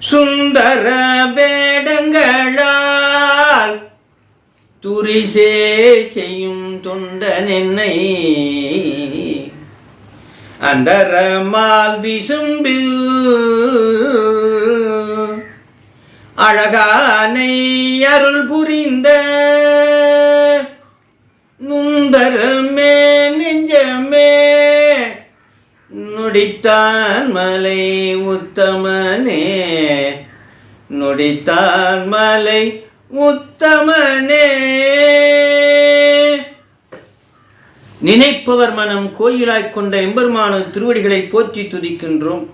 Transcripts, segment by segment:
சுந்தர வேடங்களால் துரிசே செய்யும் தொண்டன் என்னை அந்தரமால் விசும்பில் அழகானை அருள் புரிந்த நுந்தரமே நெஞ்சமே நொடித்தான் மலை உத்தமனே நொடித்தான் மலை உத்தமனே. நினைப்பவர் மனம் கோயிலாய்க் கொண்ட எம்பெருமான திருவடிகளை போற்றி துதிக்கின்றோம்.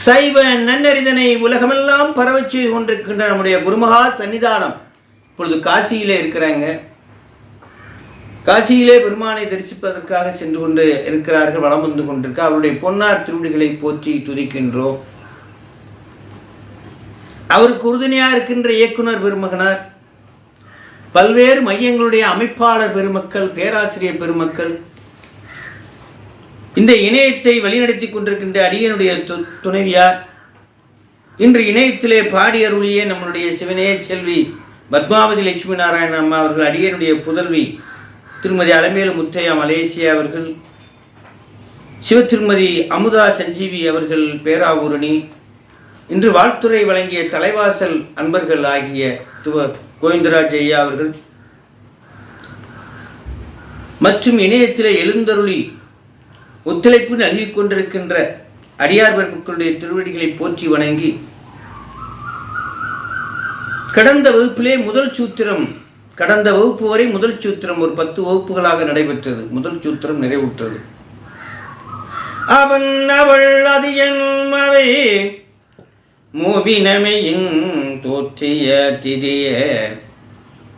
சைவ நன்னறிதனை உலகமெல்லாம் பரவச் செய்து கொண்டிருக்கின்ற நம்முடைய குருமகா சன்னிதானம் இப்பொழுது காசியிலே இருக்கிறாங்க. காசியிலே பெருமானை தரிசிப்பதற்காக சென்று கொண்டு இருக்கிறார்கள், வளம் வந்து கொண்டிருக்க அவருடைய பொன்னார் திருவடிகளை போற்றி துதிக்கின்றோம். அவருக்கு உறுதுணையாக இருக்கின்ற இயக்குனர் பெருமகனார், பல்வேறு மையங்களுடைய அமைப்பாளர் பெருமக்கள், பேராசிரியர் பெருமக்கள், இந்த இணையத்தை வழிநடத்தி கொண்டிருக்கின்ற அடியனுடைய துணைவியார், இன்று இணையத்திலே பாடி அருளிய நம்முடைய சிவனேய செல்வி பத்மாவதி லட்சுமி நாராயண அம்மா அவர்கள், அடியனுடைய புதல்வி திருமதி அலமேலு முத்தையா மலேசியா அவர்கள், சிவ திருமதி அமுதா சஞ்சீவி அவர்கள் பேராவூரணி, இன்று வாழ்த்துறை வழங்கிய தலைவாசல் அன்பர்கள் ஆகிய கோவிந்தராஜ் ஐயா அவர்கள் மற்றும் இணையத்திலே எழுந்தருளி ஒத்துழைப்பு நல்கிக் கொண்டிருக்கின்ற அடியார் பெருமக்களுடைய திருவடிகளை போற்றி வணங்கி, கடந்த வகுப்பிலே முதல் சூத்திரம், கடந்த வகுப்பு வரை முதல் சூத்திரம் ஒரு 10 வகுப்புகளாக நடைபெற்றது. முதல் சூத்திரம் நிறைவுற்றது. அவன் அவள் அது என்மவே மூவினமையின் தோற்றிய திரிய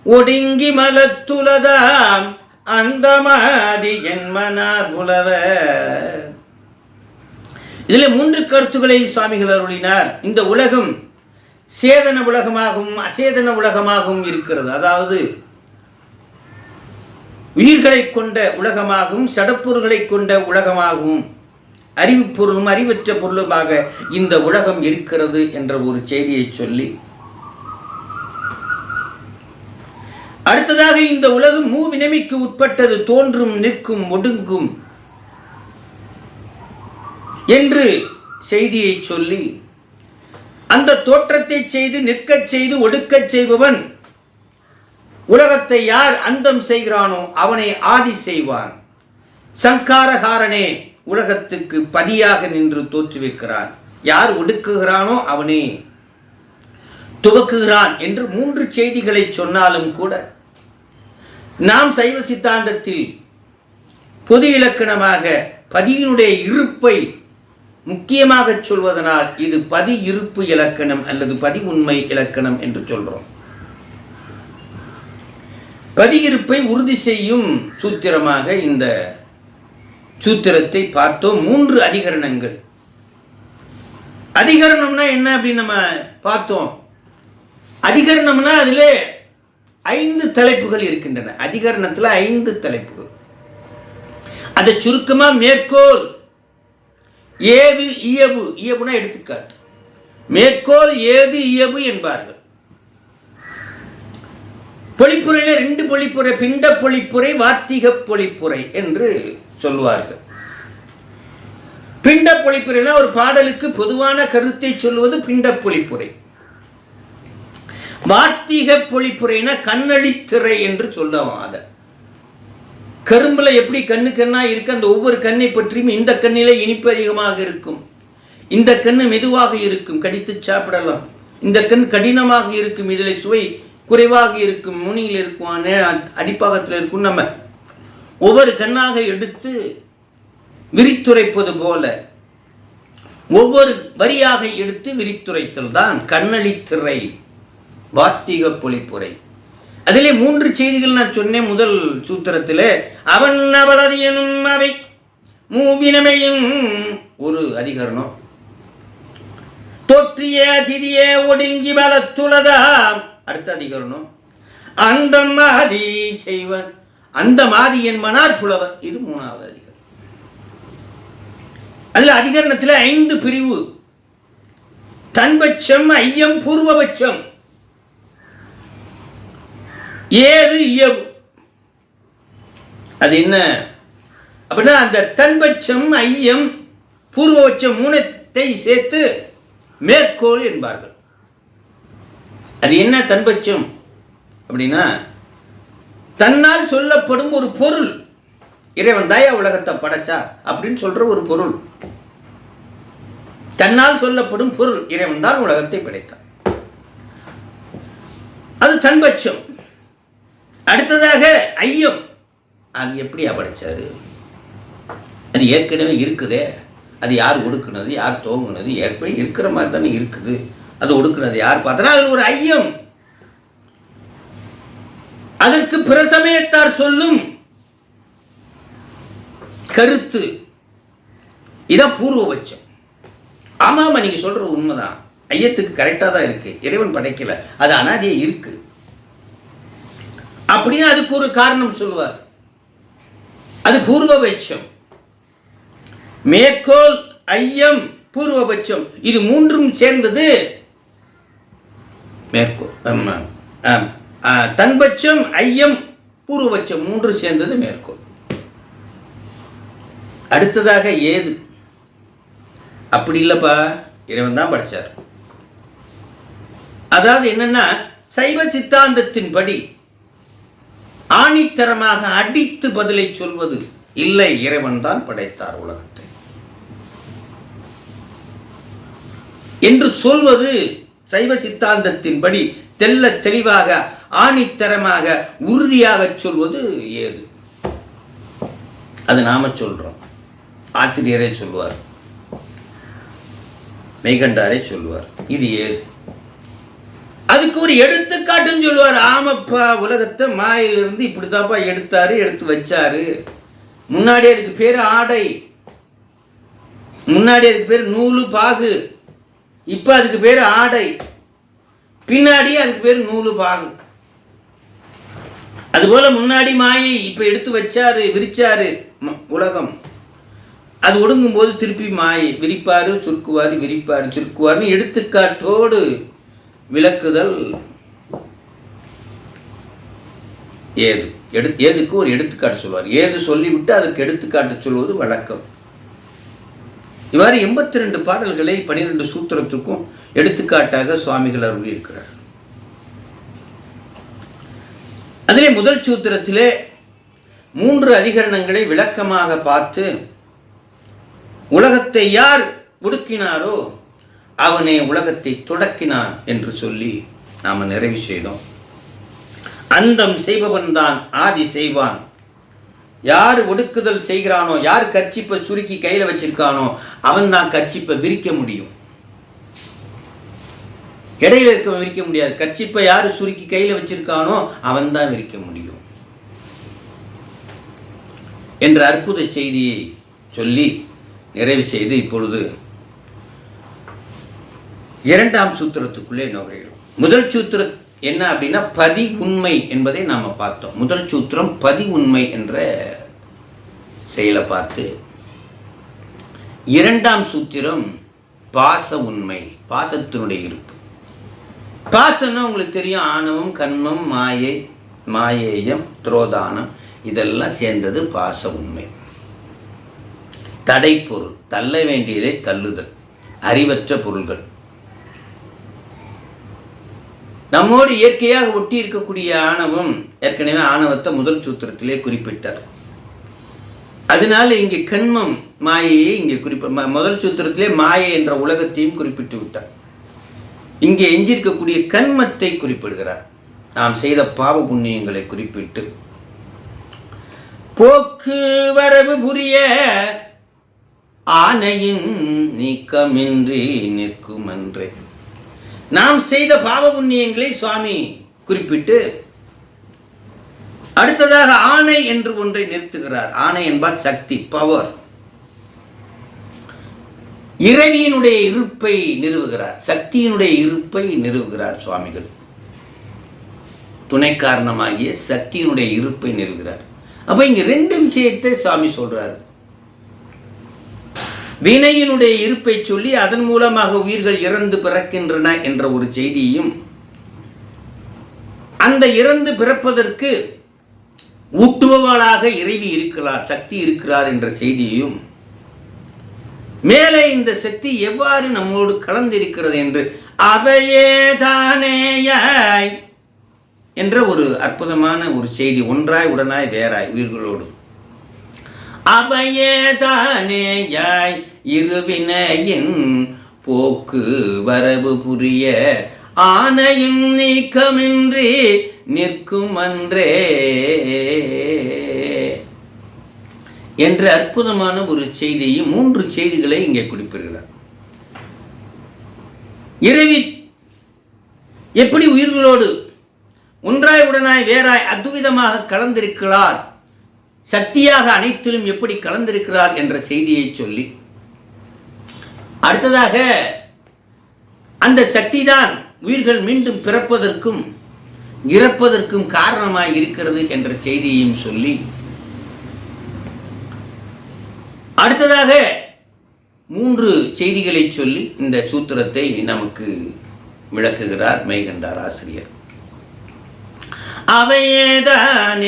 ஒடுங்கி மலத்துலதாம் அந்த மாதி என்மனார் புலவ. இதில் 3 கருத்துக்களை சுவாமிகள் அருளினார். இந்த உலகம் சேதன உலகமாகவும் அசேதன உலகமாகவும் இருக்கிறது. அதாவது உயிர்களை கொண்ட உலகமாகவும் சடப்பொருள்களை கொண்ட உலகமாகவும் அறிவு பொருளும் அறிவற்ற பொருளுமாக இந்த உலகம் இருக்கிறது என்ற ஒரு செய்தியை சொல்லி, அடுத்ததாக இந்த உலகம் மூவினமைக்கு உட்பட்டது, தோன்றும் நிற்கும் ஒடுங்கும் என்று செய்தியை சொல்லி, அந்த தோற்றத்தை செய்து நிற்கச் செய்து ஒடுக்கச் செய்பவன் உலகத்தை யார் அந்தம் செய்கிறானோ அவனை ஆதி செய்வான். சங்காரகாரனே உலகத்துக்கு பதியாக நின்று தோற்றுவிக்கிறான். யார் ஒடுக்குகிறானோ அவனே துவக்குகிறான் என்று 3 செய்திகளை சொன்னாலும் கூட, நாம் சைவ சித்தாந்தத்தில் பொது இலக்கணமாக பதியினுடைய இருப்பை முக்கியமாக சொல்வதனால் இது பதி இருப்பு இலக்கணம் அல்லது பதி உண்மை இலக்கணம் என்று சொல்றோம். பதி இருப்பை உறுதி செய்யும் சூத்திரமாக இந்த சூத்திரத்தை பார்த்தோம். 3 அதிகரணங்கள். அதிகரணம்னா என்ன அப்படின்னு நம்ம பார்த்தோம். அதிகரணம்னா அதிலே 5 தலைப்புகள் இருக்கின்றன. அதிகரணத்தில் 5 தலைப்புகள். அதை சுருக்கமா மேற்கோள், ஏது, இயவு. இயவுனா எடுத்துக்காட்டு. மேற்கோள், ஏது, இயவு என்பார்கள். பொழிப்புரையில 2 பொழிப்புரை, பிண்ட பொழிப்புரை, வார்த்திக பொழிப்புரை என்று சொல்லுவார்கள். பிண்ட பொழிப்புரைனா ஒரு பாடலுக்கு பொதுவான கருத்தை சொல்லுவது பிண்ட பொழிப்புரை. வார்த்திக பொழிப்புரைனா கண்ணடித்திரை என்று சொல்லுவோம். அதை கரும்புல எப்படி கண்ணு கண்ணா இருக்கு, அந்த ஒவ்வொரு கண்ணை பற்றியும் இந்த கண்ணிலே இனிப்பு அதிகமாக இருக்கும், இந்த கண்ணு மெதுவாக இருக்கும், கடித்து சாப்பிடலாம், இந்த கண் கடினமாக இருக்கும், இதில் சுவை குறைவாக இருக்கும், நுனியில் இருக்கும், அடிப்பாகத்தில் இருக்கும். நம்ம ஒவ்வொரு கண்ணாக எடுத்து விரித்துரைப்பது போல ஒவ்வொரு வரியாக எடுத்து விரித்துரைத்தல் தான் கண்ணளித்திரை வார்த்திக பொழிப்புரை. அதிலே 3 செய்திகள் நான் சொன்னேன். முதல் சூத்திரத்திலே அவன் அவளது எனும் அவை மூவினமையும் ஒரு அதிகரணம், தோற்றிய திரிய ஒடுங்கி பலத்துளதாம் அடுத்த அதிகரணம், அந்த மாதி செய்வன் அந்த மாதி என்பனார் புலவர், இது 3வது அதிகரணம். அதில் அதிகரணத்தில் 5 பிரிவு. தன்பட்சம் ஐயம் பூர்வபட்சம். ஏது இயவு. அது என்ன அப்படின்னா, அந்த தன்பட்சம் ஐயம் பூர்வபட்சம் மூணத்தை சேர்த்து மேற்கோள் என்பார்கள். அது என்ன தன்பட்சம் அப்படின்னா, தன்னால் சொல்லப்படும் ஒரு பொருள். இறைவன் தாயா உலகத்தை படைச்சா அப்படின்னு சொல்ற ஒரு பொருள். தன்னால் சொல்லப்படும் பொருள், இறைவன் தான் உலகத்தை படைத்தார். அது தன்பட்சம். அடுத்ததாக ஐயம். அது எப்படியா படைச்சாரு? அது ஏற்கனவே இருக்குதே. அது யார் ஒடுக்குனது, யார் துவங்குனது? ஏற்கனவே இருக்கிற மாதிரி தானே இருக்குது. அது ஒடுக்குனது யார் பார்த்தா? அது ஒரு ஐயம். அதற்கு பிற சமயத்தார் சொல்லும் கருத்து. இதான் பூர்வபட்சம். ஆமாமா, நீங்க சொல்றது உண்மைதான். ஐயத்துக்கு கரெக்டா தான் இருக்கு. இறைவன் படைக்கல, அது அனாதியே இருக்கு அப்படின்னு அதுக்கு ஒரு காரணம் சொல்லுவார். அது பூர்வபட்சம். மேற்கோள், ஐயம், பூர்வபட்சம், இது மூன்றும் சேர்ந்தது மேற்கோள். தன்பட்சம், ஐயம், பூர்வபட்சம் மூன்று சேர்ந்தது மேற்கோள். அடுத்ததாக ஏது. அப்படி இல்லப்பா, இறைவன் தான் படைச்சார். அதாவது என்னன்னா, சைவ சித்தாந்தத்தின்படி ஆணித்தரமாக அடித்து பதிலை சொல்வது இல்லை, இறைவன் தான் படைத்தார் உலகத்தை என்று சொல்வது சைவ சித்தாந்தத்தின்படி தெல்ல தெளிவாக ஆணித்தரமாக உறுதியாக சொல்வது ஏது. அது நாம சொல்றோம், ஆசிரியரே சொல்லுவார், மெய்கண்டாரே சொல்லுவார். இது ஏது. அதுக்கு ஒரு எடுத்துக்காட்டுன்னு சொல்லுவார். ஆமப்பா, உலகத்தை மாயிலிருந்து இப்படித்தான்ப்பா எடுத்தாரு, எடுத்து வச்சாரு. முன்னாடி அதுக்கு பேர் ஆடை, முன்னாடி அதுக்கு பேர் நூலு பாகு, இப்ப அதுக்கு பேர் ஆடை, பின்னாடி அதுக்கு பேர் நூலு பாகு. அதுபோல முன்னாடி மாயை, இப்ப எடுத்து வச்சாரு, விரிச்சாரு உலகம். அது ஒடுங்கும் போது திருப்பி மாயை விரிப்பாரு, சுருக்குவாரு, விரிப்பாரு, சுருக்குவாருன்னு எடுத்துக்காட்டோடு விளக்குதல் ஏது. ஏதுக்கு ஒரு எடுத்துக்காட்டு சொல்வார். ஏது சொல்லிவிட்டு அதற்கு எடுத்துக்காட்டு சொல்வது வழக்கம். இவ்வாறு 82 பாடல்களை 12 சூத்திரத்துக்கும் எடுத்துக்காட்டாக சுவாமிகள் அருளியிருக்கிறார். அதிலே முதல் சூத்திரத்திலே 3 அதிகரணங்களை விளக்கமாக பார்த்து, உலகத்தை யார் ஒடுக்கினாரோ அவனே உலகத்தை தொடக்கினான் என்று சொல்லி நாம நிறைவு செய்தோம். அந்தம் செய்பவன் தான் ஆதி செய்வான். யார் ஒடுக்குதல் செய்கிறானோ, யார் கர்ச்சிப்பை சுருக்கி கையில வச்சிருக்கானோ அவன் தான் கர்ச்சிப்பை விரிக்க முடியும். இடையில இருக்க விரிக்க முடியாது. கர்ச்சிப்பை யாரு சுருக்கி கையில வச்சிருக்கானோ அவன் தான் விரிக்க முடியும் என்ற அற்புத செய்தியை சொல்லி நிறைவு செய்து இப்பொழுது 2ஆம் சூத்திரத்துக்குள்ளே நுழைகிறோம். முதல் சூத்திரம் என்ன அப்படின்னா, பதி உண்மை என்பதை நாம பார்த்தோம். முதல் சூத்திரம் பதி உண்மை என்ற செயலை பார்த்து, 2ஆம் சூத்திரம் பாச உண்மை, பாசத்தினுடைய இருப்பு. பாசம்னா உங்களுக்கு தெரியும், ஆணவம், கண்மம், மாயை, மாயேயம், துரோதானம் இதெல்லாம் சேர்ந்தது பாச உண்மை. தடை பொருள், தள்ள வேண்டியதை தள்ளுதல், அறிவற்ற பொருள்கள். நம்மோடு இயற்கையாக ஒட்டி இருக்கக்கூடிய ஆணவம், ஏற்கனவே ஆணவத்தை முதல் சூத்திரத்திலே குறிப்பிட்டார். அதனால இங்கே கண்மம், மாயையை இங்கே முதல் சூத்திரத்திலே மாயை என்ற உலகத்தையும் குறிப்பிட்டு விட்டார். இங்கே எஞ்சிருக்கக்கூடிய கண்மத்தை குறிப்பிடுகிறார். நாம் செய்த பாவ புண்ணியங்களை குறிப்பிட்டு, போக்கு வரவு புரிய ஆணையின் நீக்கமின்றி நிற்குமன்றே. நாம் செய்த பாவ புண்ணியங்களை சுவாமி குறிப்பிட்டு அடுத்ததாக ஆணை என்று ஒன்றை நிறுத்துகிறார். ஆணை என்பார் சக்தி, பவர். இறைவியினுடைய இருப்பை நிறுவுகிறார், சக்தியினுடைய இருப்பை நிறுவுகிறார் சுவாமிகள். துணை காரணமாகிய சக்தியினுடைய இருப்பை நிறுவுகிறார். அப்ப இங்க 2 விஷயத்தை சுவாமி சொல்றாரு. வினையினுடைய இருப்பை சொல்லி அதன் மூலமாக உயிர்கள் இறந்து பிறக்கின்றன என்ற ஒரு செய்தியையும், அந்த இறந்து பிறப்பதற்கு ஊட்டுபவளாக இறைவி இருக்கிறார், சக்தி இருக்கிறார் என்ற செய்தியையும், மேலே இந்த சக்தி எவ்வாறு நம்மோடு கலந்திருக்கிறது என்று அவையே தானேயாய் என்ற ஒரு அற்புதமான ஒரு செய்தி, ஒன்றாய் உடனாய் வேறாய் உயிர்களோடு அவையே தானேயாய் இருவினையின் போக்கு வரவு புரிய ஆனையும் நீக்கமின்றி நிற்கும் அன்றே என்ற அற்புதமான ஒரு செய்தியும் 3 செய்திகளை இங்கே குறிப்பிடுகிறார். இறைவி எப்படி உயிர்களோடு ஒன்றாய் உடனாய் வேறாய் அத்விதமாக கலந்திருக்கிறார், சக்தியாக அனைத்திலும் எப்படி கலந்திருக்கிறார் என்ற செய்தியை சொல்லி, அடுத்ததாக அந்த சக்தி தான் உயிர்கள் மீண்டும் பிறப்பதற்கும் இறப்பதற்கும் காரணமாய் இருக்கிறது என்ற செய்தியையும் சொல்லி, அடுத்ததாக 3 செய்திகளை சொல்லி இந்த சூத்திரத்தை நமக்கு விளக்குகிறார் மெய்கண்டார் ஆசிரியர். அவையேதானேயாய்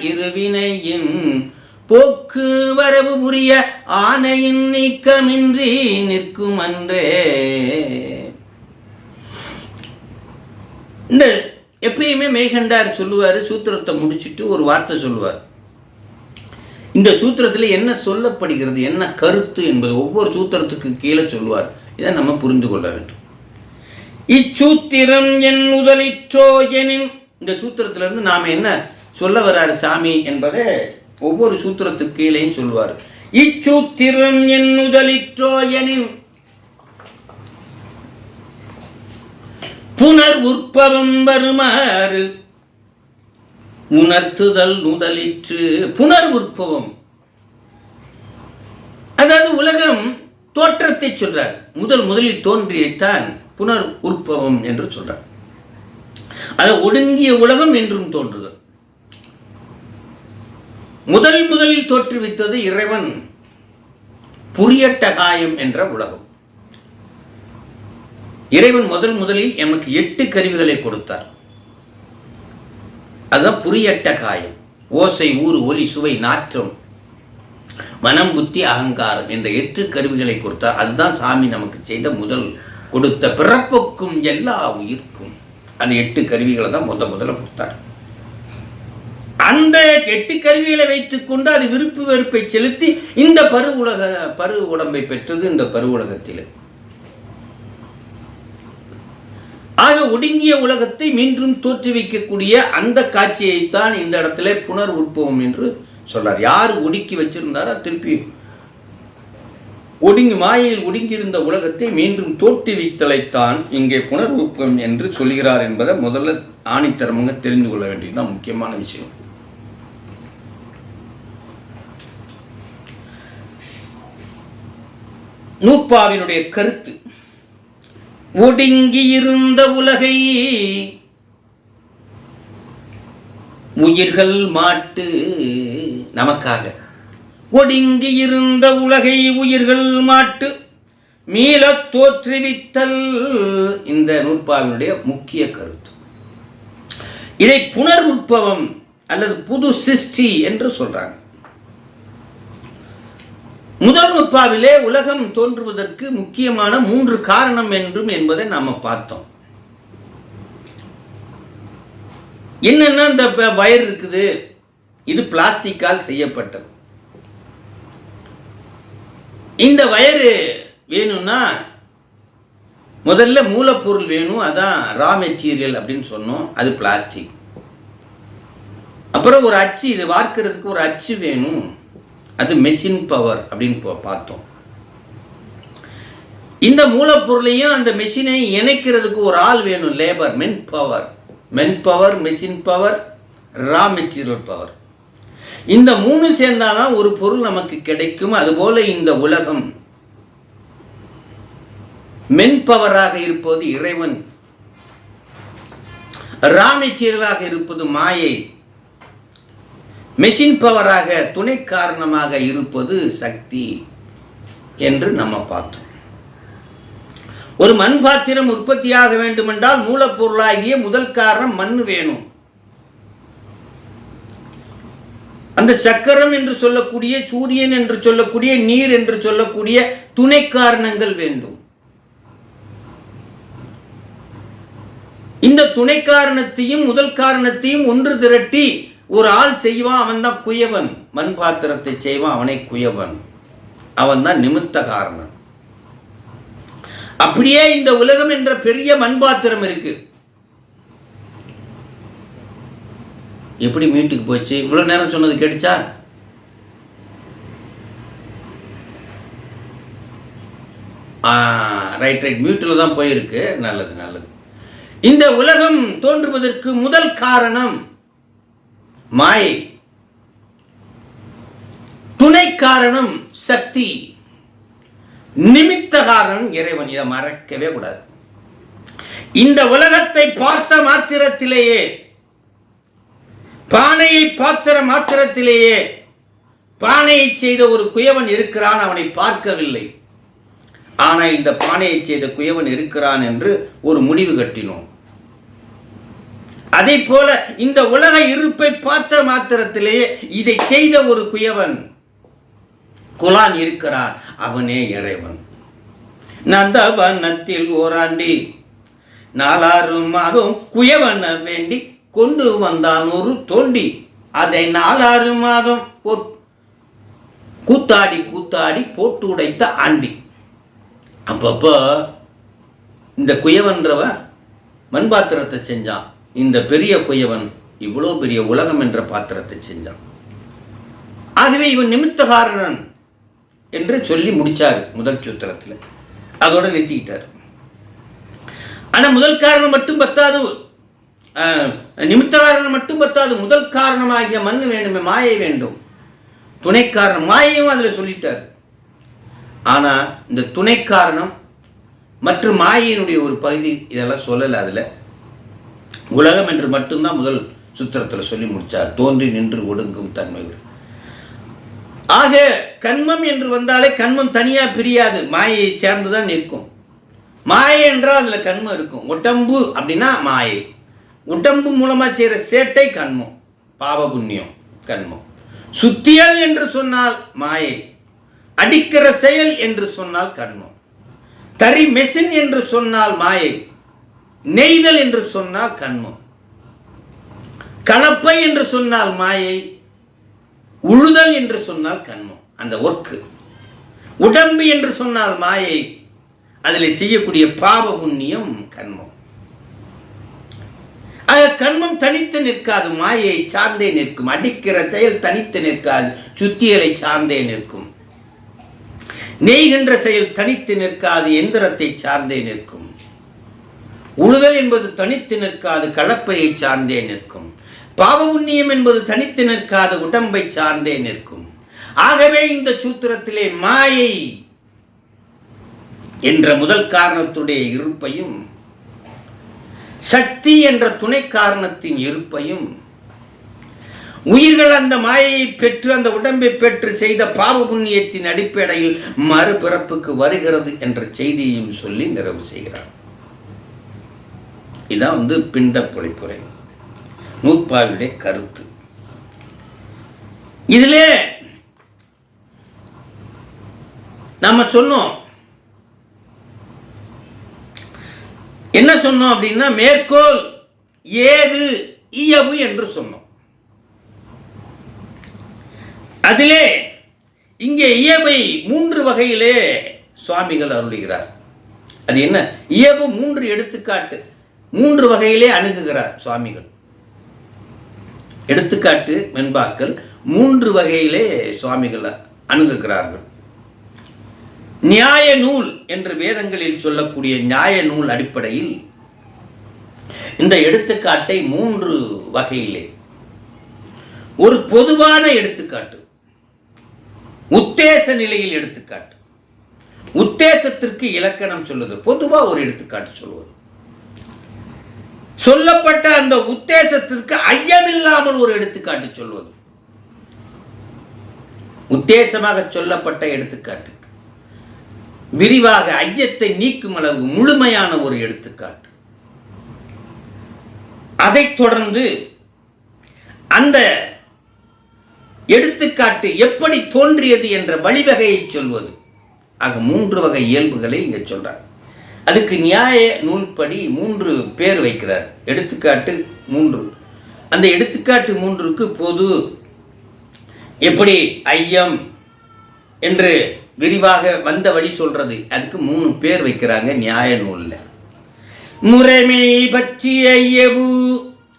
இருவினையின் போக்கு வரவு புரிய ஆனையின் நீக்கமின்றி நிற்கும் அன்றே. இந்த எப்பயுமே மெய்கண்டார் சொல்லுவார், சூத்திரத்தை முடிச்சுட்டு ஒரு வார்த்தை சொல்லுவார். இந்த சூத்திரத்தில் என்ன சொல்லப்படுகிறது, என்ன கருத்து என்பது ஒவ்வொரு சூத்திரத்துக்கு கீழே சொல்லுவார். இதை நம்ம புரிந்து கொள்ள வேண்டும். இச்சூத்திரம் என் முதலிற்றோ எனின், இந்த சூத்திரத்திலிருந்து நாம் என்ன சொல்ல வர்றாரு சாமி என்பதை ஒவ்வொரு சூத்திரத்துக்கு கீழேயும் சொல்லுவார். இச்சூத்திரம் என் முதலிற்றோ எனின் புனர் உற்பவம் வருமாறு உணர்த்துதல் முதலிற்று. புனர் உற்பவம் அதாவது உலகம் தோற்றத்தை சொல்றார். முதலில் தோன்றியைத்தான் புனர் உற்பவம் என்று சொல்றார். அது ஒடுங்கிய உலகம் என்றும் தோன்றுதல். முதலில் தோற்றுவித்தது இறைவன் புரியட்டகாயம் என்ற உலகம். இறைவன் முதலில் எமக்கு 8 கருவிகளை கொடுத்தார். அதுதான் புரியட்டகாயம். ஓசை, ஊறு, ஒலி, சுவை, நாற்றம், மனம், புத்தி, அகங்காரம் என்ற 8 கருவிகளை கொடுத்தார். அதுதான் சாமி நமக்கு செய்த முதல் கொடுத்த பிறப்புக்கும் எல்லா உயிர்க்கும் அந்த 8 கருவிகளை தான் முதல்ல கொடுத்தார். அந்த 8 கருவிகளை வைத்துக் கொண்டு அது விருப்பு வெறுப்பை செலுத்தி இந்த பரு உடம்பை பெற்றது. இந்த பரு உலகத்தில் ஆக ஒடுங்கிய உலகத்தை மீண்டும் தோற்றுவிக்கக்கூடிய அந்த காட்சியைத்தான் இந்த இடத்துல புனர் உற்பவம் என்று சொல்றார். யார் ஒடுக்கி வச்சிருந்தாரோ திருப்பி மாயையில் ஒடுங்கியிருந்த உலகத்தை மீண்டும் தோற்றுவித்தலைத்தான் இங்கே புனர் உற்பவம் என்று சொல்கிறார் என்பதை முதல்ல ஆணித்தரமாக தெரிந்து கொள்ள வேண்டியதுதான் முக்கியமான விஷயம். நூற்பாவினுடைய கருத்து, ஒடுங்கியிருந்த உலகை உயிர்கள் மாட்டு நமக்காக, ஒடுங்கியிருந்த உலகை உயிர்கள் மாட்டு மீளத் தோற்றுவித்தல் இந்த நூற்பாவினுடைய முக்கிய கருத்து. இதை புனர் உற்பவம் அல்லது புது சிருஷ்டி என்று சொல்றாங்க. முதல் நூற்பாவிலே உலகம் தோன்றுவதற்கு முக்கியமான 3 காரணம் என்றும் என்பதை நாம பார்த்தோம். என்னன்னா, இந்த வயர் இருக்குது, இது பிளாஸ்டிக்கால் செய்யப்பட்டது. இந்த வயர் வேணும்னா முதல்ல மூலப்பொருள் வேணும், அதான் ரா மெட்டீரியல் அப்படின்னு சொன்னோம், அது பிளாஸ்டிக். அப்புறம் ஒரு அச்சு, இது வார்க்கிறதுக்கு ஒரு அச்சு வேணும், அது மெஷின் பவர் அப்படின்னு பார்த்தோம். இந்த மூலப்பொருளையும் அந்த மெஷினை இணைக்கிறதுக்கு ஒரு ஆள் வேணும், labour, men power, machine power, raw material power. இந்த 3 சேர்ந்தாதான் ஒரு பொருள் நமக்கு கிடைக்கும். அதுபோல இந்த உலகம் மென் பவராக இருப்பது இறைவன், ரா மெட்டீரியலாக இருப்பது மாயை, மெஷின் பவராக துணை காரணமாக இருப்பது சக்தி. என்று நம்ம பார்த்தோம். ஒரு மண் பாத்திரம் உற்பத்தியாக வேண்டுமென்றால் மூலப்பொருளாகிய முதல் காரணம் மண் வேணும். அந்த சக்கரம் என்று சொல்லக்கூடிய, சூரியன் என்று சொல்லக்கூடிய, நீர் என்று சொல்லக்கூடிய துணை காரணங்கள் வேண்டும். இந்த துணை காரணத்தையும் முதல் காரணத்தையும் ஒன்று திரட்டி ஒரு ஆள் செய்வான், அவன் தான் குயவன். மண் பாத்திரத்தை செய்வான், அவனை குயவன். அவன் தான் நிமித்த காரணம். அப்படியே இந்த உலகம் என்ற பெரிய மண் பாத்திரம் இருக்கு. எப்படி மீட்டுக்கு போச்சு? இவ்வளவு நேரம் சொன்னது கேட்டுச்சா? ரைட் மியூட்டில் தான் போயிருக்கு. நல்லது நல்லது. இந்த உலகம் தோன்றுவதற்கு முதல் காரணம் மாயை, துணை காரணம் சக்தி, நிமித்த காரணம் இறைவன். இதை மறக்கவே கூடாது. இந்த உலகத்தை பார்த்த மாத்திரத்திலேயே, பானையை பார்த்த மாத்திரத்திலேயே, பானையை செய்த ஒரு குயவன் இருக்கிறான், அவனை பார்க்கவில்லை. ஆனால் இந்த பானையை செய்த குயவன் இருக்கிறான் என்று ஒரு முடிவு கட்டினோம். அதே போல இந்த உலக இருப்பை பார்த்த மாத்திரத்திலேயே இதை செய்த ஒரு குயவன் குலான் இருக்கிறார், அவனே இறைவன். நந்தவனத்தில் ஓராண்டி 4 மாதம் குயவன வேண்டி கொண்டு வந்தான் ஒரு தோண்டி, அதை 4 மாதம் கூத்தாடி கூத்தாடி போட்டு உடைத்த ஆண்டி. அப்பப்போ இந்த குயவன்றவன் மண்பாத்திரத்தை செஞ்சான். இந்த பெரிய குயவன் இவ்வளோ பெரிய உலகம் என்ற பாத்திரத்தை செஞ்சான். ஆகவே இவன் நிமித்த காரணன் என்று சொல்லி முடிச்சார் முதல் சூத்திரத்தில். அதோட நிறுத்திக்கிட்டார். ஆனால் முதல் காரணம் மட்டும் பத்தாது, நிமித்த காரணம் மட்டும் பத்தாது, முதல் காரணமாகிய மண் வேண்டுமே, மாயை வேண்டும். துணை காரணம் மாயையும் அதில் சொல்லிட்டார். ஆனால் இந்த துணை காரணம் மற்றும் மாயினுடைய ஒரு பகுதி இதெல்லாம் சொல்லலை. அதில் உலகம் என்று மட்டும்தான் முதல் சூத்திரத்தில் சொல்லி முடித்தார். தோன்றி நின்று ஒடுங்கும் தன்மை. ஆக கண்மம் என்று வந்தாலே கண்மம் தனியாக பிரியாது, மாயை சேர்ந்துதான் நிற்கும். மாயை என்றால் அதில் கண்மம் இருக்கும். உடம்பு அப்படின்னா மாயை, உடம்பு மூலமாக செய்கிற சேட்டை கண்மம், பாவ புண்ணியம் கண்மம். சுத்தியல் என்று சொன்னால் மாயை, அடிக்கிற செயல் என்று சொன்னால் கண்மம், தறி மெஷின் என்று சொன்னால் மாயை, நெய்தல் என்று சொன்னால் கண்மம், கலப்பை என்று சொன்னால் மாயை, உழுதல் என்று சொன்னால் கண்மம், அந்த ஒர்க்கு. உடம்பு என்று சொன்னால் மாயை, அதில் செய்யக்கூடிய பாவ புண்ணியம் கண்மம். கண்மம் தனித்து நிற்காது, மாயை சார்ந்தே நிற்கும். அடிக்கிற செயல் தனித்து நிற்காது, சுத்தியலை சார்ந்தே நிற்கும். நெய்கின்ற செயல் தனித்து நிற்காது, எந்திரத்தை சார்ந்தே நிற்கும். உழுதல் என்பது தனித்து நிற்காது, கலப்பையை சார்ந்தே நிற்கும். பாவ புண்ணியம் என்பது தனித்து நிற்காது, உடம்பை சார்ந்தே நிற்கும். ஆகவே இந்த சூத்திரத்திலே மாயை என்ற முதல் காரணத்துடைய இருப்பையும், சக்தி என்ற துணை காரணத்தின் இருப்பையும், உயிர்கள் அந்த மாயையை பெற்று அந்த உடம்பை பெற்று செய்த பாவ புண்ணியத்தின் அடிப்படையில் மறுபிறப்புக்கு வருகிறது என்ற செய்தியையும் சொல்லி நிறைவு செய்கிறார். இதான் பிண்ட பொழிப்புரை நூற்பாவுடைய கருத்து. இதிலே நாம சொன்னோம், என்ன சொன்னோம் அப்படின்னா, மேற்கோள் ஏது இயவு என்று சொன்னோம். அதிலே இங்கே இயவை 3 வகையிலே சுவாமிகள் அருளுகிறார். அது என்ன? இயவு 3 எடுத்துக்காட்டு 3 வகையிலே அணுகுகிறார் சுவாமிகள். எடுத்துக்காட்டு வெண்பாக்கள் 3 வகையிலே சுவாமிகள் அணுகுகிறார்கள். நியாய நூல் என்று வேதங்களில் சொல்லக்கூடிய நியாய நூல் அடிப்படையில் இந்த எடுத்துக்காட்டை 3 வகையிலே, ஒரு பொதுவான எடுத்துக்காட்டு, உத்தேச நிலையில் எடுத்துக்காட்டு, உத்தேசத்திற்கு இலக்கணம் சொல்லுது, பொதுவா ஒரு எடுத்துக்காட்டு சொல்லுவது, சொல்லப்பட்ட அந்த உத்தேசத்திற்கு ஐயமில்லாமல் ஒரு எடுத்துக்காட்டு சொல்வது, உத்தேசமாக சொல்லப்பட்ட எடுத்துக்காட்டுக்கு விரிவாக ஐயத்தை நீக்கும் அளவு முழுமையான ஒரு எடுத்துக்காட்டு. அதைத் தொடர்ந்து அந்த எடுத்துக்காட்டு எப்படி தோன்றியது என்ற வழிவகையை சொல்வது. ஆக 3 வகை இயல்புகளை இங்கே சொல்றார். அதுக்கு நியாய நூல்படி 3 பேர் வைக்கிறார். எடுத்துக்காட்டு 3. அந்த எடுத்துக்காட்டு 3க்கு பொது, எப்படி ஐயம் என்று விரிவாக வந்த வழி சொல்றது, அதுக்கு 3 பேர் வைக்கிறாங்க நியாய நூலில். முறைமை பற்றிய ஐயவு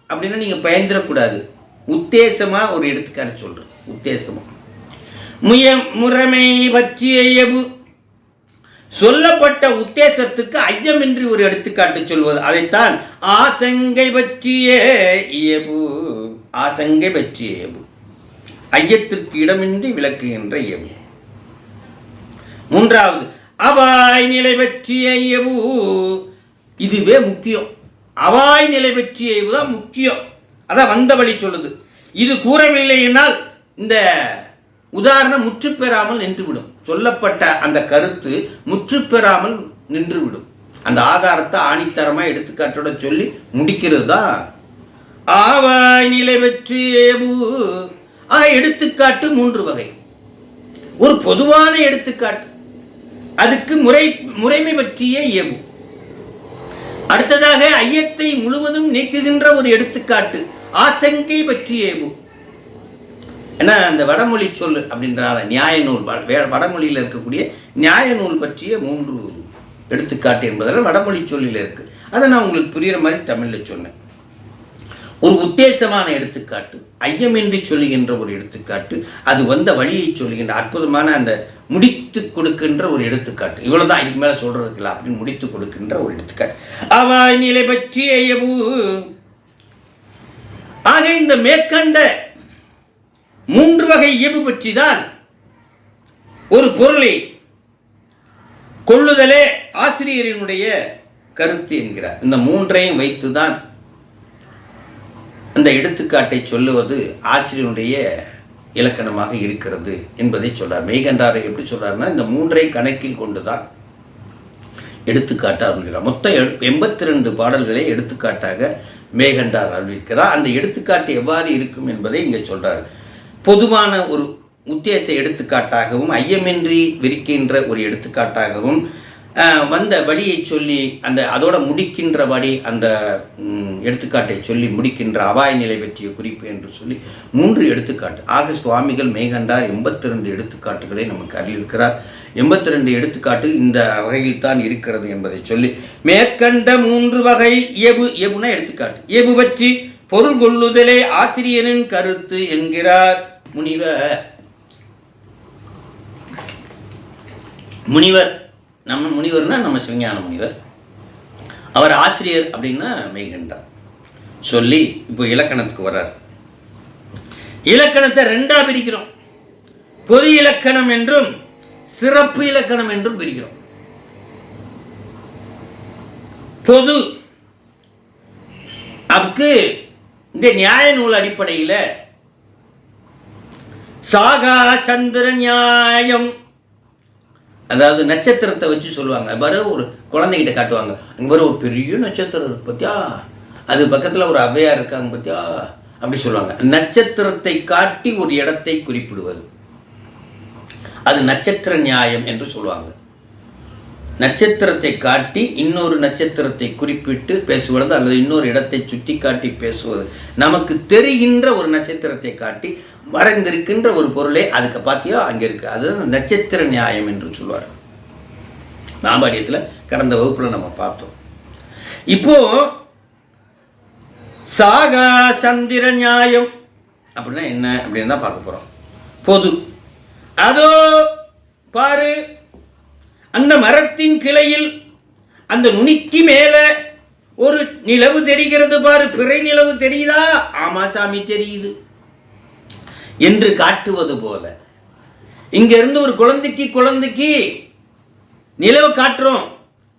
அப்படின்னா நீங்க பயந்துடக்கூடாது. உத்தேசமா ஒரு எடுத்துக்காட்டு சொல்றேன். உத்தேசமா முறைமை பற்றிய ஐயவு சொல்லப்பட்ட உத்தேசத்துக்கு ஐயமின்றி ஒரு எடுத்துக்காட்டு சொல்வது. அதைத்தான் ஆசங்கை பற்றிய இயல்பு. ஆசங்கை பற்றிய இயல்பு ஐயத்திற்கு இடமின்றி விளக்குகின்ற இயல்பு. 3வது அவாய் நிலை பற்றிய இயல்பு. இதுவே முக்கியம். அவாய் நிலை பற்றிய இயல்பு தான் முக்கியம். அதான் வந்த வழி சொல்லுது. இது கூறவில்லை என்றால் இந்த உதாரணம் முற்று பெறாமல் நின்றுவிடும். சொல்லப்பட்ட அந்த கருத்து முற்று பெறாமல் நின்றுவிடும். அந்த ஆதாரத்தை ஆணித்தரமாக எடுத்துக்காட்டோட சொல்லி முடிக்கிறது தான் ஆவாய் நிலை பற்றிய எடுத்துக்காட்டு. 3 வகை. ஒரு பொதுவான எடுத்துக்காட்டு, அதுக்கு முறைமை பற்றிய இயல்பு. அடுத்ததாக ஐயத்தை முழுவதும் நீக்குகின்ற ஒரு எடுத்துக்காட்டு, ஆசங்கை பற்றிய இயல்பு. ஏன்னா அந்த வடமொழி சொல் அப்படின்ற நியாய நூல், வடமொழியில் இருக்கக்கூடிய நியாய நூல் பற்றிய 3 எடுத்துக்காட்டு என்பதெல்லாம் வடமொழி சொல்லில் இருக்கு. அதை நான் உங்களுக்கு புரிகிற மாதிரி தமிழில் சொன்னேன். ஒரு உத்தேசமான எடுத்துக்காட்டு, ஐயமின்றி சொல்லுகின்ற ஒரு எடுத்துக்காட்டு, அது வந்த வழியை சொல்லுகின்ற அற்புதமான அந்த முடித்து கொடுக்கின்ற ஒரு எடுத்துக்காட்டு. இவ்வளவுதான், இதுக்கு மேலே சொல்றதுக்குல அப்படின்னு முடித்து கொடுக்கின்ற ஒரு எடுத்துக்காட்டு. அவாய் நிலை பற்றிய ஐயவு. ஆக இந்த மேற்கண்ட 3 வகை இயல்பு பற்றி தான் ஒரு பொருளை கொள்ளுதலே ஆசிரியரினுடைய கருத்து என்கிறார். இந்த 3ஐயும் வைத்துதான் அந்த எடுத்துக்காட்டை சொல்லுவது ஆசிரியனுடைய இலக்கணமாக இருக்கிறது என்பதை சொல்றார். மெய்கண்டாரை எப்படி சொல்றாருன்னா, இந்த 3ஐ கணக்கில் கொண்டுதான் எடுத்துக்காட்டு அறிவிக்கிறார். மொத்தம் 82 பாடல்களை எடுத்துக்காட்டாக மெய்கண்டார் அறிவிக்கிறார். அந்த எடுத்துக்காட்டு எவ்வாறு இருக்கும் என்பதை இங்கே சொல்றார். பொதுவான ஒரு உத்தேச எடுத்துக்காட்டாகவும் ஐயமின்றி விரிக்கின்ற ஒரு எடுத்துக்காட்டாகவும் வந்த வழியை சொல்லி அதோட முடிக்கின்றபடி அந்த எடுத்துக்காட்டை சொல்லி முடிக்கின்ற அபாய நிலை பற்றிய குறிப்பு என்று சொல்லி 3 எடுத்துக்காட்டு. ஆக சுவாமிகள் மெய்கண்டார் 82 எடுத்துக்காட்டுகளை நமக்கு அறிவிக்கிறார். 82 எடுத்துக்காட்டு இந்த வகையில் தான் இருக்கிறது என்பதை சொல்லி மேற்கண்ட 3 வகை இயபுனா எடுத்துக்காட்டு இயபு பற்றி பொருள் கொள்ளுதலே ஆசிரியரின் கருத்து என்கிறார் முனிவர். நம்ம முனிவர்னா நம்ம சிவஞான முனிவர். அவர் ஆசிரியர் அப்படின்னா மெய்கண்டார் சொல்லி இப்போ இலக்கணத்துக்கு வர்றார். இலக்கணத்தை 2ஆ பிரிக்கிறோம். பொது இலக்கணம் என்றும் சிறப்பு இலக்கணம் என்றும் பிரிக்கிறோம். பொது அதுக்கு இந்த நியாய நூல் அடிப்படையில் சாகா சந்திர நியாயம், அதாவது நட்சத்திரத்தை வச்சு சொல்லுவாங்க. பாரு ஒரு குழந்தைகிட்ட காட்டுவாங்க, அங்கே பாரு ஒரு பெரிய நட்சத்திரம் இருக்கு பார்த்தியா, அது பக்கத்தில் ஒரு ஔவையார் இருக்காங்க பார்த்தியா அப்படி சொல்லுவாங்க. நட்சத்திரத்தை காட்டி ஒரு இடத்தை குறிப்பிடுவது அது நட்சத்திர நியாயம் என்று சொல்லுவாங்க. நட்சத்திரத்தை காட்டி இன்னொரு நட்சத்திரத்தை குறிப்பிட்டு பேசுவது அல்லது இன்னொரு இடத்தை சுட்டி காட்டி பேசுவது. நமக்கு தெரிகின்ற ஒரு நட்சத்திரத்தை காட்டி மறைந்திருக்கின்ற ஒரு பொருளை அதுக்கு பார்த்தியோ அங்கே இருக்கு, அது நட்சத்திர நியாயம் என்று சொல்வார். நாம்பாடியத்தில் கடந்த வகுப்பில் நம்ம பார்த்தோம். இப்போ சாகா சந்திர நியாயம் அப்படின்னா என்ன அப்படின்னு தான் பார்க்க போறோம். பொது அதோ பாரு, அந்த மரத்தின் கிளையில் அந்த நுனிக்கு மேல ஒரு நிலவு தெரிகிறது பாரு, பிறை நிலவு தெரியுதா? ஆமா சாமி தெரியுது என்று காட்டுவது போல இங்க இருந்து ஒரு குழந்தைக்கு நிலவு காட்டுறோம்.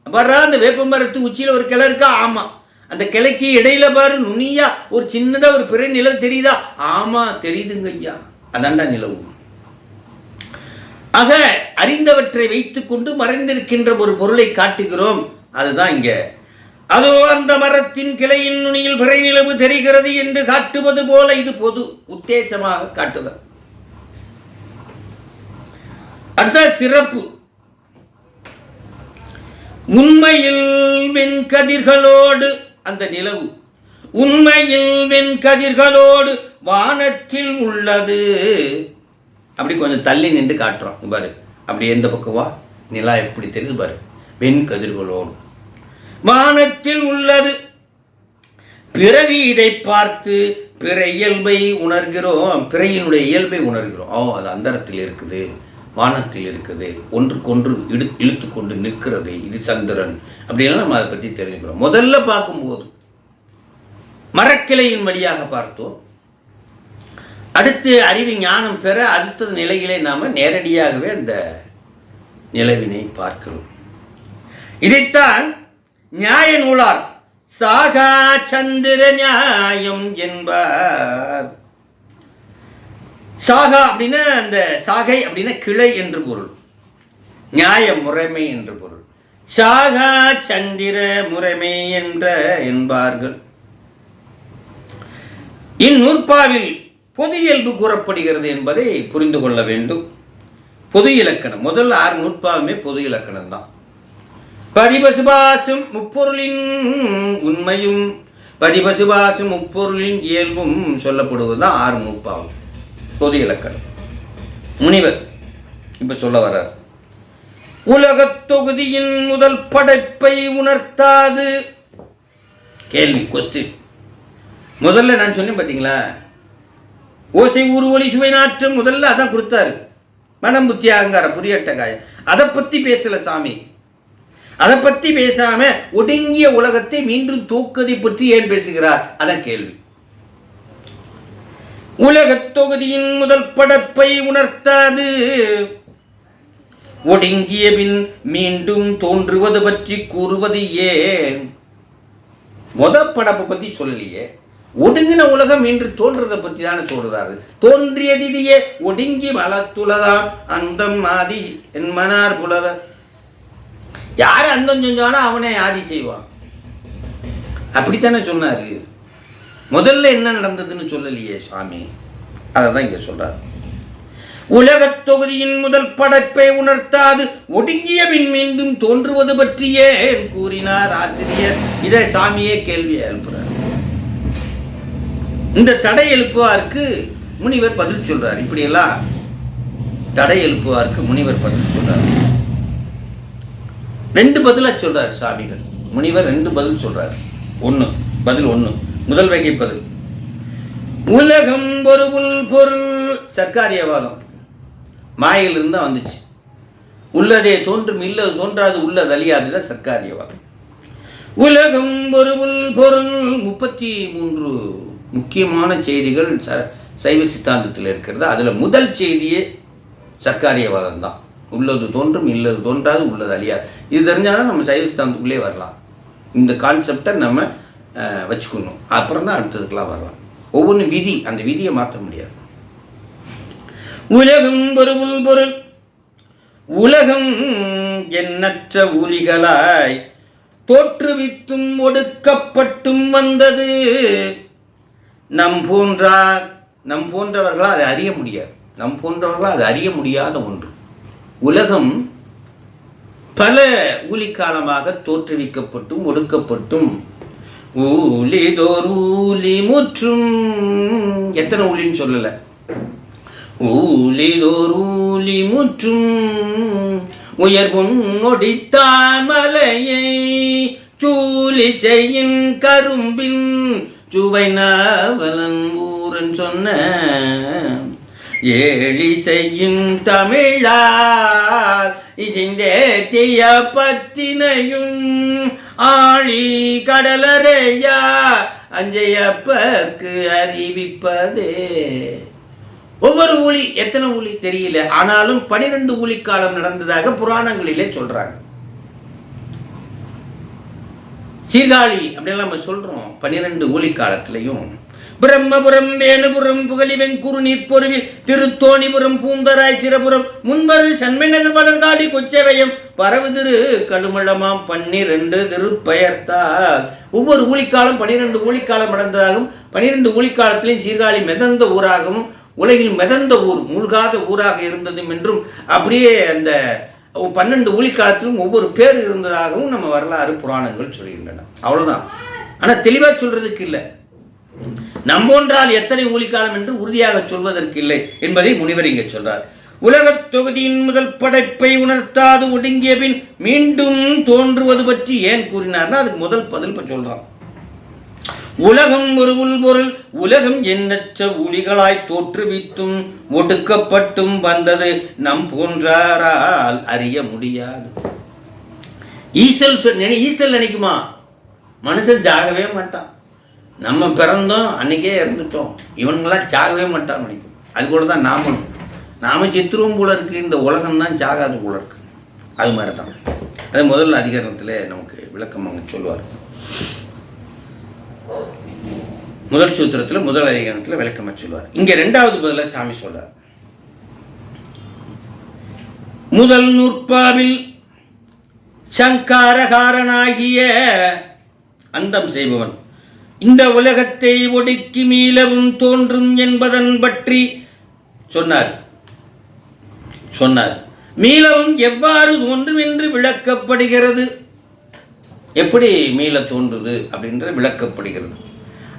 பாரு அந்த வேப்ப மரத்து உச்சியில ஒரு கிளை இருக்கா? ஆமா. அந்த கிளைக்கு இடையில பாரு நுனியா ஒரு சின்னதா ஒரு பிறை நிலவு தெரியுதா? ஆமா தெரியுதுங்க ஐயா, அதான்டா நிலவு. ஆக அறிந்தவற்றை வைத்துக்கொண்டு மறைந்திருக்கின்ற ஒரு பொருளை காட்டுகிறோம். அதுதான் இங்க அதோ அந்த மரத்தின் கிளையின் நுனியில் பிறை நிலவு தெரிகிறது என்று காட்டுவது போல இது பொது உத்தேசமாக காட்டுதல். அடுத்த சிறப்பு, உண்மையில் வெண்கதிர்களோடு அந்த நிலவு உண்மையில் வெண்கதிர்களோடு வானத்தில் உள்ளது. அப்படி கொஞ்சம் தள்ளி நின்று காட்டுறோம் பாரு. அப்படி எந்த பக்கவா நிலா எப்படி தெரியுது பாரு, வெண்கதிர்களோடு வானத்தில் உள்ளது. பிறகு இதை பார்த்து பிற இயல்பை உணர்கிறோம், பிறையினுடைய இயல்பை உணர்கிறோம். அது அந்தரத்தில் இருக்குது, வானத்தில் இருக்குது, ஒன்றுக்கொன்று இழுத்து கொண்டு நிற்கிறது, இது சந்திரன், அப்படியெல்லாம் நம்ம அதை பற்றி தெரிஞ்சுக்கிறோம். முதல்ல பார்க்கும்போது மரக்கிளையின் வழியாக பார்த்தோம். அடுத்து அறிவு ஞானம் பெற அடுத்த நிலையிலே நாம் நேரடியாகவே அந்த நிலவினை பார்க்கிறோம். இதைத்தான் நியாய நூலார் சாகா சந்திர நியாயம் என்பார். சாகா அப்படின்னா அந்த சாகை அப்படின்னா கிளை என்று பொருள், நியாய முறைமை என்று பொருள். சாகா சந்திர முறைமை என்பார்கள். இந்நூற்பாவில் பொது இயல்பு கூறப்படுகிறது என்பதை புரிந்து கொள்ள வேண்டும். பொது இலக்கணம் முதல்ல 6 நூற்பாவுமே பொது இலக்கணம் தான். பதிபசுபாசும் முப்பொருளின் உண்மையும் பதிபசுபாசும் முப்பொருளின் இயல்பும் சொல்லப்படுவதுதான் 6 நூற்பாவும் பொது இலக்கணம். முனிவர் இப்ப சொல்ல வர்றார். உலகத் தொகுதியின் முதல் படைப்பை உணர்த்தாது. கேள்வி, கொஸ்டின். முதல்ல நான் சொன்னேன் பார்த்தீங்களா, ஓசை ஊர் ஒளி சுவை நாற்றம், முதல்ல அதான் கொடுத்தாரு. மனம் புத்தி அகங்காரம் புரியட்ட காயம். அதை பற்றி பேசல சாமி. அதை பற்றி பேசாம ஒடுங்கிய உலகத்தை மீண்டும் தூக்கதை பற்றி ஏன் பேசுகிறார்? அதான் கேள்வி. உலகத் தொகுதியின் முதல் படைப்பை உணர்த்தாது, ஒடுங்கிய பின் மீண்டும் தோன்றுவது பற்றி கூறுவது ஏன்? படைப்பை பற்றி சொல்லலையே, ஒடுங்கின உலகம் என்று தோன்றதை பற்றி தானே சொல்றாரு. தோன்றியதியே ஒடுங்கி வளத்துலதான் அந்தம் ஆதி என் மனார் புலவர். யார் அந்தம் செஞ்சானோ அவனை ஆதி செய்வான், அப்படித்தானே சொன்னாரு. முதல்ல என்ன நடந்ததுன்னு சொல்லலையே சாமி, அதை தான் இங்க சொல்றாரு. உலகத் தொகுதியின் முதல் படைப்பை உணர்த்தாது ஒடுங்கிய பின் மீண்டும் தோன்றுவது பற்றியே கூறினார் ஆசிரியர். இதை சாமியே கேள்வியை எழுப்புறார். இந்த தடை எழுப்புவாருக்கு முனிவர் பதில் சொல்றார். இப்படியெல்லாம் தடை எழுப்புவாருக்கு முனிவர் பதில் சொல்றார். 2 பதிலா சொல்றார் சாமிகள். முனிவர் 2 பதில் சொல்றார். பதில் 1 முதல் வகை பதில். உலகம் ஒரு பொருள் சர்க்காரியவாதம் மாயிலிருந்து தான் வந்துச்சு. உள்ளதே தோன்றும் இல்லது தோன்றாது உள்ளது அழியாதுல சர்க்காரியவாதம். உலகம் ஒரு பொருள் 33 முக்கியமான செய்திகள் சைவ சித்தாந்தத்தில் இருக்கிறது. அதில் முதல் செய்தியே சர்க்காரியவாதம் தான். உள்ளது தோன்றும் இல்லது தோன்றாது உள்ளது அழியாது. இது தெரிஞ்சாலும் நம்ம சைவ சித்தாந்தத்துக்குள்ளே வரலாம். இந்த கான்செப்டை நம்ம வச்சுக்கணும். அப்புறம் தான் அடுத்ததுக்கெல்லாம் வரலாம். ஒவ்வொன்று விதி, அந்த விதியை மாற்ற முடியாது. உலகம் ஒரு பொருள், உலகம் எண்ணற்ற ஒலிகளாய் தோற்றுவித்தும் ஒடுக்கப்பட்டும் வந்தது. நம் போன்றவர்களால் அதை அறிய முடியாது. நம் போன்றவர்களால் அதை அறிய முடியாத ஒன்று. உலகம் பல ஊழிக்காலமாக தோற்றுவிக்கப்பட்டும் ஒடுக்கப்பட்டும் ஊழிதோர் ஊழி முற்றும். எத்தனை ஊழின்னு சொல்லலை, ஊழிதோர் ஊழி முற்றும். உயர் பொன்னொடித்தான் மலையை சூழி செய்யின் கரும்பின் சுவை நாவலன் ஊரன் சொன்ன ஏழி செய்யும் தமிழார் இசைந்தேத்திய பத்தினையும் ஆழி கடலறையா அஞ்சையப்பர்க்கு அறிவிப்பதே. ஒவ்வொரு ஊழி எத்தனை ஊழி தெரியல, ஆனாலும் 12 ஊழி காலம் நடந்ததாக புராணங்களிலே சொல்றாங்க. சீர்காழி அப்படின்லாம் நம்ம சொல்றோம். 12 ஊழி காலத்திலையும் பிரம்மபுரம் வேணுபுரம் புகழி வெங்குரு நீர்பொருவில் திருத்தோணிபுரம் பூந்தராய் சிரபுரம் முன்பரு சண்மை நகர் படங்காடி கொச்சவயம் பரவு திரு கழுமளமாம் 12 திருப்பெயர்த்தால். ஒவ்வொரு ஊழிக்காலம் 12 ஊழிக்காலம் நடந்ததாகவும் 12 ஊழிக்காலத்திலையும் சீர்காழி மிதந்த ஊராகவும் உலகில் மிதந்த ஊர் மூழ்காத ஊராக இருந்ததும் என்றும் அப்படியே அந்த 12 ஊழிக்காலத்திலும் ஒவ்வொரு பேர் இருந்ததாகவும் நம்ம வரலாறு புராணங்கள் சொல்கின்றன. அவ்வளோதான். ஆனால் தெளிவாக சொல்றதுக்கு இல்லை. நம்போன்றால் எத்தனை ஊழிக்காலம் என்று உறுதியாக சொல்வதற்கு இல்லை என்பதை முனிவர் இங்கே சொல்றார். உலகத் தொகுதியின் முதல் படைப்பை உணர்த்தாது ஒடுங்கிய பின் மீண்டும் தோன்றுவது பற்றி ஏன் கூறினார்னா அதுக்கு முதல் பதில் சொல்றான். உலகம் ஒரு உள்பொருள் உலகம் எண்ணற்ற ஒளிகளாய் தோற்றுவித்தும் ஒடுக்கப்பட்டும் வந்தது நம் போன்றாரால் அறிய முடியாது. ஈசல் நினைக்குமா? மனுஷன் ஜாகவே மாட்டான். நம்ம பிறந்தோம் அன்னைக்கே இறந்துட்டோம், இவனுங்களாம் சாகவே மாட்டான் நினைக்கும். அதுபோல தான் நாம செத்துருவோம் போல இருக்கு. இந்த உலகம்தான் சாகாது போல இருக்கு. அது மாதிரி தான். அது முதல் அதிகாரத்தில் நமக்கு விளக்கம் அங்கே சொல்லுவார். முதல் சூத்திரத்தில் முதல் அதிகாரத்தில் விளக்கமாக சொல்லுவார். இங்கே 2வது பதில சாமி சொல்றார். முதல் நூற்பாவில் சங்காரகாரனாகிய அந்தம் செய்பவன் இந்த உலகத்தை ஒடுக்கி மீளவும் தோன்றும் என்பதன் பற்றி சொன்னார். மீளவும் எவ்வாறு தோன்றும் என்று விளக்கப்படுகிறது. எப்படி மீள தோன்றுது அப்படின்ற விளக்கப்படுகிறது.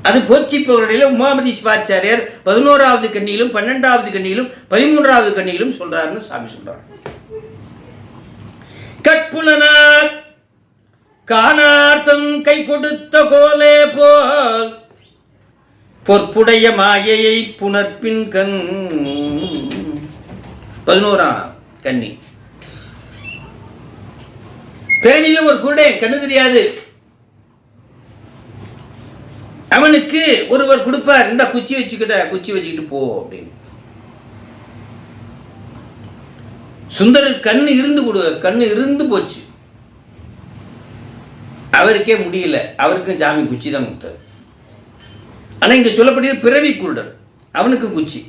அது போற்றிப்பவர்களில் உமாபதி சிவாச்சாரியார் 11வது கண்ணியிலும் 12வது கண்ணியிலும் 13வது கண்ணியிலும் சொல்றாருன்னு சாமி சொல்றார். கற்புலனார் காணார்த்தம் கை கொடுத்த கோலே போல் பொற்புடைய மாயையை புனர்பின் கண். 11ஆம் கன்னி. பிறவியில ஒரு குருடே கண்ணு தெரியாது. அவனுக்கு ஒருவர் கொடுப்பார், இந்த குச்சி வச்சுக்கிட்டு போ அப்படின்னு. சுந்தரர் கண்ணு இருந்து போச்சு. அவருக்கே முடியல. அவருக்கும் சாமி குச்சி தான் கொடுத்தார். ஆனால் இங்கே சொல்லப்படுகிற பிறவி குருடர், அவனுக்கு குச்சி.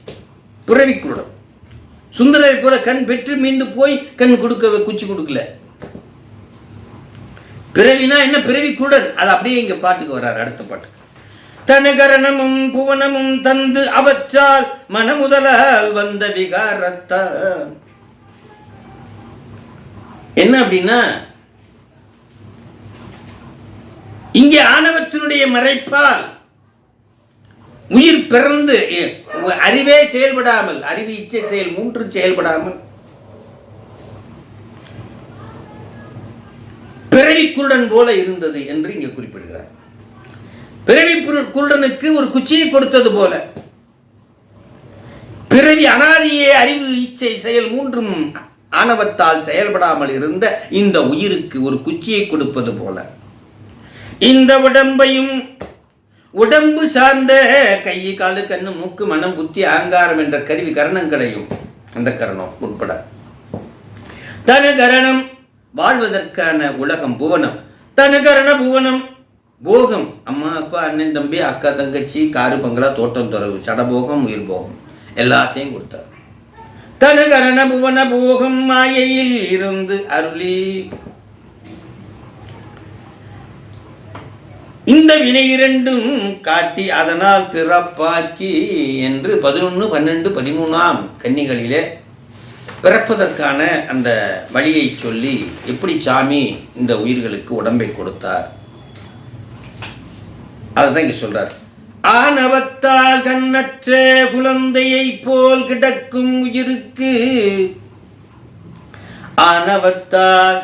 பிறவி குருடர் சுந்தரரை போல கண் பெற்று மீண்டு போய் கண் குச்சி கொடுக்கல. பிறவினா என்ன? பிறவி குருடர். அது அப்படியே இங்கே பாட்டுக்கு வர்றாரு. அடுத்த பாட்டுக்கு தனகரணமும் புவனமும் தந்து அவற்றால் மனமுதலால் வந்த விகாரத்தால். என்ன அப்படின்னா, இங்கே ஆணவத்தினுடைய மறைப்பால் உயிர் பிறந்து அறிவே செயல்படாமல், அறிவு இச்சை செயல் 3 செயல்படாமல் பிறவி குருடன் போல இருந்தது என்று இங்கே குறிப்பிடுகிறார். பிறவி குருடனுக்கு ஒரு குச்சியை கொடுத்தது போல பிறவி அனாதியே அறிவு இச்சை செயல் 3 ஆணவத்தால் செயல்படாமல் இருந்த இந்த உயிருக்கு ஒரு குச்சியை கொடுப்பது போல இந்த உடம்பையும் உடம்பு சார்ந்த கை காலு கண்ணு மூக்கு மனம் புத்தி அகங்காரம் என்ற கருவி கரணங்களையும் அந்த கரணம் உட்பட தனுகரணம் வாழ்வதற்கான உலகம் புவனம், தனுகரண புவனம் போகம், அம்மா அப்பா அண்ணன் தம்பி அக்கா தங்கச்சி காரு பங்களா தோட்டம் துறவு சடபோகம் உயிர் போகம் எல்லாத்தையும் கொடுத்தார். தனுகரண புவன போகம் மாயையில் இருந்து அருளி இந்த வினை 2ம் காட்டி அதனால் பிறப்பாக்கி என்று 11, 12, 13ஆம் கன்னிகளிலே பிறப்பதற்கான அந்த வழியை சொல்லி எப்படி சாமி இந்த உயிர்களுக்கு உடம்பை கொடுத்தார் அதுதான் இங்க சொல்றார். ஆணவத்தால் கண்ணற்ற குழந்தையை போல் கிடக்கும் உயிருக்கு ஆணவத்தால்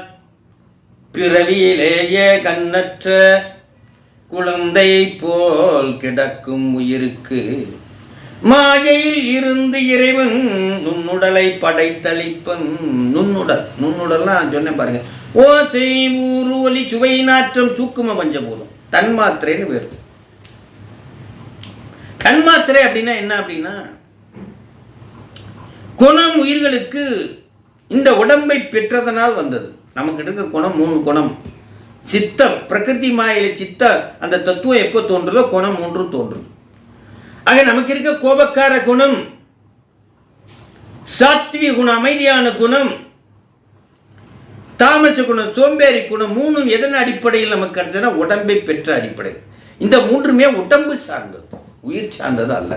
பிறவியிலேயே கண்ணற்ற குழந்தை போல் கிடக்கும் உயிருக்கு மாயையில் இருந்து இறைவன் நுண்ணுடலை படைத்தளிப்பன். நுண்ணுடல்னா சொன்னேன் பாருங்க. ஓசை ஊறு ஒலி சுவை நாற்றம் சூக்கும பஞ்சபூதம் தன்மாத்திரைன்னு பேரு. தன்மாத்திரை அப்படின்னா என்ன அப்படின்னா, குணம் உயிர்களுக்கு இந்த உடம்பை பெற்றதனால் வந்தது. நமக்கு இருக்க குணம் 3 குணம். சித்தம் பிரகிருதி மாயில சித்த அந்த தத்துவம் எப்போ தோன்றுதோ குணம் 3 தோன்றுது. ஆக நமக்கு இருக்க கோபக்கார குணம், சாத்விக குணம் அமைதியான குணம், தாமச குணம் சோம்பேறி குணம், மூணும் எதன் அடிப்படையில் நமக்கு கிடைச்சதுன்னா உடம்பை பெற்ற அடிப்படை. இந்த மூன்றுமே உடம்பு சார்ந்தது, உயிர் சார்ந்தது அல்ல.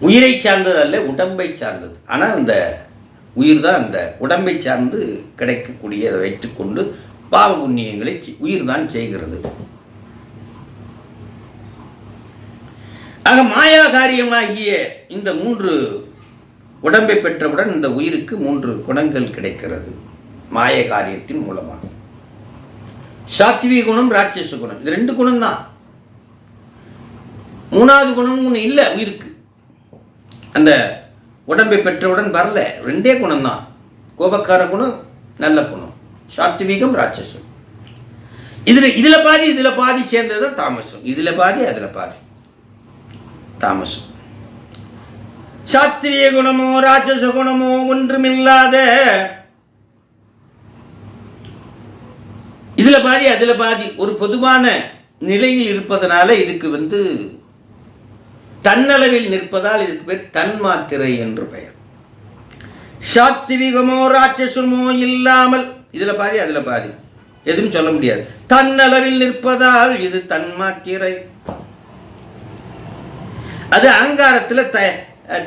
உயிரை சார்ந்தது அல்ல, உடம்பை சார்ந்தது. ஆனால் அந்த உயிர் தான் அந்த உடம்பை சார்ந்து கிடைக்கக்கூடியதை வைத்துக்கொண்டு பாவ புண்ணியங்களை உயிர் தான் செய்கிறது. ஆக மாயா காரியமாகிய இந்த மூன்று உடம்பை பெற்றவுடன் இந்த உயிருக்கு மூன்று குணங்கள் கிடைக்கிறது மாய காரியத்தின் மூலமாக. சாத்விக குணம், ராட்சச குணம், இது ரெண்டு குணம் தான். மூணாவது குணம் ஒன்று இல்லை உயிருக்கு. அந்த உடம்பை பெற்றவுடன் வரல, ரெண்டே குணம் தான். கோபக்கார குணம், நல்ல குணம், சாத்விகம், ராட்சசம். இதுல பாதி சேர்ந்தது தான் தாமசம். இதுல பாதி அதுல பாதி தாமசம். சாத்விக குணமோ ராட்சச குணமோ ஒன்றுமில்லாத, இதுல பாதி அதுல பாதி ஒரு பொதுவான நிலையில் இருப்பதனால இதுக்கு தன்னளவில் நிற்பதால் இதுக்கு பேர் தன்மாத்திரை என்று பெயர். சாத்விகமோ ராட்சசமோ இல்லாமல் இதுல பாதி அதுல பாதி எதுவும் சொல்ல முடியாது. தன்னளவில் நிற்பதால் இது தன்மாத்திரை. அது அகங்காரத்துல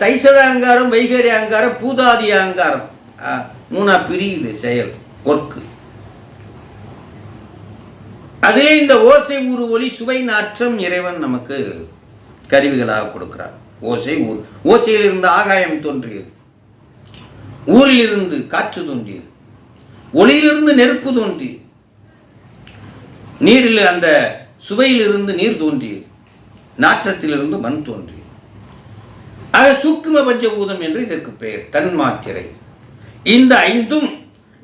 தைசத அகங்காரம், வைகரி அகங்காரம், பூதாதி அகங்காரம், மூணா பிரியுது செயல் ஒர்க்கு. அதிலே இந்த ஓசை ஊறு ஒலி சுவை நாற்றம் இறைவன் நமக்கு கருவிகளாக கொடுக்கிறார். ஓசை ஊர், ஓசையில் இருந்து ஆகாயம் தோன்றியது, ஊரில் இருந்து காற்று தோன்றியது, ஒளியிலிருந்து நெருப்பு தோன்றியது, நீரில் அந்த சுவையிலிருந்து நீர் தோன்றியது, நாற்றத்திலிருந்து மண் தோன்றியது. ஆக சூக்கும பஞ்சபூதம் என்று இதற்கு பெயர் தன்மாத்திரை. இந்த ஐந்தும்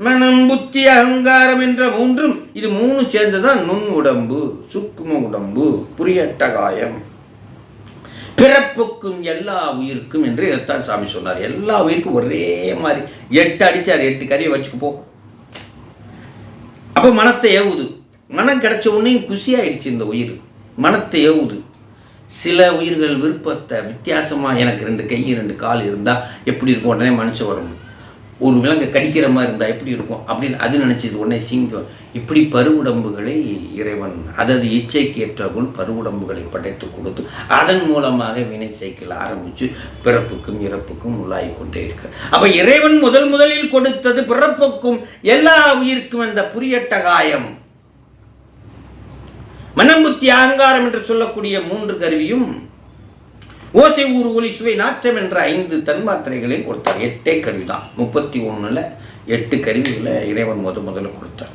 மனம் புத்தி அகங்காரம் என்ற மூன்றும், இது மூணு சேர்ந்துதான் நுண் உடம்பு, சூக்கும உடம்பு, புரியட்ட காயம். பிறப்புக்கும் எல்லா உயிருக்கும் என்று இதைத்தான் சாமி சொன்னார். எல்லா உயிருக்கும் ஒரே மாதிரி 8 அடிச்சார். 8 கறியை வச்சுக்கு போ. அப்போ மனத்தை ஏவுது. மனம் கிடைச்ச உடனே குஷி ஆயிடுச்சு. இந்த உயிர் மனத்தை ஏவுது. சில உயிர்கள் விருப்பத்தை வித்தியாசமாக, எனக்கு 2 கை 2 கால் இருந்தால் எப்படி இருக்கும், உடனே மனுஷன் வரும். ஒரு விலங்கை கடிக்கிற மாதிரி இருந்தால் எப்படி இருக்கும் அப்படின்னு அது நினச்சிது உடனே சிங்கம். இப்படி பருவுடம்புகளை இறைவன் அதது இச்சைக்கு ஏற்றபோல் பருவுடம்புகளை படைத்து கொடுத்து அதன் மூலமாக வினை சைக்கிள் ஆரம்பித்து பிறப்புக்கும் இறப்புக்கும் உள்ளாகி கொண்டே இருக்கு. அப்போ இறைவன் முதலில் கொடுத்தது பிறப்புக்கும் எல்லா உயிருக்கும் அந்த புரியட்ட காயம், மனம் புத்தி அகங்காரம் என்று சொல்லக்கூடிய 3 கருவியும், ஓசை ஊறு ஒலி சுவை நாற்றம் என்ற 5 தன்மாத்திரைகளையும் கொடுத்தார். 8 கருவி தான். 31ல் 8 கருவிகளை இறைவன் முதல்ல கொடுத்தார்.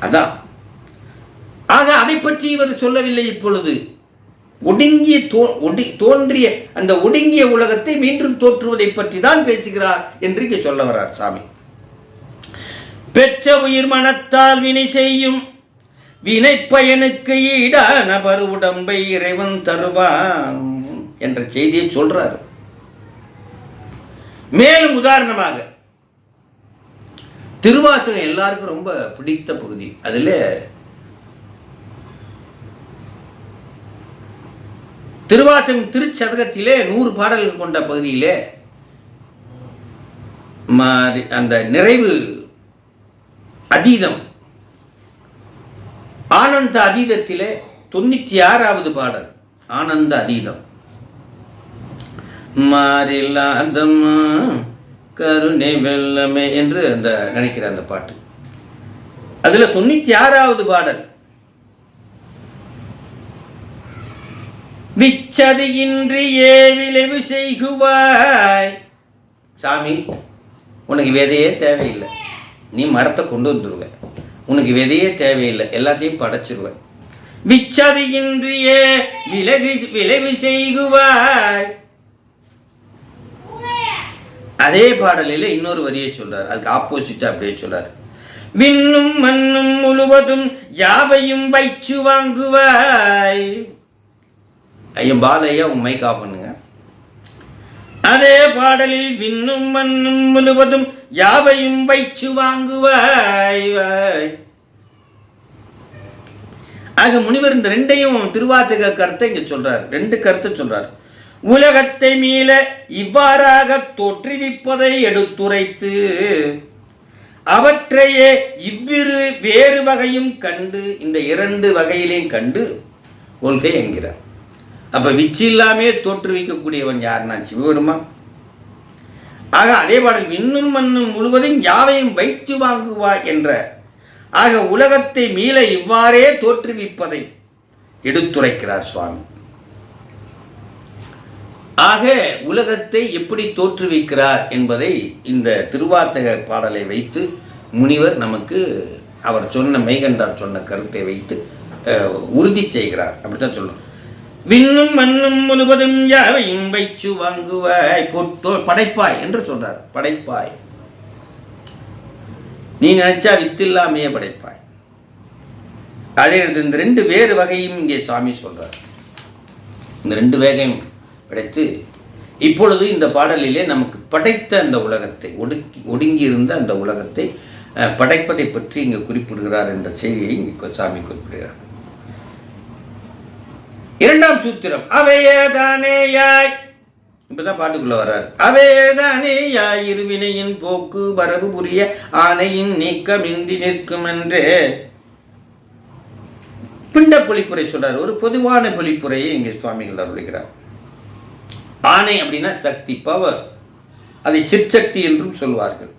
அதான். ஆக அதை பற்றி இவர் சொல்லவில்லை. இப்பொழுது தோன்றிய அந்த ஒடுங்கிய உலகத்தை மீண்டும் தோற்றுவதை பற்றி தான் பேசுகிறார் என்று இங்கே சொல்ல வர்றார் சாமி. பெற்ற உயிர் மனத்தால் வினை செய்யும் வினை பயனுக்கு ஈடான பருவுடம்பை இறைவன் தருவான் என்ற செய்தியை சொல்றார். மேலும் உதாரணமாக திருவாசகம் எல்லாருக்கும் ரொம்ப பிடித்த பகுதி. அதில் திருவாசகம் திருச்சதகத்திலே 100 பாடல்கள் கொண்ட பகுதியிலே அந்த நிறைவு அதீதம் ஆனந்த அதீதத்திலே 96வது பாடல் ஆனந்த அதீதம். மாறில்லாதம்மா கருணை வெள்ளமே என்று அந்த நினைக்கிற அந்த பாட்டு. அதுல 96வது பாடல் விச்சது இன்றியே விளைவு செய்குவாய். சாமி, உனக்கு விதையே தேவையில்லை, நீ மரத்தை கொண்டு வந்துருவ. உனக்கு விதையே தேவையில்லை, எல்லாத்தையும் படைச்சிருவ. விச்சது இன்றியே விளைவு செய்குவாய். அதே பாடலில் இன்னொரு வரியை சொல்றார். அதுக்கு ஆப்போசிட் அப்படியே சொல்றார். விண்ணும் மண்ணும் முழுவதும் யாவையும் வைச்சு வாங்குவாய். ஐயன் பாலையா உன் மைக் ஆஃப் பண்ணுங்க. அதே பாடலில் விண்ணும் மண்ணும் முழுவதும் யாவையும் வைச்சு வாங்குவாய். ஆக முனிவர் இந்த ரெண்டையும் திருவாசக கருத்தை இங்க சொல்றார். ரெண்டு கருத்தை சொல்றார். உலகத்தை மீள இவ்வாறாக தோற்றுவிப்பதை எடுத்துரைத்து அவற்றையே இவ்விரு வேறு வகையும் கண்டு, இந்த இரண்டு வகையிலையும் கண்டு கொள்கை என்கிறார். அப்ப விச்சு இல்லாமே தோற்றுவிக்கக்கூடியவன் யாருன்னா சிவபெருமான். ஆக அதே பாடல் விண்ணும் மண்ணும் முழுவதும் யாவையும் வைத்து வாங்குவா என்ற, ஆக உலகத்தை மீள இவ்வாறே தோற்றுவிப்பதை எடுத்துரைக்கிறார் சுவாமி. ஆக உலகத்தை எப்படி தோற்றுவிக்கிறார் என்பதை இந்த திருவாசக பாடலை வைத்து முனிவர் நமக்கு அவர் சொன்ன மெய்கண்டார் சொன்ன கருத்தை வைத்து உறுதி செய்கிறார். அப்படித்தான் சொல்லணும். விண்ணும் மண்ணும் முழுவதும் யாவையும் வைச்சு வாங்குவாய் படைப்பாய் என்று சொல்றார். படைப்பாய், நீ நினைச்சா வித்தில்லாமையே படைப்பாய். அதே இந்த ரெண்டு வேறு வகையும் இங்கே சுவாமி சொல்றார். இந்த ரெண்டு வகையும் படைத்து இப்பொழுது இந்த பாடலிலே நமக்கு படைத்த அந்த உலகத்தை ஒடுங்கி இருந்த அந்த உலகத்தை படைப்பதை பற்றி இங்கு குறிப்பிடுகிறார் என்ற செய்தியை இங்கு சாமி குறிப்பிடுகிறார். இரண்டாம் சூத்திரம் அவையேதானேயாய். இப்பதான் பாட்டுக்குள்ள வர்றார். அவையேதானேயாய் இருவினையின் போக்கு வரவு புரிய ஆணையின் நீக்கமின்றி நிற்கும் என்றே பிண்ட பொழிப்புரை சொல்றார். ஒரு பொதுவான பொழிப்புரையை இங்கே சுவாமிகள் அருளுகிறார். ஆணை அப்படின்னா சக்தி, பவர். அதை சிற்சக்தி என்றும் சொல்வார்கள்.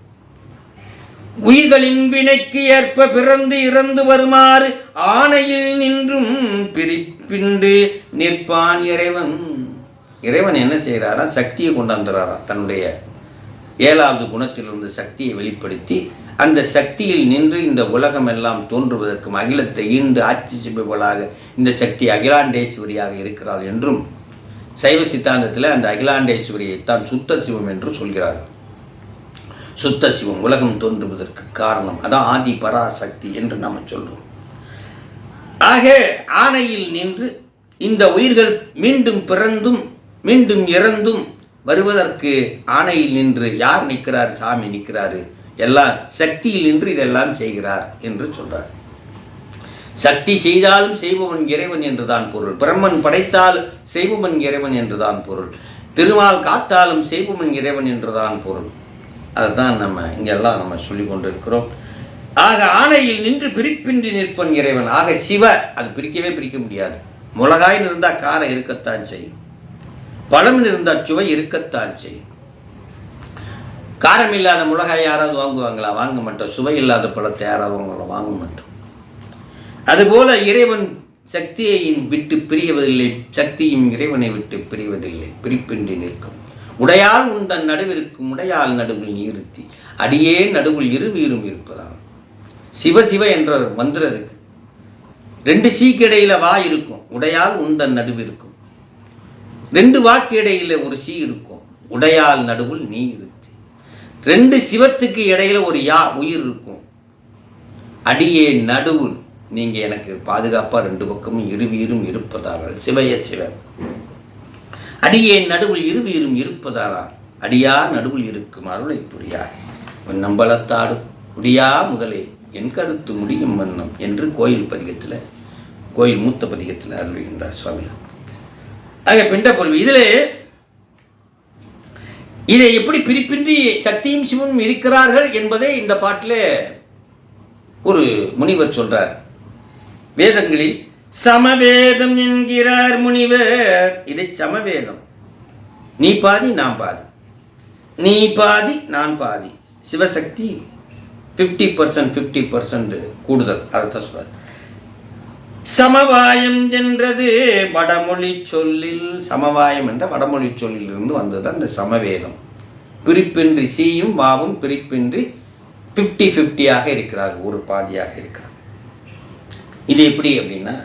உயிர்களின் வினைக்கு ஏற்ப பிறந்து இறந்து வருமாறு ஆணையில் நின்றும் பிரிப்பிண்டு நிற்பான் இறைவன். இறைவன் என்ன செய்கிறாரா? சக்தியை கொண்டாந்துறாரா. தன்னுடைய 7வது குணத்திலிருந்து சக்தியை வெளிப்படுத்தி அந்த சக்தியில் நின்று இந்த உலகம் எல்லாம் தோன்றுவதற்கும் அகிலத்தை ஈண்டு ஆட்சி செய்பவளாக இந்த சக்தி அகிலாண்டேஸ்வரியாக இருக்கிறாள் என்றும் சைவ சித்தாந்தத்தில் அந்த அகிலாண்டேஸ்வரியைத்தான் சுத்த சிவம் என்று சொல்கிறார்கள். சுத்த சிவம் உலகம் தோன்றுவதற்கு காரணம், அதான் ஆதி பராசக்தி என்று நாம் சொல்றோம். ஆக ஆணையில் நின்று இந்த உயிர்கள் மீண்டும் பிறந்தும் மீண்டும் இறந்தும் வருவதற்கு ஆணையில் நின்று யார் நிற்கிறார்? சாமி நிற்கிறாரு. எல்லாம் சக்தியில் நின்று இதெல்லாம் செய்கிறார் என்று சொல்றார். சக்தி செய்தாலும் செய்பவன் இறைவன் என்றுதான் பொருள். பிரம்மன் படைத்தால் செய்பவன் இறைவன் என்றுதான் பொருள். திருமால் காத்தாலும் செய்பவன் இறைவன் என்றுதான் பொருள். அதுதான் நம்ம இங்கெல்லாம் நம்ம சொல்லி கொண்டு இருக்கிறோம். ஆக ஆணையில் நின்று பிரிப்பின்றி நிற்பன் இறைவன். ஆக சிவ அது பிரிக்க முடியாது. மிளகாயின் இருந்தால் காரம் இருக்கத்தான் செய்யும், பழம் இருந்தால் சுவை இருக்கத்தான் செய்யும். காரம் இல்லாத மிளகாய் யாராவது வாங்குவாங்களா? வாங்க மாட்டோம். சுவை இல்லாத பழத்தை யாராவது வாங்க மாட்டோம். அதுபோல இறைவன் சக்தியை விட்டு பிரியவதில்லை, சக்தியும் இறைவனை விட்டு பிரிவதில்லை. பிரிப்பின்றி நிற்கும். உடையால் உந்தன் நடுவிற்கும் உடையால் நடுவில் நீருத்தி அடியே நடுவில் இருவீரும் இருப்பதாம். சிவசிவ என்ற மந்திரம் இருக்கு. 2 சீக்கு இடையில வா இருக்கும், உடையால் உந்தன் நடுவிற்கும். 2 வாக்கு இடையில ஒரு சீ இருக்கும், உடையால் நடுவில் நீ இருத்தி. 2 சிவத்துக்கு இடையில ஒரு யா உயிர் இருக்கும். அடியே நடுவில் நீங்க எனக்கு பாதுகாப்பா 2 பக்கமும் இருவீரும் இருப்பதால் சிவைய சிவன். அடியே நடுவில் இருவீரும் இருப்பதாலா அடியார் நடுவில் இருக்கும் அருளை புரியார் நம்பலத்தாடு முடியா முதலே என் கருத்து முடியும் வண்ணம் என்று கோயில் மூத்த பதிகத்தில் அருள்கின்றார் சுவாமி. ஆக பிண்ட பொருள் இதை எப்படி பிரிப்பின்றி சக்தியும் சிவனும் இருக்கிறார்கள் என்பதை இந்த பாட்டிலே ஒரு முனிவர் சொல்றார். வேதங்களில் சமவேதம் என்கிறார் முனிவர். இதை சமவேதம். நீ பாதி நான் பாதி, நீ பாதி நான் பாதி. சிவசக்தி 50% கூடுதல். அர்த்தம் சொல்றார். சமவாயம் என்றது வடமொழி சொல்லில், சமவாயம் என்ற வடமொழி சொல்லில் இருந்து வந்தது அந்த சமவேதம். பிரிப்பின்றி சீயும் வாவும் பிரிப்பின்றி 50-50 இருக்கிறார், ஒரு பாதியாக இருக்கிறார். இது எப்படி அப்படின்னா,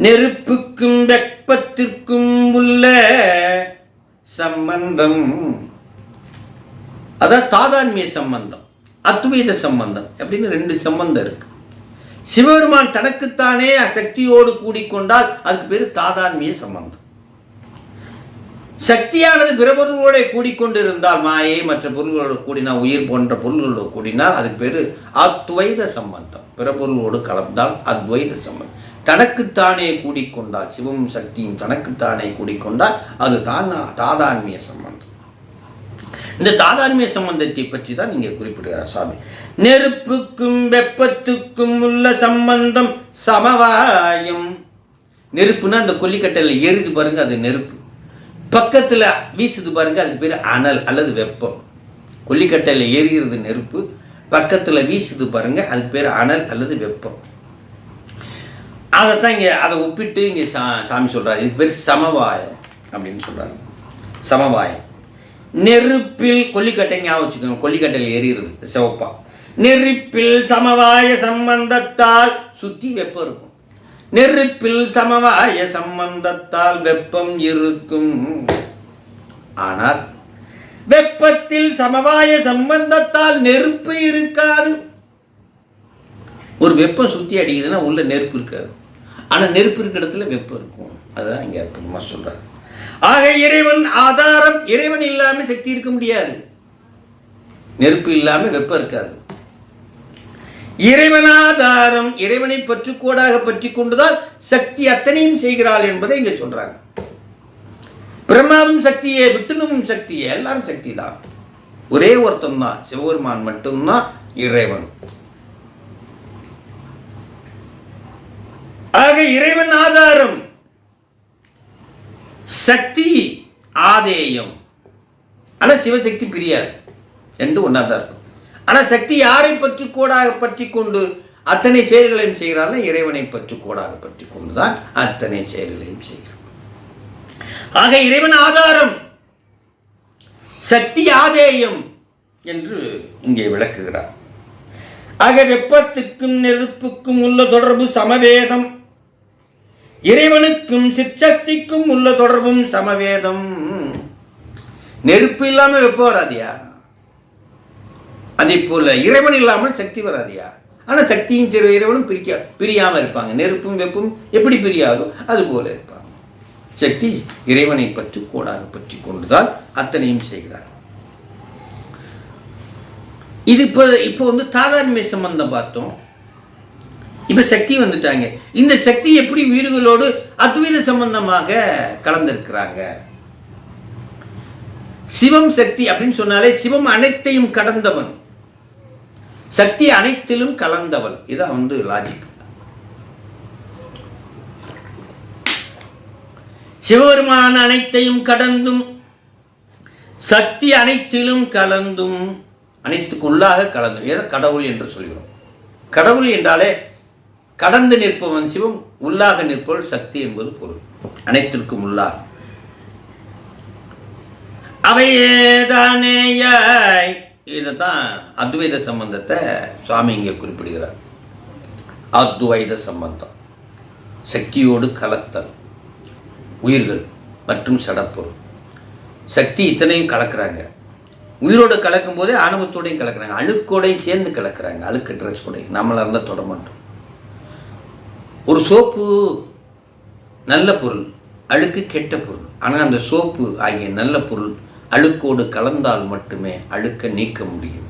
நெருப்புக்கும் வெப்பத்திற்கும் உள்ள சம்பந்தம், அதான் தாதான்மிய சம்பந்தம், அத்வைத சம்பந்தம் அப்படின்னு 2 சம்பந்தம் இருக்கு. சிவபெருமான் தனக்குத்தானே சக்தியோடு கூடிக்கொண்டால் அதுக்கு பேரு தாதான்மிய சம்பந்தம். சக்தியானது பிற பொருள்களோட கூடிக்கொண்டிருந்தால், மாயை மற்ற பொருள்களோடு கூடினால், உயிர் போன்ற பொருள்களோடு கூடினால் அதுக்கு பேரு அத்வைத சம்பந்தம். பிற பொருளோடு கலந்தால் அத்வைத சம்பந்தம். தனக்குத்தானே கூடிக்கொண்டால், சிவமும் சக்தியும் தனக்குத்தானே கூடிக்கொண்டால் அது தாதான்மிய சம்பந்தம். இந்த தாதான்மிய சம்பந்தத்தை பற்றி தான் இங்கே குறிப்பிடுகிறார் சாமி. நெருப்புக்கும் வெப்பத்துக்கும் உள்ள சம்பந்தம் சமவாயம். நெருப்புனா அந்த கொல்லிக்கட்டையில் எரிது பாருங்க, அது நெருப்பு. பக்கத்தில் வீசுது பாருங்க, அதுக்கு பேர் அனல் அல்லது வெப்பம். கொல்லிக்கட்டையில் எரிகிறது நெருப்பு, பக்கத்தில் வீசுது பாருங்க, அதுக்கு பேர் அனல் அல்லது வெப்பம். அதைத்தான் இங்கே அதை ஒப்பிட்டு இங்கே சாமி சொல்கிறார். இதுக்கு பேர் சமவாயம் அப்படின்னு சொல்கிறாங்க. சமவாயம். நெருப்பில் கொல்லிக்கட்டை ஞாபகம் வச்சுக்கோங்க, கொல்லிக்கட்டையில் எரிகிறது சிவப்பா. நெருப்பில் சமவாய சம்பந்தத்தால் சுற்றி வெப்பம் இருக்கும். நெருப்பில் சமவாய சம்பந்தத்தால் வெப்பம் இருக்கும். ஆனால் வெப்பத்தில் சமவாய சம்பந்தத்தால் நெருப்பு இருக்காது. ஒரு வெப்பம் சுற்றி அடிக்குதுன்னா உள்ள நெருப்பு இருக்காது, ஆனால் நெருப்பு இருக்கிற இடத்துல வெப்பம் இருக்கும். அதுதான் இங்கே அற்புதமாக சொல்றாரு. ஆக இறைவன் ஆதாரம். இறைவன் இல்லாமல் சக்தி இருக்க முடியாது. நெருப்பு இல்லாமல் வெப்பம் இருக்காது. இறைவன் ஆதாரம். இறைவனை பற்றுக்கோடாக பற்றி கொண்டுதான் சக்தி அத்தனையும் செய்கிறாள் என்பதை இங்கே சொல்றாங்க. பிரம்மாவும் சக்தியே, விட்டுணும் சக்தியே, எல்லாரும் சக்தி தான். ஒரே ஒருத்தம் தான், சிவபெருமான் மட்டும்தான் இறைவன். ஆக இறைவன் ஆதாரம், சக்தி ஆதேயம். ஆனால் சிவசக்தி பிரியாது, ரெண்டு ஒன்றா தான் இருக்கும். ஆனால் சக்தி யாரை பற்றி கோடாக பற்றி கொண்டு அத்தனை செயல்களையும் செய்கிறார்கள்? இறைவனை பற்றி கோடாக பற்றி கொண்டுதான் அத்தனை செயல்களையும் செய்கிறார். ஆக இறைவன் ஆதாரம், சக்தி ஆதேயம் என்று இங்கே விளக்குகிறார். ஆக வெப்பத்துக்கும் நெருப்புக்கும் உள்ள தொடர்பு சமவேதம், இறைவனுக்கும் சிற்சக்திக்கும் உள்ள தொடர்பும் சமவேதம். நெருப்பு இல்லாமல் வெப்பம் வராதியா? அதே போல இறைவன் இல்லாமல் சக்தி வராதியா? ஆனால் சக்தியும் இறைவனும் பிரியாமல் இருப்பாங்க. நெருப்பும் வெப்பும் எப்படி பிரியாதோ அது போல இருப்பாங்க. சக்தி இறைவனை பற்றி கோடாக பற்றி கொண்டுதான் அத்தனையும் செய்கிறார். இது இப்போ தாதான்மிய சம்பந்தம் பார்த்தோம். இப்ப சக்தி வந்துட்டாங்க. இந்த சக்தி எப்படி உயிர்களோடு அத்வைத சம்பந்தமாக கலந்திருக்கிறாங்க? சிவம் சக்தி அப்படின்னு சொன்னாலே சிவம் அனைத்தையும் கடந்தவன், சக்தி அனைத்திலும் கலந்தவன். இதான் லாஜிக். சிவபெருமான் அனைத்தையும் கடந்தும், சக்தி அனைத்திலும் கலந்தும், அனைத்துக்குள்ளாக கலந்தும். ஏதோ கடவுள் என்று சொல்கிறோம். கடவுள் என்றாலே கடந்து நிற்பவன் சிவம், உள்ளாக நிற்பவள் சக்தி என்பது பொருள். அனைத்திற்கும் உள்ளாக. அவையேதானேயாய். இதைத்தான் அத்வைத சம்பந்தத்தை சுவாமி இங்கே குறிப்பிடுகிறார். அத்வைத சம்பந்தம், சக்தியோடு கலத்தல், உயிர்கள் மற்றும் சடப்பொருள். சக்தி இத்தனையும் கலக்கிறாங்க. உயிரோடு கலக்கும் போதே ஆணவத்தோடையும் கலக்கிறாங்க, அழுக்கோடையும் சேர்ந்து கலக்கிறாங்க. அழுக்கு ட்ரெஸ் கூட நம்மளாக இருந்தால் தொட மாட்டோம். ஒரு சோப்பு நல்ல பொருள், அழுக்கு கெட்ட பொருள். ஆனால் அந்த சோப்பு ஆகிய நல்ல பொருள் அழுக்கோடு கலந்தால் மட்டுமே அழுக்க நீக்க முடியும்.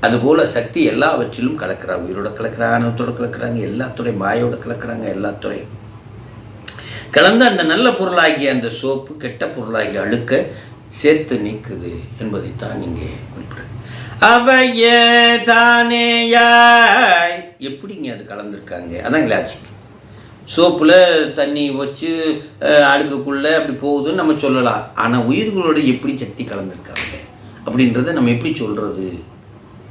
அதுபோல் சக்தி எல்லாவற்றிலும் கலக்கிறாங்க. உயிரோட கலக்கிறாங்க, ஆணவத்தோடு கலக்கிறாங்க, எல்லாத்துடைய மாயோடு கலக்கிறாங்க. எல்லாத்துறையும் கலந்து அந்த நல்ல பொருளாகிய அந்த சோப்பு கெட்ட பொருளாகிய அழுக்க சேர்த்து நீக்குது என்பதைத்தான் இங்கே குறிப்பிடுறேன். அவையே தானேயாய். எப்படிங்க அது கலந்துருக்காங்க? அதான் லாஜிக். சோப்பில் தண்ணி வச்சு அழுக்குக்குள்ளே அப்படி போகுதுன்னு நம்ம சொல்லலாம். ஆனால் உயிர்களோடு எப்படி சக்தி கலந்துருக்காங்க அப்படின்றத நம்ம எப்படி சொல்கிறது?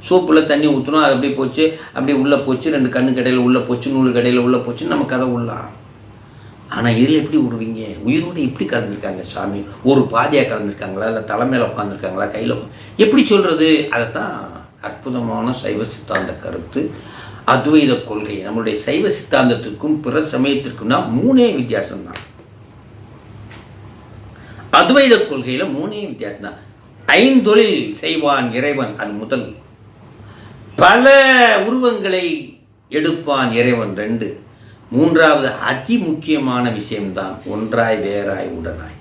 சோப்பில் தண்ணி ஊற்றணும், அது அப்படியே போச்சு, அப்படியே உள்ளே போச்சு, ரெண்டு கண்ணு கடையில் உள்ளே போச்சு, நூல் கடையில் உள்ளே போச்சுன்னு நம்ம கதை உள்ளலாம். ஆனால் இதில் எப்படி விடுவீங்க? உயிரோடு எப்படி கலந்துருக்காங்க சாமி? ஒரு பாதியாக கலந்துருக்காங்களா, இல்லை தலைமையில் உட்காந்துருக்காங்களா, கையில் எப்படி சொல்கிறது? அதைத்தான் அற்புதமான சைவ சித்தாந்த கருத்து, அத்வைத கொள்கை. நம்மளுடைய சைவ சித்தாந்தத்துக்கும் பிற சமயத்திற்கும்னா மூணே வித்தியாசம்தான். அத்வைத கொள்கையில் மூணே வித்தியாசம்தான். ஐந்தொழில் செய்வான் இறைவன், அது முதல். பல உருவங்களை எடுப்பான் இறைவன், ரெண்டு. மூன்றாவது அதி முக்கியமான விஷயம்தான் ஒன்றாய் வேறாய் உடனாய்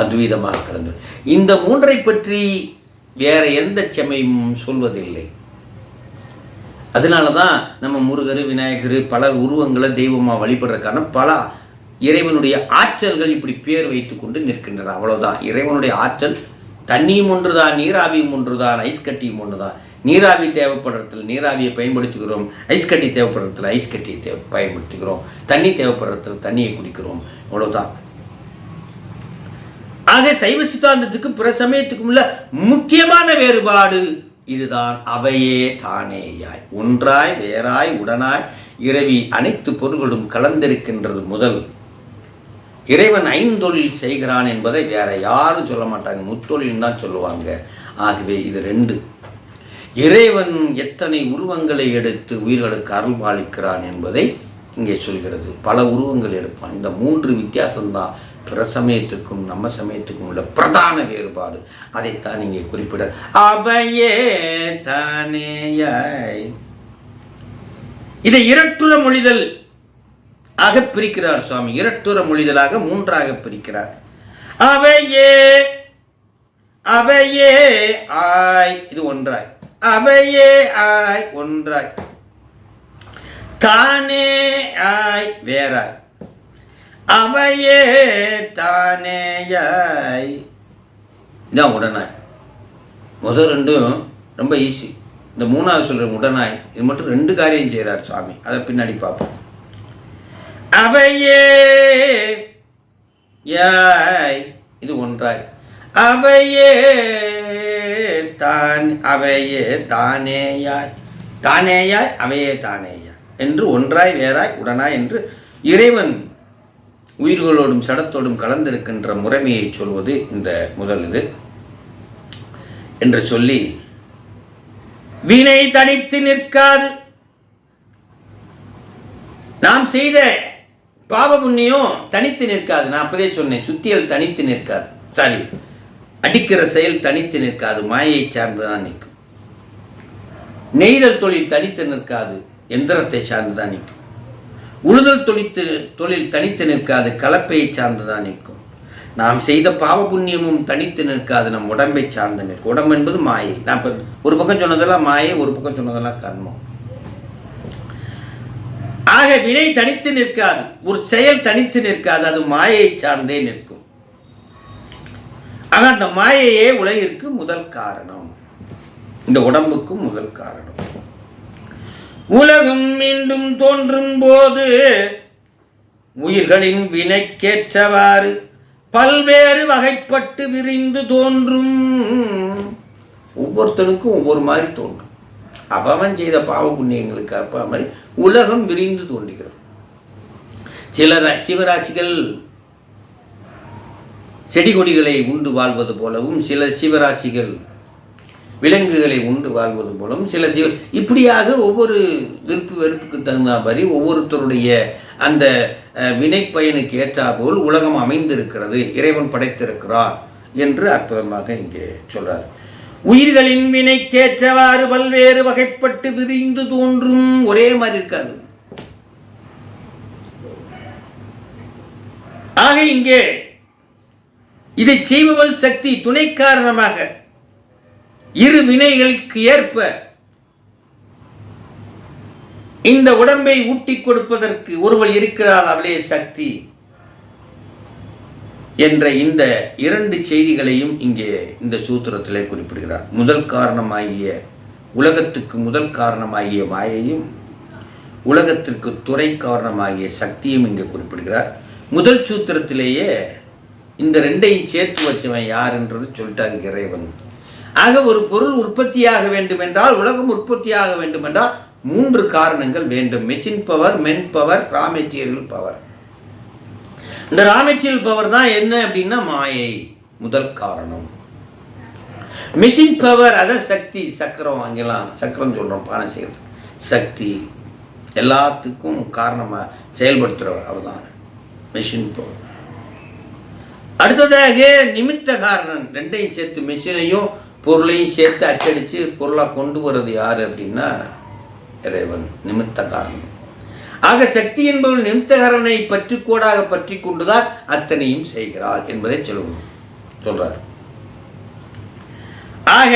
அத்வைதமாக கலந்து. இந்த மூன்றை பற்றி வேற எந்த சமயமும் சொல்வதில்லை. அதனால தான் நம்ம முருகர், விநாயகர் பல உருவங்களை தெய்வமாக வழிபடுற காரணம் பல இறைவனுடைய ஆற்றல்கள் இப்படி பேர் வைத்து கொண்டு நிற்கின்றன. அவ்வளோதான். இறைவனுடைய ஆற்றல் தண்ணியும் ஒன்றுதான், நீராவியும் ஒன்றுதான், ஐஸ் கட்டியும் ஒன்றுதான். நீராவி தேவைப்படுறதுல நீராவியை பயன்படுத்துகிறோம், ஐஸ் கட்டி தேவைப்படுறதுல ஐஸ் கட்டியை பயன்படுத்துகிறோம், தண்ணி தேவைப்படுறதுல தண்ணியை குடிக்கிறோம். அவ்வளோதான். ஆக சைவ சித்தாந்தத்துக்கும் பிற சமயத்துக்கும் உள்ள முக்கியமான வேறுபாடு இதுதான். அவையே தானேயாய், ஒன்றாய் வேறாய் உடனாய் இறைவி அனைத்து பொருள்களும் கலந்திருக்கின்றது. முதல் இறைவன் ஐந்தொழில் செய்கிறான் என்பதை வேற யாரும் சொல்ல மாட்டாங்க, முத்தொழில் தான் சொல்லுவாங்க. ஆகவே இது ரெண்டு. இறைவன் எத்தனை உருவங்களை எடுத்து உயிர்களுக்கு அருள் பாலிக்கிறான் என்பதை இங்கே சொல்கிறது. பல உருவங்கள் எடுப்பான். இந்த மூன்று வித்தியாசம்தான் பிற சமயத்துக்கும் நம்ம சமயத்துக்கும் உள்ள பிரதான வேறுபாடு. அதைத்தான் இங்கே குறிப்பிட அவையே தானேயாய். இதை இரட்டுற மொழிதல் ஆக பிரிக்கிறார் சுவாமி. இரட்டுற மொழிதலாக மூன்றாக பிரிக்கிறார். அவையே அவையே ஆய், இது ஒன்றாய். அவையே ஆய் ஒன்றாய், தானே ஆய் வேறாய். அவையே தானேயாய் இதான் உடனாய். முதல் ரெண்டும் ரொம்ப ஈஸி. இந்த மூணாவது சொல்ற உடனாய் இது மட்டும் ரெண்டு காரியம் செய்கிறார் சுவாமி. அதை பின்னாடி பார்ப்போம். அவையே யாய் இது ஒன்றாய். அவையே தான் அவையே தானேயாய், தானேயாய் அவையே தானேயாய் என்று ஒன்றாய் வேறாய் உடனாய் என்று இறைவன் உயிர்களோடும் சடத்தோடும் கலந்திருக்கின்ற முறைமையை சொல்வது இந்த முதல் இது என்று சொல்லி, வினை தனித்து நிற்காது. நாம் செய்த பாவ புண்ணியம் தனித்து நிற்காது. நான் அப்பதே சொன்னேன், சுத்தியல் தனித்து நிற்காது. சரி, அடிக்கிற செயல் தனித்து நிற்காது, மாயை சார்ந்துதான் நிற்கும். நெய்தல் தொழில் தனித்து நிற்காது, எந்திரத்தை சார்ந்துதான் நிற்கும். உழுதல் தொழில் தனித்து நிற்காது, கலப்பையை சார்ந்துதான் நிற்கும். நாம் செய்த பாவ புண்ணியமும் தனித்து நிற்காது, நம் உடம்பை சார்ந்து நிற்கும். உடம்பு என்பது மாயை. நான் இப்போ ஒரு பக்கம் சொன்னதெல்லாம் மாயை, ஒரு பக்கம் சொன்னதெல்லாம் கர்மம். ஆக வினை தனித்து நிற்காது, ஒரு செயல் தனித்து நிற்காது, அது மாயை சார்ந்தே நிற்கும். ஆக அந்த மாயையே உலகிற்கு முதல் காரணம், இந்த உடம்புக்கும் முதல் காரணம். உலகம் மீண்டும் தோன்றும் போது உயிர்களின் வினைக்கேற்றவாறு பல்வேறு வகைப்பட்டு விரிந்து தோன்றும். ஒவ்வொருத்தனுக்கும் ஒவ்வொரு மாதிரி தோன்றும். அவன் செய்த பாவ புண்ணியங்களுக்கு அப்பா மாதிரி உலகம் விரிந்து தோன்றுகிறது. சில சிவராசிகள் செடி கொடிகளை உண்டு வாழ்வது போலவும், சில சிவராசிகள் விலங்குகளை உண்டு வாழ்வது போலவும், சில இப்படியாக ஒவ்வொரு விருப்பு வெறுப்புக்கு தகுந்த மாதிரி ஒவ்வொருத்தருடைய அந்த வினை பயனுக்கு ஏற்றாற்போல் உலகம் அமைந்திருக்கிறது, இறைவன் படைத்திருக்கிறார் என்று அற்புதமாக இங்கே சொல்றார். உயிர்களின் வினைக்கேற்றவாறு பல்வேறு வகைப்பட்டு விரிந்து தோன்றும். ஒரே மாதிரி இருக்காது. ஆக இங்கே இதை செய்பவள் சக்தி துணை காரணமாக இரு வினைகளுக்கு ஏற்ப இந்த உடம்பை ஊட்டி கொடுப்பதற்கு ஒருவள் இருக்கிறாள், அவளே சக்தி என்ற இந்த இரண்டு செய்திகளையும் இங்கே இந்த சூத்திரத்திலே குறிப்பிடுகிறார். முதல் காரணமாகிய உலகத்துக்கு முதல் காரணமாகிய மாயையும் உலகத்திற்கு துறை காரணமாகிய சக்தியும் இங்கே குறிப்பிடுகிறார். முதல் சூத்திரத்திலேயே இந்த ரெண்டையும் சேர்த்து வச்சவன் யாருன்றது சொல்லிட்டாங்க இறைவன். ஆக ஒரு பொருள் உற்பத்தியாக வேண்டும் என்றால், உலகம் உற்பத்தியாக வேண்டும் என்றால் மூன்று காரணங்கள் வேண்டும். Machine power, men power, raw material power. இந்த ரா மெட்டீரியல் பவர் தான் என்ன அப்படின்னா மாயை முதல் காரணம். மெஷின் பவர் அத சக்தி, சக்கரம், அங்கெல்லாம் சக்கரம் சொல்றோம், பானை செய்யறது சக்தி, எல்லாத்துக்கும் காரணமா செயல்படுத்துறவர் அவர்தான் மெஷின் பவர். அடுத்ததாக நிமித்த காரணம். ரெண்டையும் சேர்த்து, மெஷினையும் பொருளையும் சேர்த்து அச்சடித்து பொருளாக கொண்டு வர்றது யார் அப்படின்னா இறைவன், நிமித்த காரணம். ஆக சக்தி என்பவள் நிமித்த காரனை பற்றி கோடாக பற்றி கொண்டுதான் அத்தனையும் செய்கிறாள் என்பதை சொல்றார். ஆக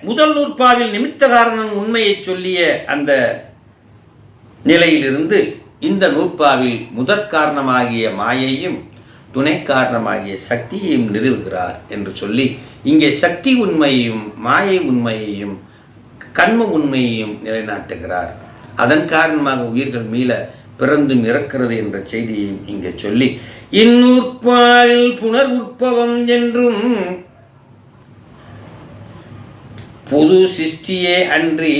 முதல் நூற்பாவில் நிமித்த காரணம் உண்மையை சொல்லிய அந்த நிலையிலிருந்து இந்த நூற்பாவில் முதற் காரணமாகிய மாயையும் துணை காரணமாகிய சக்தியையும் நிறுவுகிறார் என்று சொல்லி இங்கே சக்தி உண்மையையும் மாயை உண்மையையும் கண்ம உண்மையையும் நிலைநாட்டுகிறார். அதன் காரணமாக உயிர்கள் மீள பிறந்தும் இறக்கிறது என்ற செய்தியையும் இங்கே சொல்லி இந்நூற்பாவில் புனர் உற்பவம் என்றும் புது சிருஷ்டியே அன்றி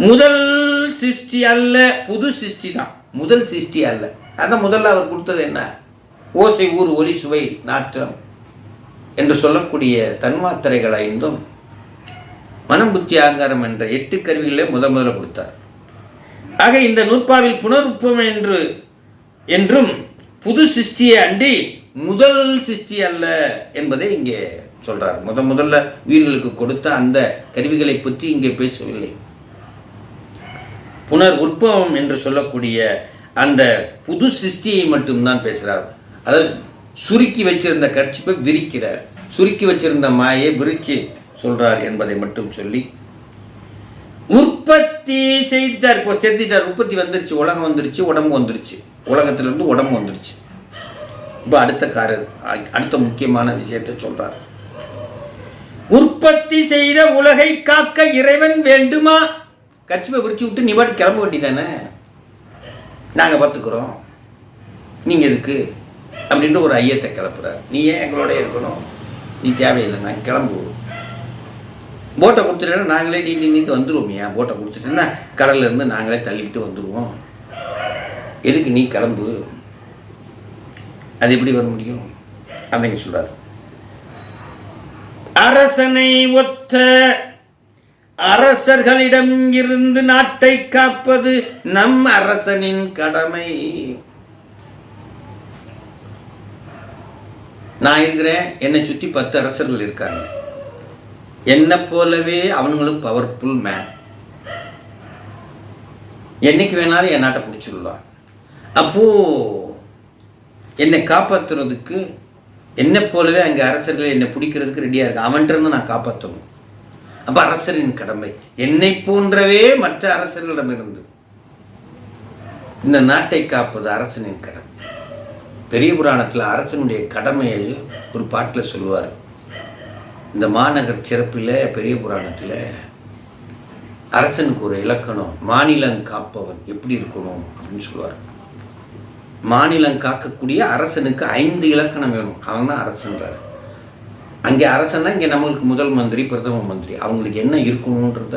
முதல் சிருஷ்டி அல்ல, புது சிருஷ்டி தான், முதல் சிருஷ்டி அல்ல. அதான் முதல்ல அவர் கொடுத்தது என்ன? ஓசை, ஊர், ஒலி, சுவை, நாற்றம் என்று சொல்லக்கூடிய தன்மாத்திரைகள் ஐந்தும் மனம், புத்தி, அகங்காரம் என்ற 8 கருவிகளே முதல்ல கொடுத்தார். ஆக இந்த நூற்பாவில் புனருப்பம் என்றும் புது சிருஷ்டியை அன்றி முதல் சிருஷ்டி அல்ல என்பதை இங்கே சொல்றார். முதல்ல உயிர்களுக்கு கொடுத்த அந்த கருவிகளை பற்றி இங்கே பேசவில்லை. புனர் உற்பவம் என்று சொல்லக்கூடிய அந்த புது சிருஷ்டியை மட்டும்தான் பேசுகிறார். அதாவது சுருக்கி வச்சிருந்த கர்ச்சிப்பை விரிக்கிறார், சுருக்கி வச்சிருந்த மாயை விரிச்சு சொல்றார் என்பதை மட்டும் சொல்லி உற்பத்தி செய்தார். இப்போ செஞ்சிட்டார், உற்பத்தி வந்துருச்சு, உலகம் வந்துருச்சு, உடம்பு வந்துருச்சு, உலகத்திலிருந்து உடம்பு வந்துருச்சு. இப்போ அடுத்த முக்கியமான விஷயத்தை சொல்றார். உற்பத்தி செய்த உலகை காக்க இறைவன் வேண்டுமா? கட்சிப்பை விரிச்சு விட்டு நீ பாட்டு கிளம்ப வேண்டியதானே, நாங்கள் பார்த்துக்குறோம், நீங்கள் எதுக்கு அப்படின்ட்டு ஒரு ஐயத்தை கிளப்புறார். நீ ஏன் எங்களோட இருக்கணும், நீ தேவையில்லை, நான் கிளம்புவோம். போட்டை கொடுத்துட்டேன்னா நாங்களே நீட்டு வந்துடுவோம்யா, போட்டை கொடுத்துட்டேன்னா கடல்லேருந்து நாங்களே தள்ளிக்கிட்டு வந்துடுவோம், எதுக்கு நீ கிளம்பு, அது எப்படி வர முடியும் அப்படிங்க சொல்றார். அரசனை ஒத்த அரசர்களிடம் இருந்து நாட்டை காப்பது நம் அரசனின் கடமை. நான் இருக்கிறேன், என்னை சுற்றி 10 அரசர்கள் இருக்காங்க, என்னை போலவே அவனுங்களும் பவர்ஃபுல் மேன், என்னைக்கு வேணாலும் என் நாட்டை பிடிச்சிடலாம். அப்போது என்னை காப்பாற்றுறதுக்கு என்னை போலவே அங்கே அரசர்கள் என்னை பிடிக்கிறதுக்கு ரெடியாக இருக்கு, அவன்கிட்ட நான் காப்பாற்றணும். அப்போ அரசரின் கடமை என்னை போன்றவே மற்ற அரசர்களிடமிருந்து இந்த நாட்டை காப்பது அரசனின் கடமை. பெரிய புராணத்தில் அரசனுடைய கடமையை ஒரு பாட்டில் சொல்லுவார். இந்த மாநகர் சிறப்பில் பெரிய புராணத்தில் அரசனுக்கு ஒரு இலக்கணம், மாநிலம் காப்பவன் எப்படி இருக்கணும் அப்படின்னு சொல்லுவார். மாநிலம் காக்கக்கூடிய அரசனுக்கு 5 இலக்கணம் வேணும், அவன் தான் அரசன்றார். அங்கே அரசன்னா இங்கே நம்மளுக்கு முதல் மந்திரி, பிரதம மந்திரி, அவங்களுக்கு என்ன இருக்கணுன்றத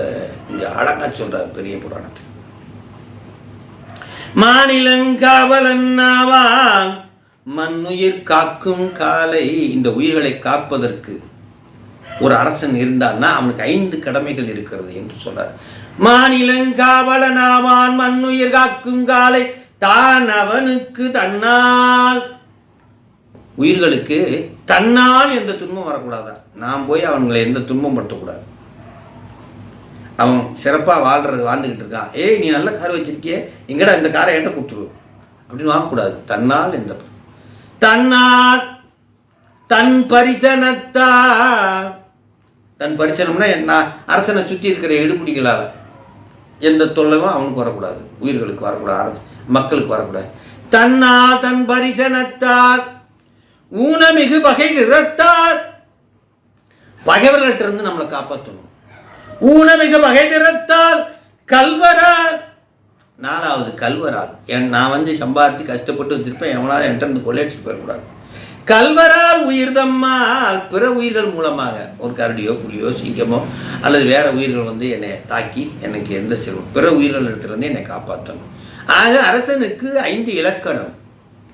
இங்கே அழகா சொல்றார் பெரிய புராணத்தில். மாநிலங்காவலன் ஆவான் மண்ணுயிர் காக்கும் காலை. இந்த உயிர்களை காப்பதற்கு ஒரு அரசன் இருந்தான்னா அவனுக்கு 5 கடமைகள் இருக்கிறது என்று சொல்றார். மாநிலங்காவலன் ஆவான் மண்ணுயிர் காக்கும் காலை தான் அவனுக்கு தன்னால். உயிர்களுக்கு தன்னால் எந்த துன்பம் வரக்கூடாதான், நாம் போய் அவங்களை எந்த துன்பம் படுத்தக்கூடாது. அவன் சிறப்பாக வாழ்ந்துக்கிட்டு இருக்கான், ஏய் நீ நல்ல கார் வச்சிருக்கியே, எங்கடா இந்த காரை என்கிட்ட கொடுத்துரு அப்படின்னு வாங்கக்கூடாது. தன்னால் எந்த தன்னால் தன் பரிசனத்தால். தன் பரிசனம்னா நான் அரசனை சுற்றி இருக்கிற எடுபிடிகளால் எந்த தொல்லையும் அவனுக்கு வரக்கூடாது, உயிர்களுக்கு வரக்கூடாது, மக்களுக்கு வரக்கூடாது. தன்னால் தன் பரிசனத்தால் ஊனமிகு பகை நிறத்தால். பகைவர்கள்ட்ட இருந்து நம்மளை காப்பாற்றணும். ஊனமிகு பகை நிறத்தால் கல்வரால். 4வது கல்வரால். நான் சம்பாதிச்சு கஷ்டப்பட்டு வச்சிருப்பேன், எவனாவது என்கிட்ட இருந்து கொள்ளையடிச்சு போயிடக்கூடாது. கல்வரால் உயிர்தம்மால். பிற உயிர்கள் மூலமாக ஒரு கரடியோ புலியோ சிங்கமோ அல்லது வேற உயிர்கள் என்னை தாக்கி எனக்கு எந்த செல்வம், பிற உயிர்கள் இடத்துலேருந்து என்னை காப்பாற்றணும். ஆக அரசனுக்கு 5 இலக்கணம்.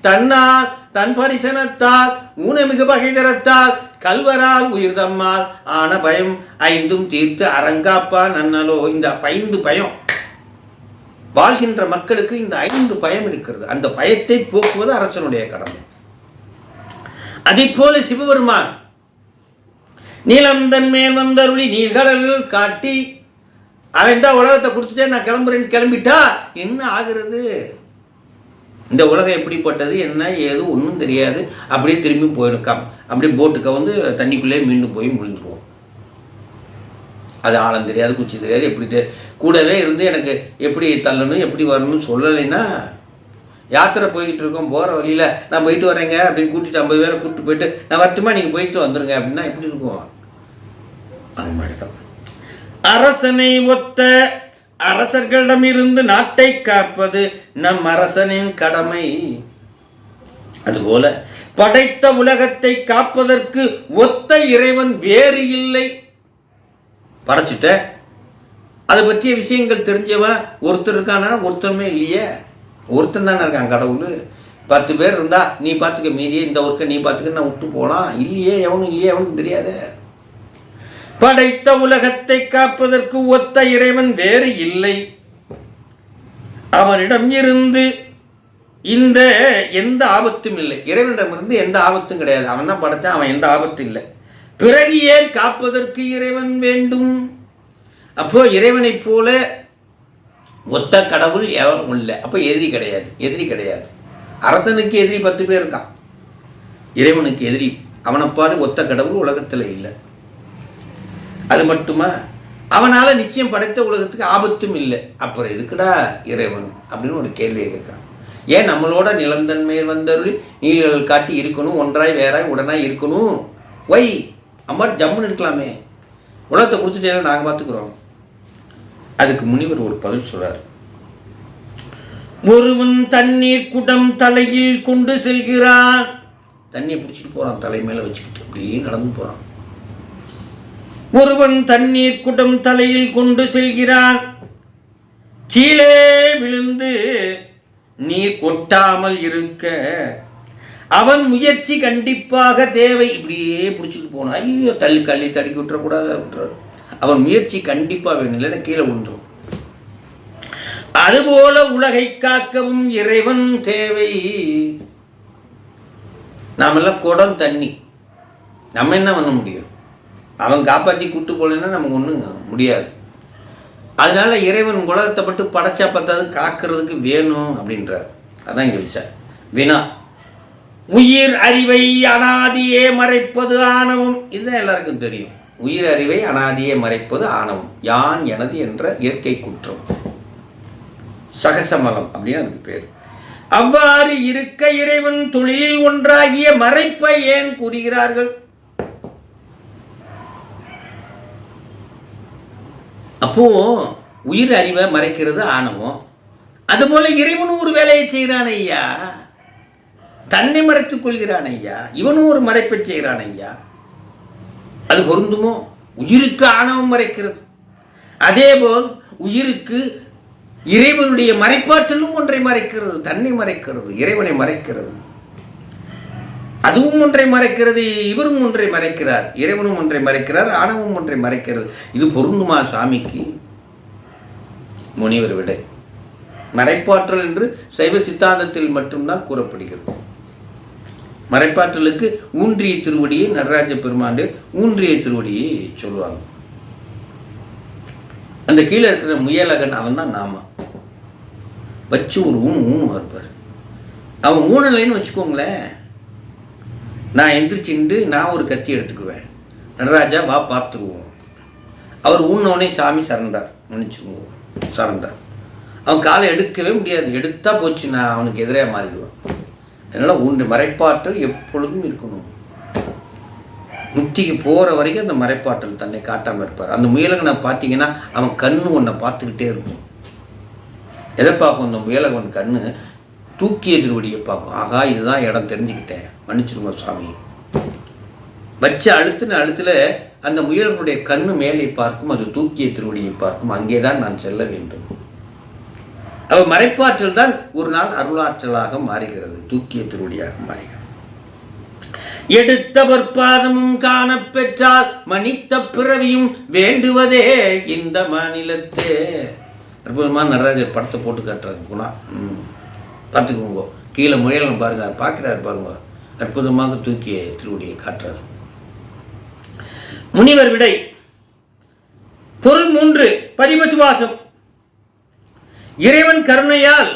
தன்னால் தன் பரிசனத்தால் ஊனமிகு பகைதரத்தால் கல்வரால் உயிர்தம்மால் ஆன பயம் 5ம் தீர்த்து அரங்காப்பா நன்னலோ. இந்த 5 பயம் வாழ்கின்ற மக்களுக்கு இந்த 5 பயம் இருக்கிறது. அந்த பயத்தை போக்குவது அரசனுடைய கடமை. அதை போல சிவபெருமான் நீலம் தன்மேல் வந்தருளி நீழ்கடல் காட்டி அவன் தான் உலகத்தை கொடுத்துட்டே நான் கிளம்புறேன்னு கிளம்பிட்டா என்ன ஆகிறது? இந்த உலகம் எப்படிப்பட்டது என்ன ஏது ஒன்றும் தெரியாது. அப்படியே திரும்பி போயிருக்காம், அப்படியே போட்டுக்க தண்ணிக்குள்ளே மீண்டும் போய் முழுந்துருவோம். அது ஆழம் தெரியாது, குச்சி தெரியாது, எப்படி கூடவே இருந்து எனக்கு எப்படி தள்ளணும் எப்படி வரணும்னு சொல்லலைன்னா, யாத்திரை போய்கிட்டு இருக்கோம், போகிற வழியில் நான் போயிட்டு வரேங்க அப்படின்னு கூட்டிட்டு 50 பேரை கூப்பிட்டு போயிட்டு நான் வரட்டுமா நீங்கள் போயிட்டு வந்துடுங்க அப்படின்னா எப்படி இருக்கும்? அது மாதிரி தான் அரசனை ஒத்த அரசர்களிடமிருந்து நாட்டை காப்பது நம் அரசனின் கடமை. அதுபோல படைத்த உலகத்தை காப்பதற்கு ஒத்த இறைவன் வேறு இல்லை. படைச்சிட்ட அதை பற்றிய விஷயங்கள் தெரிஞ்சவன் ஒருத்தர் இருக்கானா? ஒருத்தருமே இல்லையே, ஒருத்தன் தானே இருக்கான் கடவுள். 10 பேர் இருந்தா நீ பார்த்துக்க, மீதியே இந்த ஒர்க்கை நீ பார்த்துக்க நான் விட்டு போகலாம். இல்லையே, எவனும் இல்லையே, அவனுக்கு தெரியாது. படைத்த உலகத்தை காப்பதற்கு ஒத்த இறைவன் வேறு இல்லை. அவனிடம் இருந்து இந்த எந்த ஆபத்தும் இல்லை. இறைவனிடமிருந்து எந்த ஆபத்தும் கிடையாது. அவன் தான் படைச்சான், அவன் எந்த ஆபத்தும் இல்லை. பிறகு ஏன் காப்பதற்கு இறைவன் வேண்டும்? அப்போ இறைவனை போல ஒத்த கடவுள் எவரும் இல்லை. அப்போ எதிரி கிடையாது, எதிரி கிடையாது. அரசனுக்கு எதிரி 10 பேர் இருக்கான், இறைவனுக்கு எதிரி அவனைப்பாரு ஒத்த கடவுள் உலகத்தில் இல்லை. அது மட்டுமா, அவனால் நிச்சயம் படைத்த உலகத்துக்கு ஆபத்தும் இல்லை. அப்புறம் எதுக்குடா இறைவன் அப்படின்னு ஒரு கேள்வியை கேட்குறான். ஏன் நம்மளோட நிலந்தன்மையில் வந்தவர்கள் நீழல் காட்டி இருக்கணும், ஒன்றாய் வேறாய் உடனாய் இருக்கணும்? ஒய் அம்மா ஜம்முன்னு இருக்கலாமே, உலகத்தை கொடுத்துட்டே நாங்கள் பார்த்துக்குறோம். அதுக்கு முனிவர் ஒரு பதில் சொல்றார். ஒருவன் தண்ணீர் குடம் தலையில் கொண்டு செல்கிறான். தண்ணியை பிடிச்சிட்டு போறான், தலை மேல வச்சுக்கிட்டு அப்படியே நடந்து போறான். ஒருவன் தண்ணீர் குடம் தலையில் கொண்டு செல்கிறான். கீழே விழுந்து நீர் கொட்டாமல் இருக்க அவன் முயற்சி கண்டிப்பாக தேவை. இப்படியே பிடிச்சிட்டு போனான். ஐயோ கள்ளி தடுக்கி விட்டுறக்கூடாது. அவன் முயற்சி கண்டிப்பாக வேணும், இல்லைன்னா கீழே விழுந்துடும். அதுபோல உலகை காக்கவும் இறைவன் தேவை. நாமெல்லாம் குடம் தண்ணி, நம்ம என்ன பண்ண முடியும்? அவன் காப்பாற்றி கூட்டு போலன்னா நமக்கு ஒன்றும் முடியாது. அதனால இறைவன் உலகத்தை பட்டு படைச்சா பார்த்தாது காக்கிறதுக்கு வேணும் அப்படின்றார். அதான் இங்கே விஷயம். வினா உயிர் அறிவை அனாதியே மறைப்பது ஆணவம். இதுதான் எல்லாருக்கும் தெரியும். உயிர் அறிவை அனாதியே மறைப்பது ஆணவம், யான் எனது என்ற இயற்கை குற்றம், சகசமலம் அப்படின்னு அதுக்கு பேர். அவ்வாறு இருக்க இறைவன் தொழிலில் ஒன்றாகிய மறைப்பை ஏன் கூறுகிறார்கள்? அப்போ உயிர் அறிவை மறைக்கிறது ஆணவம். அதுபோல இறைவனும் ஒரு வேலையை செய்கிறான் ஐயா, தன்னை மறைத்துக் கொள்கிறான் ஐயா, இவனும் ஒரு மறைப்பை செய்கிறான் ஐயா. அது பொருந்துமோ? உயிருக்கு ஆணவம் மறைக்கிறது, அதேபோல் உயிருக்கு இறைவனுடைய மறைப்பாற்றலும் ஒன்றை மறைக்கிறது, தன்னை மறைக்கிறது, இறைவனை மறைக்கிறது. அதுவும் ஒன்றை மறைக்கிறது, இவரும் ஒன்றை மறைக்கிறார், இறைவனும் ஒன்றை மறைக்கிறார், ஆணவம் ஒன்றை மறைக்கிறது. இது பொருந்துமா சாமிக்கு? முனிவர் விடை. மறைப்பாற்றல் என்று சைவ சித்தாந்தத்தில் மட்டும்தான் கூறப்படுகிறது. மறைப்பாற்றலுக்கு ஊன்றிய திருவடியை நடராஜ பெருமாண்டு ஊன்றிய திருவடியை சொல்லுவாங்க. அந்த கீழே இருக்கிற முயலகன் அவன் தான் நாம வச்சு ஒரு ஊன் இருப்பார். அவன் ஊனலைன்னு வச்சுக்கோங்களேன், நான் எந்திரிச்சுண்டு நான் ஒரு கத்தி எடுத்துக்குவேன், நடராஜா வா பார்த்துருவோம். அவர் ஊன்னோடனே சாமி சரண்டார், மன்னிச்சுக்குவோம் சரண்டார். அவன் காலை எடுக்கவே முடியாது, எடுத்தா போச்சு, நான் அவனுக்கு எதிராக மாறிடுவான். அதனால் உண்டு மறைப்பாற்றல் எப்பொழுதும் இருக்கணும். முக்திக்கு போகிற வரைக்கும் அந்த மறைப்பாற்றல் தன்னை காட்டாமல் இருப்பார். அந்த முயலகனை பார்த்தீங்கன்னா அவன் கண்ணு ஒன்றை பார்த்துக்கிட்டே இருக்கும். எதை பார்க்கும் அந்த முயலகன் கண்ணு? தூக்கிய திருவடியை பார்க்கும். ஆகா இதுதான் இடம், தெரிஞ்சுக்கிட்டேன், மன்னிச்சிருங்க சுவாமி. வச்ச அழுத்தில் அந்த முயலகனுடைய கண்ணு மேலே பார்க்கும், அது தூக்கிய திருவடியை பார்க்கும். அங்கே தான் நான் செல்ல வேண்டும். அவ மறைப்பாற்றல் தான் ஒரு நாள் அருளாற்றலாக மாறுகிறது, தூக்கிய திருவடியாக மாறுகிறது. எடுத்த பொற்பாதமும் காண பெற்றால் மனித பிறவியும் வேண்டுவதே இந்த மாநிலத்தே. அற்புதமாக நடராஜர் படத்தை போட்டு காட்டுறாரு குணா. பார்த்துக்கோங்க, கீழே முயலம் பாருங்க, பார்க்குறாரு பாருங்க, அற்புதமாக தூக்கிய திருவடியை காட்டுறாரு. முனிவர் விடை. பொருள் 3 பரிமசுவாசம். இறைவன் கருணையால்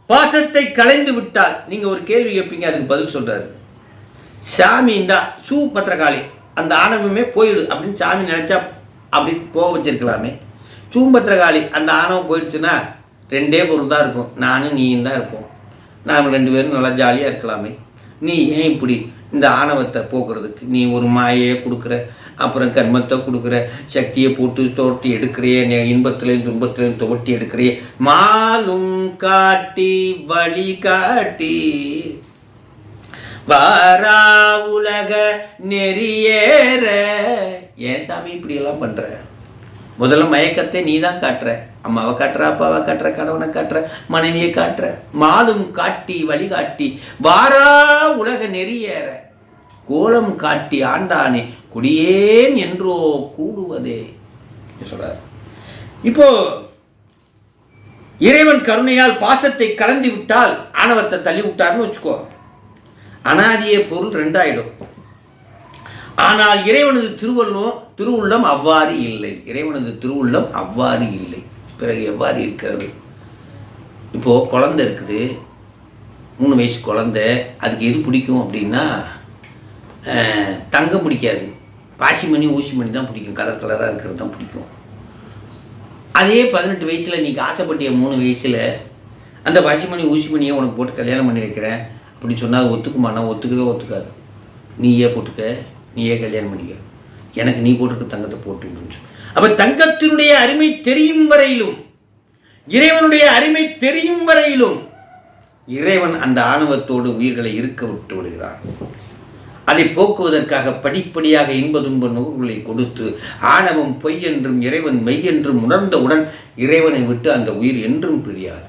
பாசத்தை களைந்து விட்டால், நீங்க ஒரு கேள்வி கேட்பீங்க, அதுக்கு பதில் சொல்றாரு. சாமி இந்த பத்திரகாளி அந்த ஆணவமே போயிடு அப்படின்னு சாமி நினைச்சா அப்படி போக வச்சிருக்கலாமே. சூம்பத்திரகாளி அந்த ஆணவம் போயிடுச்சுன்னா 2 பொருள் தான் இருக்கும், நானும் நீயும் தான் இருப்போம். நாம் 2 பேரும் நல்லா ஜாலியாக இருக்கலாமே. நீ ஏன் இப்படி இந்த ஆணவத்தை போக்குறதுக்கு நீ ஒரு மாயையை கொடுக்குற, அப்புறம் கர்மத்தை கொடுக்குற, சக்தியை போட்டு தோட்டி எடுக்கிறியே, இன்பத்திலையும் துன்பத்திலையும் துவட்டி எடுக்கிறியே, மாலும் காட்டி வழி காட்டி வாரா உலக நெறியேற. ஏன் சாமி இப்படியெல்லாம் பண்ணுற? முதல்ல மயக்கத்தை நீ தான் காட்டுற, அம்மாவை காட்டுற, அப்பாவை காட்டுற, கணவனை காட்டுற, மனைவியை காட்டுற. மாலும் காட்டி வழிகாட்டி வாரா உலக நெறியேற கோலம் காட்டி ஆண்டானே குடியேன் என்றோ கூடுவதே சொல்றார். இப்போ இறைவன் கருணையால் பாசத்தை கலந்து விட்டால் ஆணவத்தை தள்ளி விட்டார்னு வச்சுக்கோ, அனாதிய பொருள் 2 ஆயிடும். ஆனால் இறைவனது திருவுள்ளம் அவ்வாறு இல்லை. இறைவனது திருவுள்ளம் அவ்வாறு இல்லை. பிறகு எவ்வாறு இருக்கிறது? இப்போது குழந்தை இருக்குது, 3 வயசு குழந்தை, அதுக்கு எது பிடிக்கும் அப்படின்னா தங்கம் பிடிக்காது, பாசிமணி ஊசிமணி தான் பிடிக்கும், கலர் கலராக இருக்கிறது தான் பிடிக்கும். அதே 18 வயசில் நீ ஆசைப்பட்டிய 3 வயசில் அந்த பாசிமணி ஊசிமணியை உனக்கு போட்டு கல்யாணம் பண்ணி வைக்கிறேன் அப்படி சொன்னால் ஒத்துக்குமானா? ஒத்துக்கவே ஒத்துக்காது. நீயே போட்டுக்க, நீயே கல்யாணம் பண்ணிக்க, எனக்கு நீ போட்டுக்க தங்கத்தை போட்டு. அப்போ தங்கத்தினுடைய அருமை தெரியும் வரையிலும், இறைவனுடைய அருமை தெரியும் வரையிலும் இறைவன் அந்த ஆணவத்தோடு உயிர்களை இருக்க விட்டு விடுகிறான். அதை போக்குவதற்காக படிப்படியாக இன்ப துன்ப நுகர்வுகளை கொடுத்து ஆணவம் பொய் என்றும் இறைவன் மெய் என்றும் உணர்ந்தவுடன் இறைவனை விட்டு அந்த உயிர் என்றும் பிரியாது.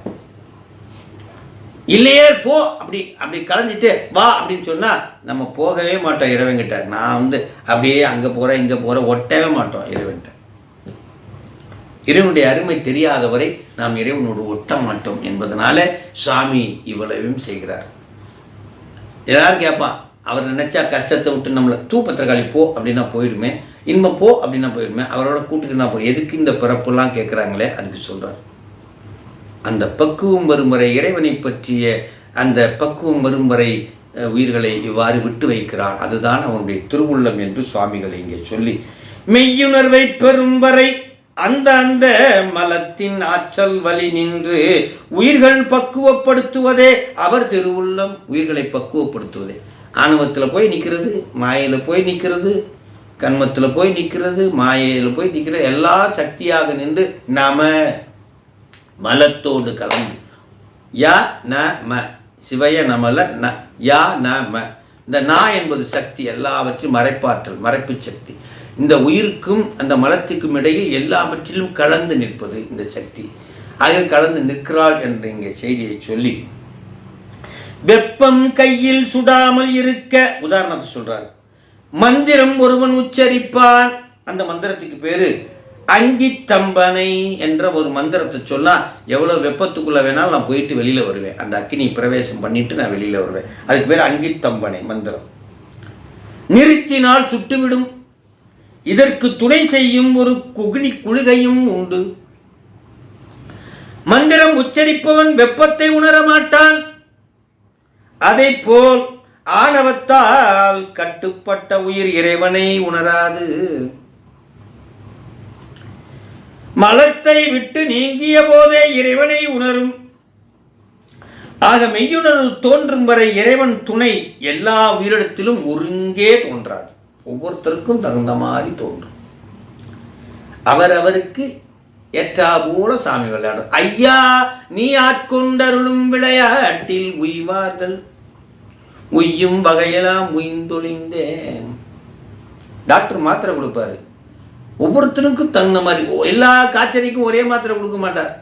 இல்லையே போ அப்படி கலைஞ்சிட்டு வா அப்படின்னு சொன்னால் நம்ம போகவே மாட்டோம் இறைவன்கிட்ட. நான் அப்படியே அங்கே போகிறேன் இங்கே போகிறேன் ஒட்டவே மாட்டோம் இறைவன்கிட்ட. இறைவனுடைய அருமை தெரியாதவரை நாம் இறைவனோடு ஒட்ட மாட்டோம் என்பதனால சுவாமி இவ்வளவையும் செய்கிறார். எல்லாரும் கேட்பான், அவர் நினச்சா கஷ்டத்தை விட்டு நம்மளை தூப்பத்திரகாளி போ அப்படின்னா போயிடுமே, இன்பம் போ அப்படின்னா போயிடுமே, அவரோட கூட்டுக்கு நான் போய் எதுக்கு இந்த பிறப்புலாம் கேட்குறாங்களே, அதுக்கு சொல்கிறார். அந்த பக்குவம் வரும் வரை இறைவனை பற்றிய அந்த பக்குவம் வரும் வரை உயிர்களை இவ்வாறு விட்டு வைக்கிறான். அதுதான் அவனுடைய திருவுள்ளம் என்று சுவாமிகள் இங்கே சொல்லி, மெய்யுணர்வை பெறும் வரை அந்த அந்த மலத்தின் ஆற்றல் வழி நின்று உயிர்கள் பக்குவப்படுத்துவதே அவர் திருவுள்ளம். உயிர்களை பக்குவப்படுத்துவதே. ஆணவத்தில் போய் நிற்கிறது, மாயையில் போய் நிற்கிறது, கண்மத்தில் போய் நிற்கிறது, மாயையில் போய் நிற்கிறது, எல்லா சக்தியாக நின்று நாம மலத்தோடு கலந்து யா ந ம சிவய நமல ந யா ந ம. இந்த நா என்பது சக்தி, எல்லாவற்றும் மறைப்பாற்றல், மறைப்பு சக்தி. இந்த உயிருக்கும் அந்த மலத்துக்கும் இடையில் எல்லாவற்றிலும் கலந்து நிற்பது இந்த சக்தி. ஆக கலந்து நிற்கிறாள் என்ற இங்கே செய்தியை சொல்லி, வெப்பம் கையில் சுடாமல் இருக்க உதாரணத்தை சொல்றார். மந்திரம் ஒருவன் உச்சரிப்பான், அந்த மந்திரத்துக்கு பேரு அங்கித்தம்பனை என்ற ஒரு மந்திரத்தை சொன்னா எவ்வளவு வெப்பத்துக்குள்ள வேணாலும் நான் போயிட்டு வெளியில வருவேன், அந்த அக்கினி பிரவேசம் பண்ணிட்டு நான் வெளியில வருவேன். அதுக்கு பேர் அங்கித்தம்பனை மந்திரம். நிறுத்தினால் சுட்டுவிடும், இதற்கு துணை செய்யும் ஒரு குழுகையும் உண்டு. மந்திரம் உச்சரிப்பவன் வெப்பத்தை உணர மாட்டான். அதை போல் ஆணவத்தால் கட்டுப்பட்ட உயிர் இறைவனை உணராது. மலத்தை விட்டு நீங்கிய போதே இறைவனை உணரும். ஆக மெய்யுணர்வு தோன்றும் வரை இறைவன் துணை எல்லா உயிரிடத்திலும் ஒருங்கே தோன்றாது, ஒவ்வொருத்தருக்கும் தகுந்த மாதிரி தோன்றும். அவரவருக்கு ஏற்றா போல சாமி விளையாடும். ஐயா நீ ஆட்கொண்டருளும் விளையாட்டில் உய்வார்கள், உய்யும் வகையெல்லாம் உய்ந்தொழிந்தேன். டாக்டர் மாத்திரை கொடுப்பாரு, ஒவ்வொருத்தருக்கும் தகுந்த மாதிரி. எல்லா காய்ச்சலுக்கும் ஒரே மாத்திரை கொடுக்க மாட்டார்,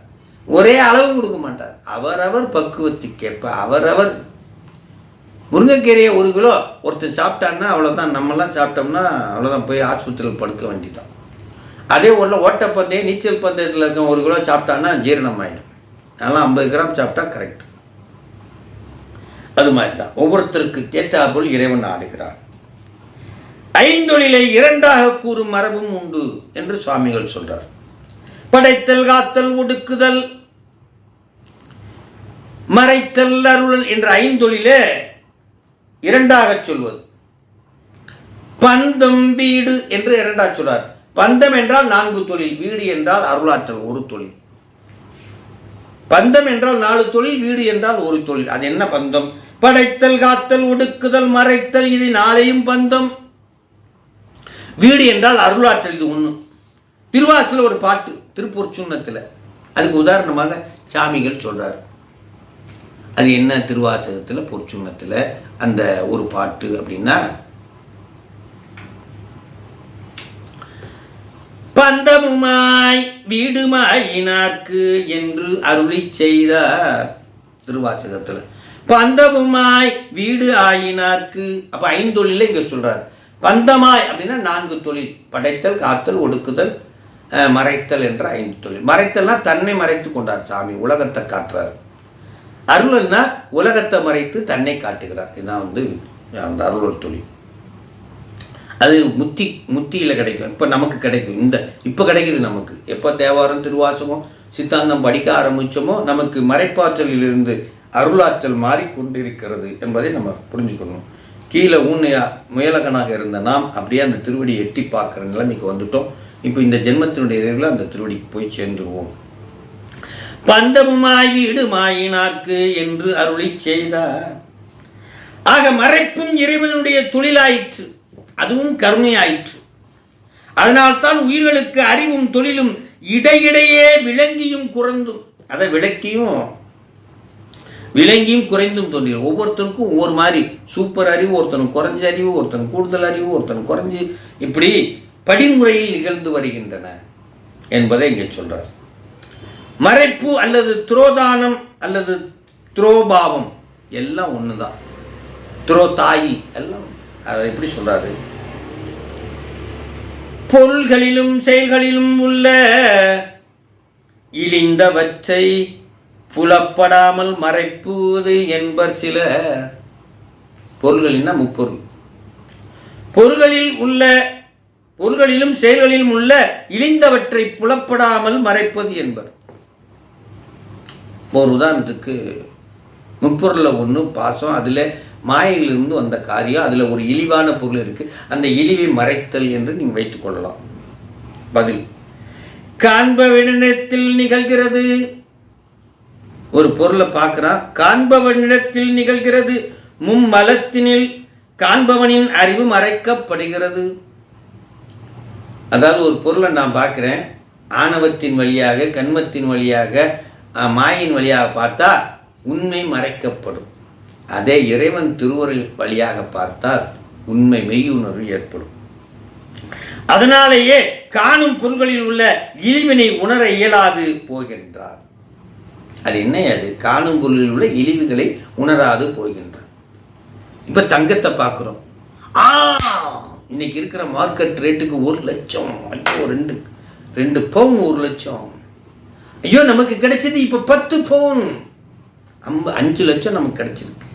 ஒரே அளவு கொடுக்க மாட்டார். அவரவர் பக்குவத்துக்கேற்ப அவரவர். முருங்கைக்கீரையை 1 கிலோ ஒருத்தர் சாப்பிட்டான்னா அவ்வளோதான், நம்மளாம் சாப்பிட்டோம்னா அவ்வளோதான், போய் ஆஸ்பத்திரியில் படுக்க வேண்டியதான். அதே ஊரில் ஓட்டப்பந்தயம் நீச்சல் பந்தயத்தில் இருக்க 1 கிலோ சாப்பிட்டான்னா ஜீரணம் ஆகிடும். அதெல்லாம் 50 கிராம் சாப்பிட்டா கரெக்ட். அது மாதிரி தான் ஒவ்வொருத்தருக்கு ஏற்றாற்போல் இறைவன் ஆடுகிறார். ஐந்தொழிலை 2ஆக கூறும் மரபும் உண்டு என்று சுவாமிகள் சொல்றார். படைத்தல், காத்தல், ஒடுக்குதல், மறைத்தல், அருளல் என்ற 5 தொழிலே 2ஆக சொல்வது. பந்தம் வீடு என்று 2ஆக சொல்றார். பந்தம் என்றால் 4 தொழில், வீடு என்றால் அருளாற்றல் 1 தொழில். பந்தம் என்றால் 4 தொழில், வீடு என்றால் 1 தொழில். அது என்ன பந்தம்? படைத்தல், காத்தல், ஒடுக்குதல், மறைத்தல், இது 4 பந்தம். வீடு என்றால் அருளாற்றல், இது 1. திருவாசத்தில் ஒரு பாட்டு, திருப்பூர் சுண்ணத்தில், அதுக்கு உதாரணமாக சாமிகள் சொல்றார். அது என்ன? திருவாசகத்தில் பொற்சுண்ணத்தில் அந்த ஒரு பாட்டு அப்படின்னா, பந்தமுமாய் வீடுமாயினார்க்கு என்று அருளி செய்தார். திருவாசகத்தில் பந்தமுமாய் வீடு ஆயினார்க்கு, அப்ப 5 தொழில இங்க சொல்றார். பந்தமாய் அப்படின்னா 4 தொழில், படைத்தல், காத்தல், ஒடுக்குதல், மறைத்தல் என்ற 5 தொழில். மறைத்தல்னா தன்னை மறைத்து கொண்டார் சாமி, உலகத்தை காட்டுறார். அருள்னா உலகத்தை மறைத்து தன்னை காட்டுகிறார். இதுதான் அந்த அருள் தொழில். அது முத்தியில் கிடைக்கும். இப்போ நமக்கு கிடைக்கும், இப்போ கிடைக்குது நமக்கு. எப்போ தேவாரம், திருவாசகம், சித்தாந்தம் படிக்க ஆரம்பித்தோமோ நமக்கு மறைப்பாற்றலிலிருந்து அருளாற்றல் மாறிக்கொண்டிருக்கிறது என்பதை நம்ம புரிஞ்சுக்கணும். கீழே ஊன்னையா முயலகனாக இருந்த நாம் அப்படியே அந்த திருவடியை எட்டி பார்க்குற நிலைமைக்கு வந்துட்டோம். இப்போ இந்த ஜென்மத்தினுடைய நிறைவில் அந்த திருவடிக்கு போய் சேர்ந்துருவோம். பந்தமுமாய் வீடுமாயினார்க்கு என்று அருளி செய்தார். ஆக மறைப்பும் இறைவனுடைய தொழிலாயிற்று, அதுவும் கருணையாயிற்று. அதனால்தான் உயிர்களுக்கு அறிவும் தொழிலும் இடையிடையே விளங்கியும் குறைந்தும், அதை விளங்கியும் குறைந்தும் தோன்றியது. ஒவ்வொருத்தருக்கும் ஒவ்வொரு மாதிரி சூப்பர் அறிவு, ஒருத்தனுக்கு குறைஞ்ச அறிவு, ஒருத்தனுக்கு கூடுதல் அறிவு, ஒருத்தனுக்கு குறைஞ்சி, இப்படி படிமுறையில் நிகழ்ந்து வருகின்றன என்பதை இங்கே சொல்றார். மறைப்பு அல்லது துரோதானம் அல்லது துரோபாவம் எல்லாம் ஒண்ணுதான். துரோதாயி எல்லாம் அதை எப்படி சொல்றாரு? பொருள்களிலும் செயல்களிலும் உள்ள இழிந்தவற்றை புலப்படாமல் மறைப்புவது என்பர் சில. பொருள்களின்னா முப்பொருள். பொருள்களிலும் செயல்களிலும் உள்ள இழிந்தவற்றை புலப்படாமல் மறைப்பது என்பர். ஒரு உதாரணத்துக்கு, முப்பொருளில் 1 பாசம், அதில் மாயையிலிருந்து வந்த காரியம், அதில் ஒரு இழிவான பொருள் இருக்குது, அந்த இழிவை மறைத்தல் என்று நீங்கள் வைத்துக் கொள்ளலாம். பதில், காண்பவனிடத்தில் நிகழ்கிறது. ஒரு பொருளை பார்க்குறான், காண்பவனிடத்தில் நிகழ்கிறது. மும்மலத்தினில் காண்பவனின் அறிவு மறைக்கப்படுகிறது. அதாவது ஒரு பொருளை நான் பார்க்குறேன், ஆணவத்தின் வழியாக, கண்மத்தின் வழியாக, மாயின் வழியாக பார்த்தா உண்மை மறைக்கப்படும். அதே இறைவன் திருவருள் வழியாக பார்த்தால் உண்மை மெய்யுணர்வு ஏற்படும். அதனாலேயே காணும் பொருள்களில் உள்ள இழிவினை உணர இயலாது போகின்றார். அது என்ன? அது காணும் பொருளில் உள்ள இழிவுகளை உணராது போகின்றார். இப்ப தங்கத்தை பார்க்கிறோம். இன்னைக்கு இருக்கிற மார்க்கெட் ரேட்டுக்கு 1 லட்சம், ஐயோ 2 பவுன் 1 லட்சம், ஐயோ நமக்கு கிடைச்சது இப்ப 10 பவுன் 5 லட்சம் நமக்கு கிடைச்சிருக்கு.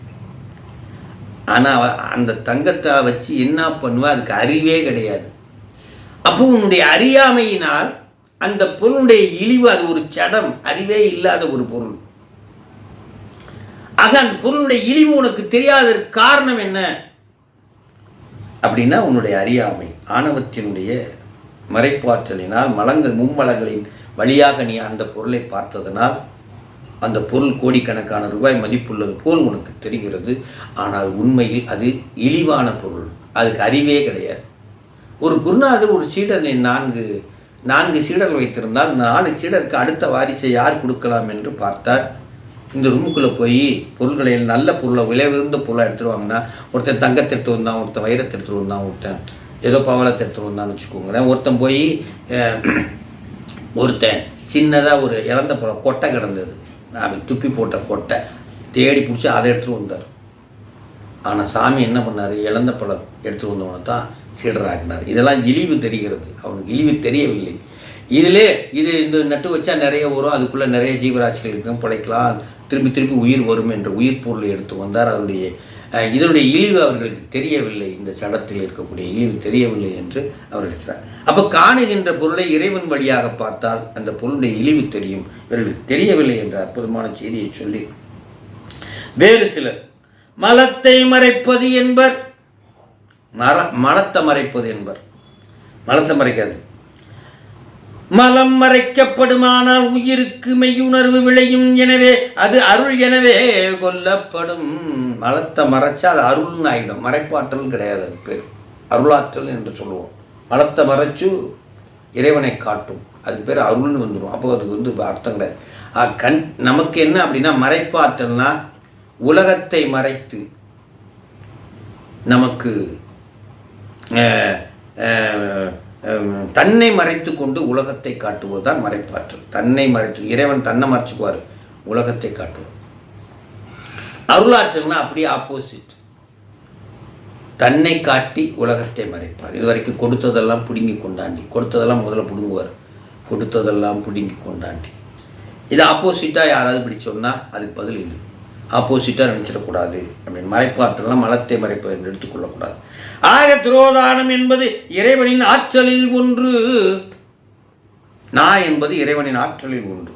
ஆனா அந்த தங்கத்தை வச்சு என்ன பண்ணுவா? அதுக்கு அறிவே கிடையாது. அப்போ உன்னுடைய அறியாமையினால் அந்த பொருளுடைய இழிவு, அது ஒரு சடம், அறிவே இல்லாத ஒரு பொருள். ஆக அந்த பொருளுடைய இழிவு உனக்கு தெரியாத காரணம் என்ன அப்படின்னா உன்னுடைய அறியாமை, ஆணவத்தினுடைய மறைப்பாற்றலினால், மும்மலங்களின் வழியாக நீ அந்த பொருளை பார்த்ததனால் அந்த பொருள் கோடிக்கணக்கான ரூபாய் மதிப்புள்ளது போல் உனக்கு தெரிகிறது. ஆனால் உண்மையில் அது இழிவான பொருள், அதுக்கு அறிவே கிடையாது. ஒரு குருநாதர் ஒரு சீடனை 4 சீடர்கள் வைத்திருந்தால் 4 சீடருக்கு அடுத்த வாரிசை யார் கொடுக்கலாம் என்று பார்த்தார். இந்த ரூமுக்குள்ளே போய் பொருள்களை, நல்ல பொருளை, விலை உயர்ந்த பொருளை எடுத்துருவாங்கன்னா, ஒருத்தன் தங்கத்தை எடுத்து வந்தான், ஒருத்தன் வைரத்தை எடுத்துட்டு வந்தான், ஒருத்தன் ஏதோ பவளத்தை எடுத்துட்டு வந்தான்னு வச்சுக்கோங்களேன். ஒருத்தன் போய் ஒருத்தன் சின்னதாக ஒரு இறந்த பழம் கொட்டை கிடந்தது, அப்படி துப்பி போட்ட கொட்டை தேடி பிடிச்சி அதை எடுத்துகிட்டு வந்தார். ஆனால் சாமி என்ன பண்ணார்? இழந்த பழம் எடுத்துகிட்டு வந்தவனை தான் சீடராகினார். இதெல்லாம் இழிவு தெரிகிறது, அவனுக்கு இழிவு தெரியவில்லை. இது நட்டு வச்சா நிறைய வரும், அதுக்குள்ளே நிறைய ஜீவராசிகள் இருக்கும், பிழைக்கலாம், திருப்பி உயிர் வரும் என்ற உயிர் பொருளை எடுத்து வந்தார். இதனுடைய இழிவு அவர்களுக்கு தெரியவில்லை, இந்த சடத்தில் இருக்கக்கூடிய இழிவு தெரியவில்லை என்று அவர் இருக்கிறார். அப்போ காணுகின்ற பொருளை இறைவன் வழியாக பார்த்தால் அந்த பொருளுடைய இழிவு தெரியும், இவர்களுக்கு தெரியவில்லை என்ற அற்புதமான செய்தியை சொல்லி, வேறு சிலர் மலத்தை மறைப்பது என்பர். மலத்தை மறைப்பது என்பர். மலத்தை மறைக்காது, மலம் மறைக்கப்படுமானால் உயிருக்கு மெய்யுணர்வு விளையும், எனவே அது அருள், எனவே கொல்லப்படும். மலத்தை மறைச்சா அது அருள்னு ஆகிடும். மறைப்பாற்றல் கிடையாது, அது பேர் அருளாற்றல் என்று சொல்லுவோம். மலத்தை மறைச்சு இறைவனை காட்டும், அது பேர் அருள்னு வந்துடும். அப்போ அதுக்கு அர்த்தம் கிடையாது. நமக்கு என்ன அப்படின்னா, மறைப்பாற்றல்னா உலகத்தை மறைத்து நமக்கு தன்னை மறைத்து கொண்டு உலகத்தை காட்டுவது தான் மறைப்பாற்றல். தன்னை மறைத்து, இறைவன் தன்னை மறைச்சுக்குவார், உலகத்தை காட்டுவார். அருளாற்றல்னா அப்படியே ஆப்போசிட், தன்னை காட்டி உலகத்தை மறைப்பார். இது வரைக்கும் கொடுத்ததெல்லாம் பிடுங்கி கொண்டாண்டி, கொடுத்ததெல்லாம் முதல்ல பிடுங்குவார், கொடுத்ததெல்லாம் பிடுங்கி கொண்டாண்டி. இது ஆப்போசிட்டாக யாராவது இப்படி சொன்னால் அதுக்கு பதில் இது. ஆப்போசிட்டாக நினச்சிடக்கூடாது அப்படின்னு. மறைப்பாற்றலாம் மலத்தை மறைப்பது என்று எடுத்துக்கொள்ளக்கூடாது. ஆக திரோதானம் என்பது இறைவனின் ஆற்றலில் ஒன்று. நான் என்பது இறைவனின் ஆற்றலில் ஒன்று.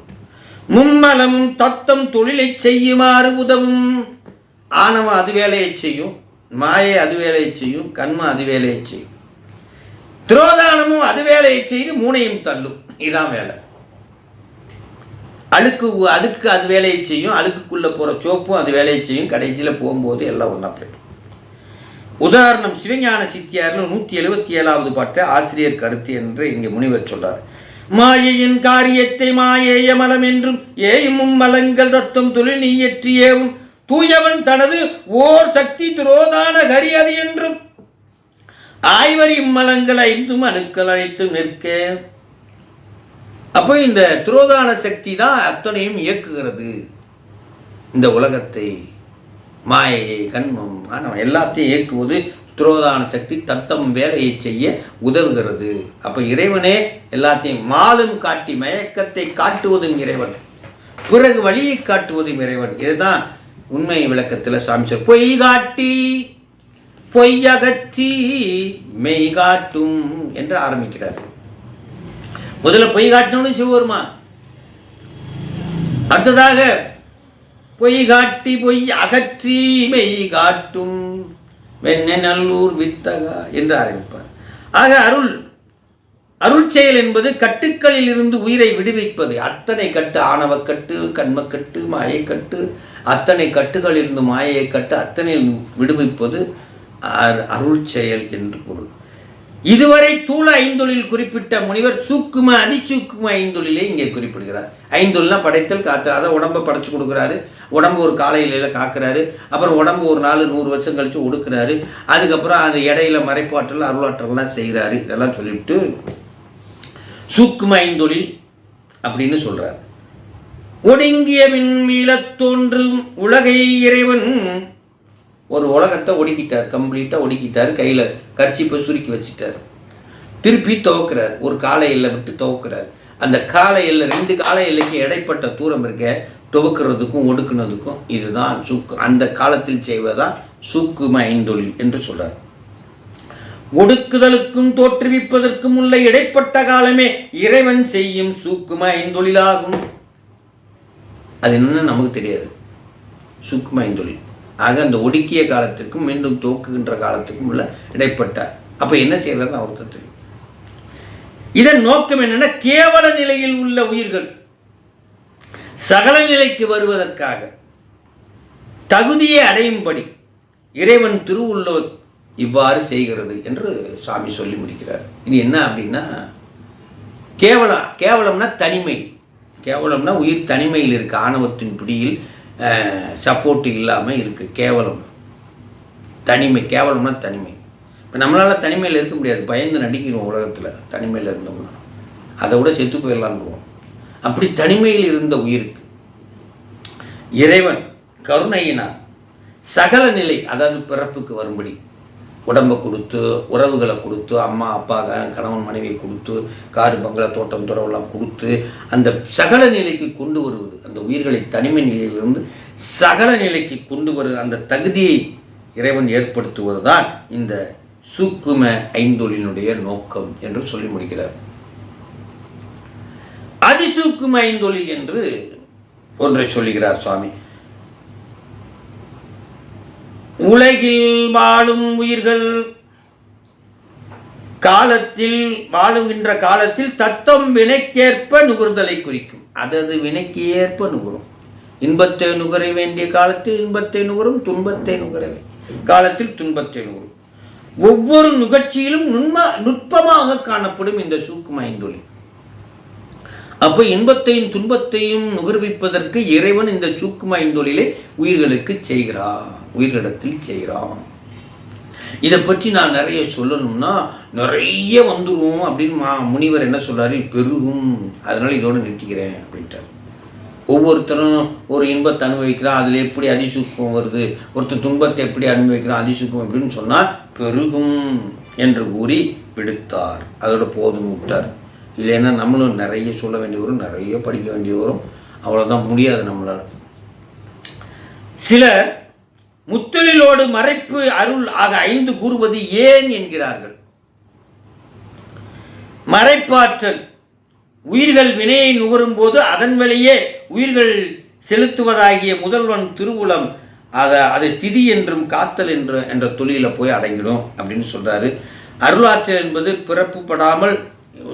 மும்மலம் தத்தம் தொழிலை செய்யுமாறு உதவும். ஆணவம் அது வேலையை செய்யும், மாயை அது வேலையை செய்யும், கண்மம் அது வேலையை செய்யும். திரோதானமும் அது வேலையை செய்து மூனையும் தள்ளும். இதுதான் வேலை. அதுக்கு அது வேலையை செய்யும், அழுக்குக்குள்ளே போகிற சோப்பும் அது வேலையை செய்யும். கடைசியில் போகும்போது எல்லாம் ஒன்றா போயிடும். உதாரணம், சிவஞான சித்தியாரில் 177வது பாட்டு ஆசிரியர் கருத்து என்று இங்கே முனிவர் சொல்றார். மாயையின் காரியத்தை மாயேய மலம் என்றும் ஏயும் மலங்கள் தத்துவம் தொழில் நீயற்றி ஏவும் தூயவன் தனது ஓர் சக்தி துரோதான கரி அது என்றும் ஆய்வர் இம்மலங்கள் ஐந்தும் அணுக்கள் அனைத்தும் நிற்க. அப்போ இந்த துரோதான சக்தி தான் அத்தனையும் இயக்குகிறது. இந்த உலகத்தை, மாயையை, கண்மம், ஆனவன் எல்லாத்தையும் இயக்குவது துரோதான சக்தி தத்தம் வேலையை செய்ய உதவுகிறது. அப்போ இறைவனே எல்லாத்தையும் மாலும் காட்டி மயக்கத்தை காட்டுவதும் இறைவன், பிறகு வழியை காட்டுவதும் இறைவன். இதுதான் உண்மை விளக்கத்தில் சாமி சொல். பொய் காட்டி பொய்யகற்றி மெய் காட்டும் என்று ஆரம்பிக்கிறார். முதல்ல பொய் காட்டணும்னு சிவபெருமான், அடுத்ததாக பொய் காட்டி பொய் அகற்றி மெய் காட்டும் வெண்ண நல்லூர் வித்தகா என்று ஆரம்பிப்பார். ஆக அருள் செயல் என்பது கட்டுக்களில் இருந்து உயிரை விடுவிப்பது. அத்தனை கட்டு, ஆணவக்கட்டு, கண்மக்கட்டு, மாயக்கட்டு, அத்தனை கட்டுகளில் இருந்து மாயை கட்டு அத்தனை விடுவிப்பது அருள் செயல் என்று பொருள். இதுவரை தூள ஐந்தொழில் குறிப்பிட்ட முனிவர் சூக்கும அதிசூக்கும ஐந்தொழிலே இங்கே குறிப்பிடுகிறார். ஐந்தொழில்னா படைத்தல், காத்து. அதை உடம்பை படைச்சு கொடுக்குறாரு, உடம்பு ஒரு காலையில காக்குறாரு, அப்புறம் உடம்பு ஒரு 400 வருஷம் கழிச்சு ஒடுக்குறாரு, அதுக்கப்புறம் அந்த இடையில மறைப்பாற்றல் அருளாற்றல்லாம் செய்கிறாரு. இதெல்லாம் சொல்லிவிட்டு சூக்கும ஐந்தொழில் அப்படின்னு சொல்றார். ஒடுங்கிய மீளத் தோன்றும் உலகை இறைவன் ஒரு உலகத்தை ஒடுக்கிட்டார், கம்ப்ளீட்டாக ஒடுக்கிட்டார். கையில் கர்ச்சிப்பை சுருக்கி வச்சுட்டார். திருப்பி துவக்கிறார், ஒரு கால எல்லை விட்டு துவக்கிறார். அந்த கால எல்லை, 2 கால எல்லைக்கு இடைப்பட்ட தூரம் இருக்க துவக்கிறதுக்கும் ஒடுக்குனதுக்கும் இதுதான் அந்த காலத்தில் செய்வதுதான் சூக்கும ஐந்தொழில் என்று சொல்றார். ஒடுக்குதலுக்கும் தோற்றுவிப்பதற்கும் உள்ள இடைப்பட்ட காலமே இறைவன் செய்யும் சூக்கும ஐந்தொழிலாகும். அது என்னன்னு நமக்கு தெரியாது, சூக்கும ஐந்தொழில். ஆக அந்த ஒடுக்கிய காலத்திற்கும் மீண்டும் தோக்குகின்ற காலத்துக்கும் உள்ள இடைப்பட்ட, அப்போ என்ன செய்யறதுன்னு அவருக்கு தெரியும். இதன் நோக்கம் என்னன்னா, கேவல நிலையில் உள்ள உயிர்கள் சகல நிலைக்கு வருவதற்காக தகுதியை அடையும்படி இறைவன் திருவுள்ளோ இவ்வாறு செய்கிறது என்று சாமி சொல்லி முடிக்கிறார். இது என்ன அப்படின்னா, கேவலம்னா தனிமை. கேவலம்னா உயிர் தனிமையில் இருக்கு, ஆணவத்தின் பிடியில் சப்போர்ட் இல்லாமல் இருக்குது. கேவலம் தனிமை. கேவலம்னா தனிமை. இப்போ நம்மளால் தனிமையில் இருக்க முடியாது, பயந்து நடிக்கிறோம் உலகத்தில். தனிமையில் இருந்தோம்னா அதை விட செத்து போயிடலான்னுவோம். அப்படி தனிமையில் இருந்த உயிருக்கு இறைவன் கருணையினார் சகல நிலை, அதாவது பிறப்புக்கு வரும்படி உடம்பை கொடுத்து, உறவுகளை கொடுத்து, அம்மா அப்பா கணவன் மனைவியை கொடுத்து, காரு பங்களா தோட்டம் துறவெல்லாம் கொடுத்து அந்த சகல நிலைக்கு கொண்டு வருவது, அந்த உயிர்களை தனிமை நிலையிலிருந்து சகல நிலைக்கு கொண்டு வருவது, அந்த தகுதியை இறைவன் ஏற்படுத்துவது தான் இந்த சூக்கும ஐந்தொழிலினுடைய நோக்கம் என்று சொல்லி முடிக்கிறார். அதிசூக்கும ஐந்தொழில் என்று ஒன்றை சொல்லுகிறார் சுவாமி. உலகில் வாழும் உயிர்கள் காலத்தில் வாழுகின்ற காலத்தில் தத்தம் வினைக்கேற்ப நுகர்தலை குறிக்கும். அதது வினைக்கு ஏற்ப நுகரும். இன்பத்தை நுகர வேண்டிய காலத்தில் இன்பத்தை நுகரும், துன்பத்தை நுகர வேண்டிய காலத்தில் துன்பத்தை நுகரும். ஒவ்வொரு நுகர்ச்சியிலும் நுட்பமாக காணப்படும் இந்த சூக்கும ஐந்தொழில். அப்போ இன்பத்தையும் துன்பத்தையும் நுகர்விப்பதற்கு இறைவன் இந்த சூக்கும ஐந்தொழிலை உயிர்களுக்கு செய்கிறான், உயிர்களிடத்தில் செய்கிறான். இதை பற்றி நான் நிறைய சொல்லணும்னா நிறைய வந்துடும் அப்படின்னு முனிவர் என்ன சொல்றாரு, பெருகும், அதனால இதோடு நிறுத்திக்கிறேன் அப்படின்ட்டார். ஒவ்வொருத்தரும் ஒரு இன்பத்தை அனுபவிக்கிறான், அதில் எப்படி அதிசூக்கம் வருது, ஒருத்தர் துன்பத்தை எப்படி அனுபவிக்கிறான், அதிசூக்கம் எப்படின்னு சொன்னால் பெருகும் என்று கூறி விடுத்தார். அதோட போதும் விட்டார். இல்லைன்னா நம்மளும் நிறைய சொல்ல வேண்டிய வரும், நிறைய படிக்க வேண்டிய வரும், அவ்வளோதான், முடியாது நம்மளால். சிலர் முத்தொழிலோடு மறைப்பு அருள் ஆக 5 கூறுவது ஏன் என்கிறார்கள். மறைப்பாற்றல் உயிர்கள் வினையை நுகரும் போது அதன் வழியே உயிர்கள் செலுத்துவதாகிய முதல்வன் திருவுளம் அது திதி என்றும் காத்தல் என்ற தொழில போய் அடங்கிடும் அப்படின்னு சொல்றாரு. அருளாற்றல் என்பது பிறப்பு படாமல்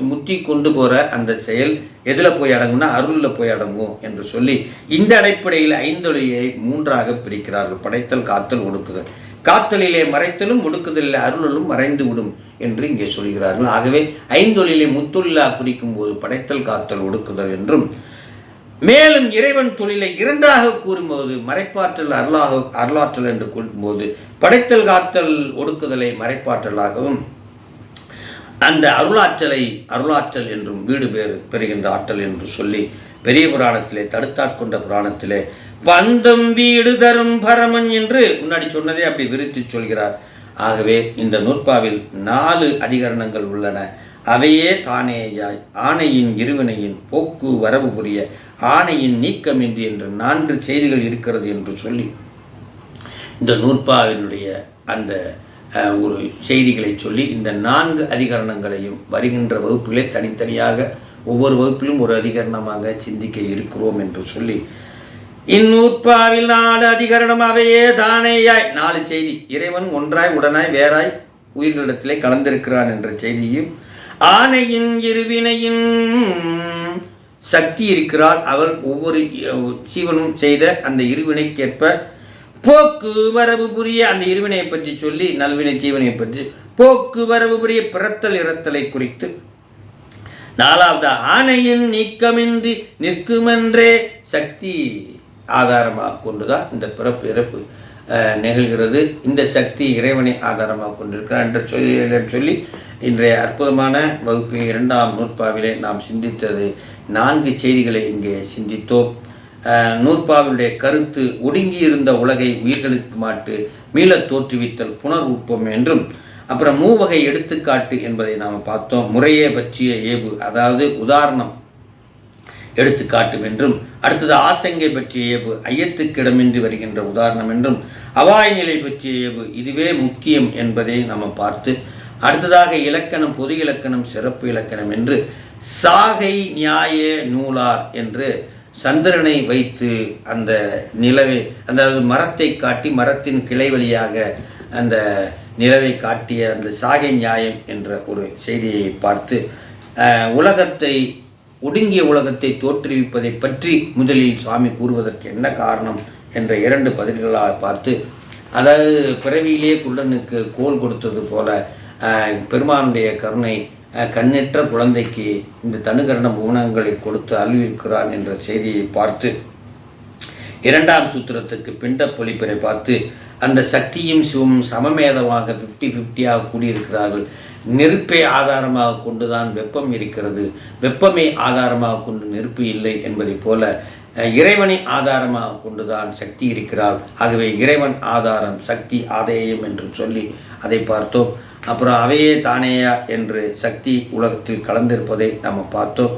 முத்தி கொண்டு போற அந்த செயல் எதில் போய் அடங்கும்னா அருளில் போய் அடங்கும் என்று சொல்லி இந்த அடிப்படையில் ஐந்தொழியை 3ஆக பிரிக்கிறார்கள். படைத்தல், காத்தல், ஒடுக்குதல். காத்தலிலே மறைத்தலும் ஒடுக்குதலில் அருளும் மறைந்து விடும் என்று இங்கே சொல்கிறார்கள். ஆகவே ஐந்தொழிலை முத்தொழிலாக பிரிக்கும் போது படைத்தல், காத்தல், ஒடுக்குதல் என்றும், மேலும் இறைவன் தொழிலை 2ஆக கூறும்போது மறைப்பாற்றல் அருளாற்றல் என்று கூறும்போது படைத்தல், காத்தல், ஒடுக்குதலை மறைப்பாற்றலாகவும் அந்த அருளாற்றல் என்றும் வீடு பெறுகின்ற ஆற்றல் என்று சொல்லி பெரிய புராணத்திலே தடுத்தாட்கொண்ட புராணத்திலே பந்தம் வீடு தரும் பரமன் என்று முன்னாடி சொன்னதே அப்படி விரித்து சொல்கிறார். ஆகவே இந்த நூற்பாவில் 4 அதிகரணங்கள் உள்ளன. அவையே தானேயாய் ஆணையின் இருவினையின் போக்கு வரவு புரிய ஆணையின் நீக்கமின்றி என்று 4 செய்திகள் இருக்கிறது என்று சொல்லி இந்த நூற்பாவினுடைய அந்த ஒரு செய்திகளை சொல்லி இந்த 4 அதிகரணங்களையும் வருகின்ற வகுப்புகளே தனித்தனியாக ஒவ்வொரு வகுப்பிலும் ஒரு அதிகரணமாக சிந்திக்க இருக்கிறோம் என்று சொல்லி இந்நூற்பாவில் 4 அதிகரணம் அவையே தானேயாய் 4 செய்தி. இறைவன் ஒன்றாய் உடனாய் வேறாய் உயிர்களிடத்திலே கலந்திருக்கிறான் என்ற செய்தியும், ஆணையின் இருவினையின் சக்தி இருக்கிறாள், அவள் ஒவ்வொரு ஜீவனும் செய்த அந்த இருவினைக்கேற்ப போக்கு வரவு புரிய அந்த இருவினையை பற்றி சொல்லி நல்வினை தீவினை பற்றி போக்கு வரவு புரிய பிறத்தல் இறத்தலை குறித்து, 4வது ஆணையின் நீக்கமின்றி நிற்குமென்றே சக்தி ஆதாரமாக கொண்டுதான் இந்த பிறப்பு இறப்பு நிகழ்கிறது. இந்த சக்தி இறைவனை ஆதாரமாக கொண்டிருக்கிறார் என்று சொல்லி இன்றைய அற்புதமான வகுப்பு 2ஆம் நூற்பாவிலே நாம் சிந்தித்தது 4 செய்திகளை இங்கே சிந்தித்தோம். நூற்பாவினுடைய கருத்து ஒடுங்கியிருந்த உலகை உயிர்களுக்கு மாட்டு மீள தோற்றுவித்தல் புனர்வுப்பம் என்றும், அப்புறம் 3 வகை எடுத்துக்காட்டு என்பதை நாம் பார்த்தோம். முறையே பற்றிய ஏபு, அதாவது உதாரணம் எடுத்துக்காட்டும் என்றும், அடுத்தது ஆசங்கை பற்றிய ஏபு, ஐயத்துக்கிடமின்றி வருகின்ற உதாரணம் என்றும், அவாய் நிலை பற்றிய ஏபு, இதுவே முக்கியம் என்பதை நாம் பார்த்து, அடுத்ததாக இலக்கணம், பொது இலக்கணம், சிறப்பு இலக்கணம் என்று சாகை நியாய நூலார் என்று சந்திரனை வைத்து அந்த நிலவை, அதாவது மரத்தை காட்டி மரத்தின் கிளை வழியாக அந்த நிலவை காட்டிய அந்த சாகை நியாயம் என்ற ஒரு செய்தியை பார்த்து, உலகத்தை ஒடுங்கிய உலகத்தை தோற்றுவிப்பதை பற்றி முதலில் சுவாமி கூறுவதற்கு என்ன காரணம் என்ற 2 பதில்களாக பார்த்து, அதாவது பிறவியிலேயே குருடனுக்கு கோல் கொடுத்தது போல பெருமானுடைய கருணை கண்ணற்ற குழந்தைக்கு இந்த தனுகரண ஊனங்களை கொடுத்து அழிவிருக்கிறான் என்ற செய்தியை பார்த்து, 2ஆம் சூத்திரத்துக்கு பிண்ட பொழிப்பரை பார்த்து அந்த சக்தியும் சிவமும் சமமேதமாக 50-50 கூடியிருக்கிறார்கள். நெருப்பை ஆதாரமாக கொண்டுதான் வெப்பம் இருக்கிறது, வெப்பமே ஆதாரமாக கொண்டு நெருப்பு இல்லை என்பதை போல இறைவனை ஆதாரமாக கொண்டுதான் சக்தி இருக்கிறாள். ஆகவே இறைவன் ஆதாரம், சக்தி ஆதேயம் என்று சொல்லி அதை பார்த்தோம். அப்புறம் அவையே தானேயா என்று சக்தி உலகத்தில் கலந்திருப்பதை நாம் பார்த்தோம்.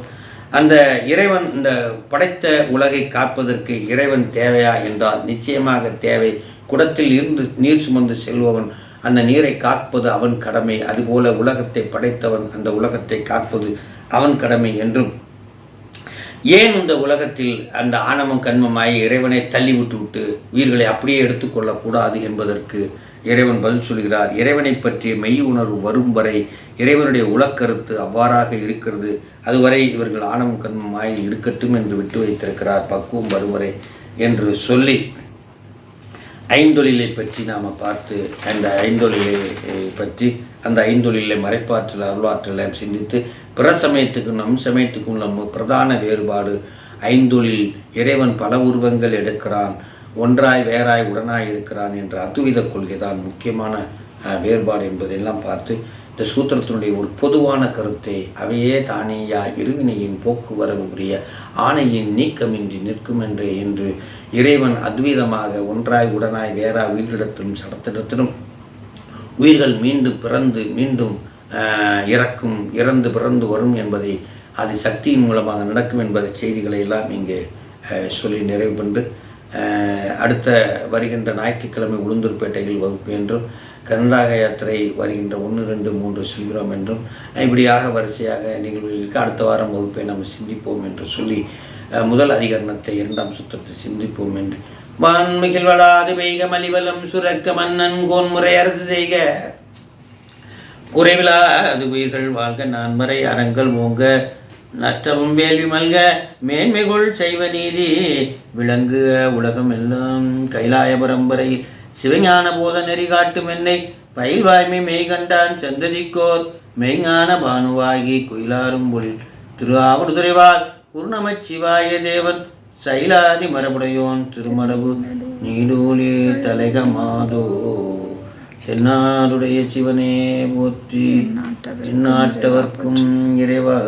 அந்த இறைவன் இந்த படைத்த உலகை காப்பதற்கு இறைவன் தேவையா என்றால் நிச்சயமாக தேவை. குடத்தில் இருந்து நீர் சுமந்து செல்பவன் அந்த நீரை காப்பது அவன் கடமை. அதுபோல உலகத்தை படைத்தவன் அந்த உலகத்தை காப்பது அவன் கடமை என்றும், ஏன் இந்த உலகத்தில் அந்த ஆணவம் கண்மமாய் இறைவனை தள்ளி விட்டு உயிர்களை அப்படியே எடுத்துக்கொள்ளக்கூடாது என்பதற்கு இறைவன் பதில் சொல்கிறார். இறைவனை பற்றிய மெய் உணர்வு வரும் வரை இறைவனுடைய உளக்கருத்து அவ்வாறாக இருக்கிறது. அதுவரை இவர்கள் ஆணவம் கண்மம் மாயில் இருக்கட்டும் என்று விட்டு வைத்திருக்கிறார், பக்குவம் வரும் வரை என்று சொல்லி ஐந்தொழிலை பற்றி நாம் பார்த்து அந்த ஐந்தொழிலை பற்றி அந்த ஐந்தொழிலை மறைப்பாற்றல் அருளாற்றலை சிந்தித்து பிற சமயத்துக்கும் நம் சமயத்துக்கும் நம்ம பிரதான வேறுபாடு ஐந்தொழில் இறைவன் பல உருவங்கள் எடுக்கிறான், ஒன்றாய் வேறாய் உடனாய் இருக்கிறான் என்ற அத்துவித கொள்கை தான் முக்கியமான வேறுபாடு என்பதையெல்லாம் பார்த்து இந்த சூத்திரத்தினுடைய ஒரு பொதுவான கருத்தை அவையே தானேயா இருவினையின் போக்குவரவு உரிய ஆணையின் நீக்கமின்றி நிற்கும் என்றே என்று இறைவன் அத்வீதமாக ஒன்றாய் உடனாய் வேறாய் உயிரிடத்திலும் சடத்திடத்திலும் உயிர்கள் மீண்டும் பிறந்து மீண்டும் இறக்கும், இறந்து பிறந்து வரும் என்பதை அது சக்தியின் மூலமாக நடக்கும் என்பதை செய்திகளை எல்லாம் இங்கே சொல்லி நிறைவு கொண்டு அடுத்த வருகின்ற ஞாயிற்றுக்கிழமை உளுந்தூர்பேட்டையில் வகுப்பு என்றும் கர்நாடக யாத்திரை வருகின்ற 1, 2, 3 செல்கிறோம் என்றும் இப்படியாக வரிசையாக நிகழ்வுகளுக்கு அடுத்த வாரம் வகுப்பை நாம் சிந்திப்போம் என்று சொல்லி முதல் அதிகரணத்தை 2ஆம் சூத்திரத்தை சிந்திப்போம் என்று வான்மிகில் வளாது பெய்க மலிவலம் சுரக்க மன்னன் கோன்முறை அரசு செய்க குறைவிலா அது உயிர்கள் வாழ்க நான்மறை அறங்கள் ஓங்க நற்றமும் வேள்வி மல்க மேன்மைகொள் செய்வ நீதி விளங்கு உலகம் எல்லாம் கைலாய பரம்பரை சிவஞான போத நெறி காட்டும் என்னை பயில்வாய்மை மெய்கண்டான் சந்ததிக்கோர் மெய்ஞான பானுவாகி குயிலாரும் பொருள் திரு ஆவடுதுறைவாள் பூர்ணமச்சிவாய தேவன் சைலாதி மரபுடையோன் திருமரபு நீடூலே தலைக மாதோ சென்னாருடைய சிவனே போற்றி நாட்டவர்க்கும் இறைவா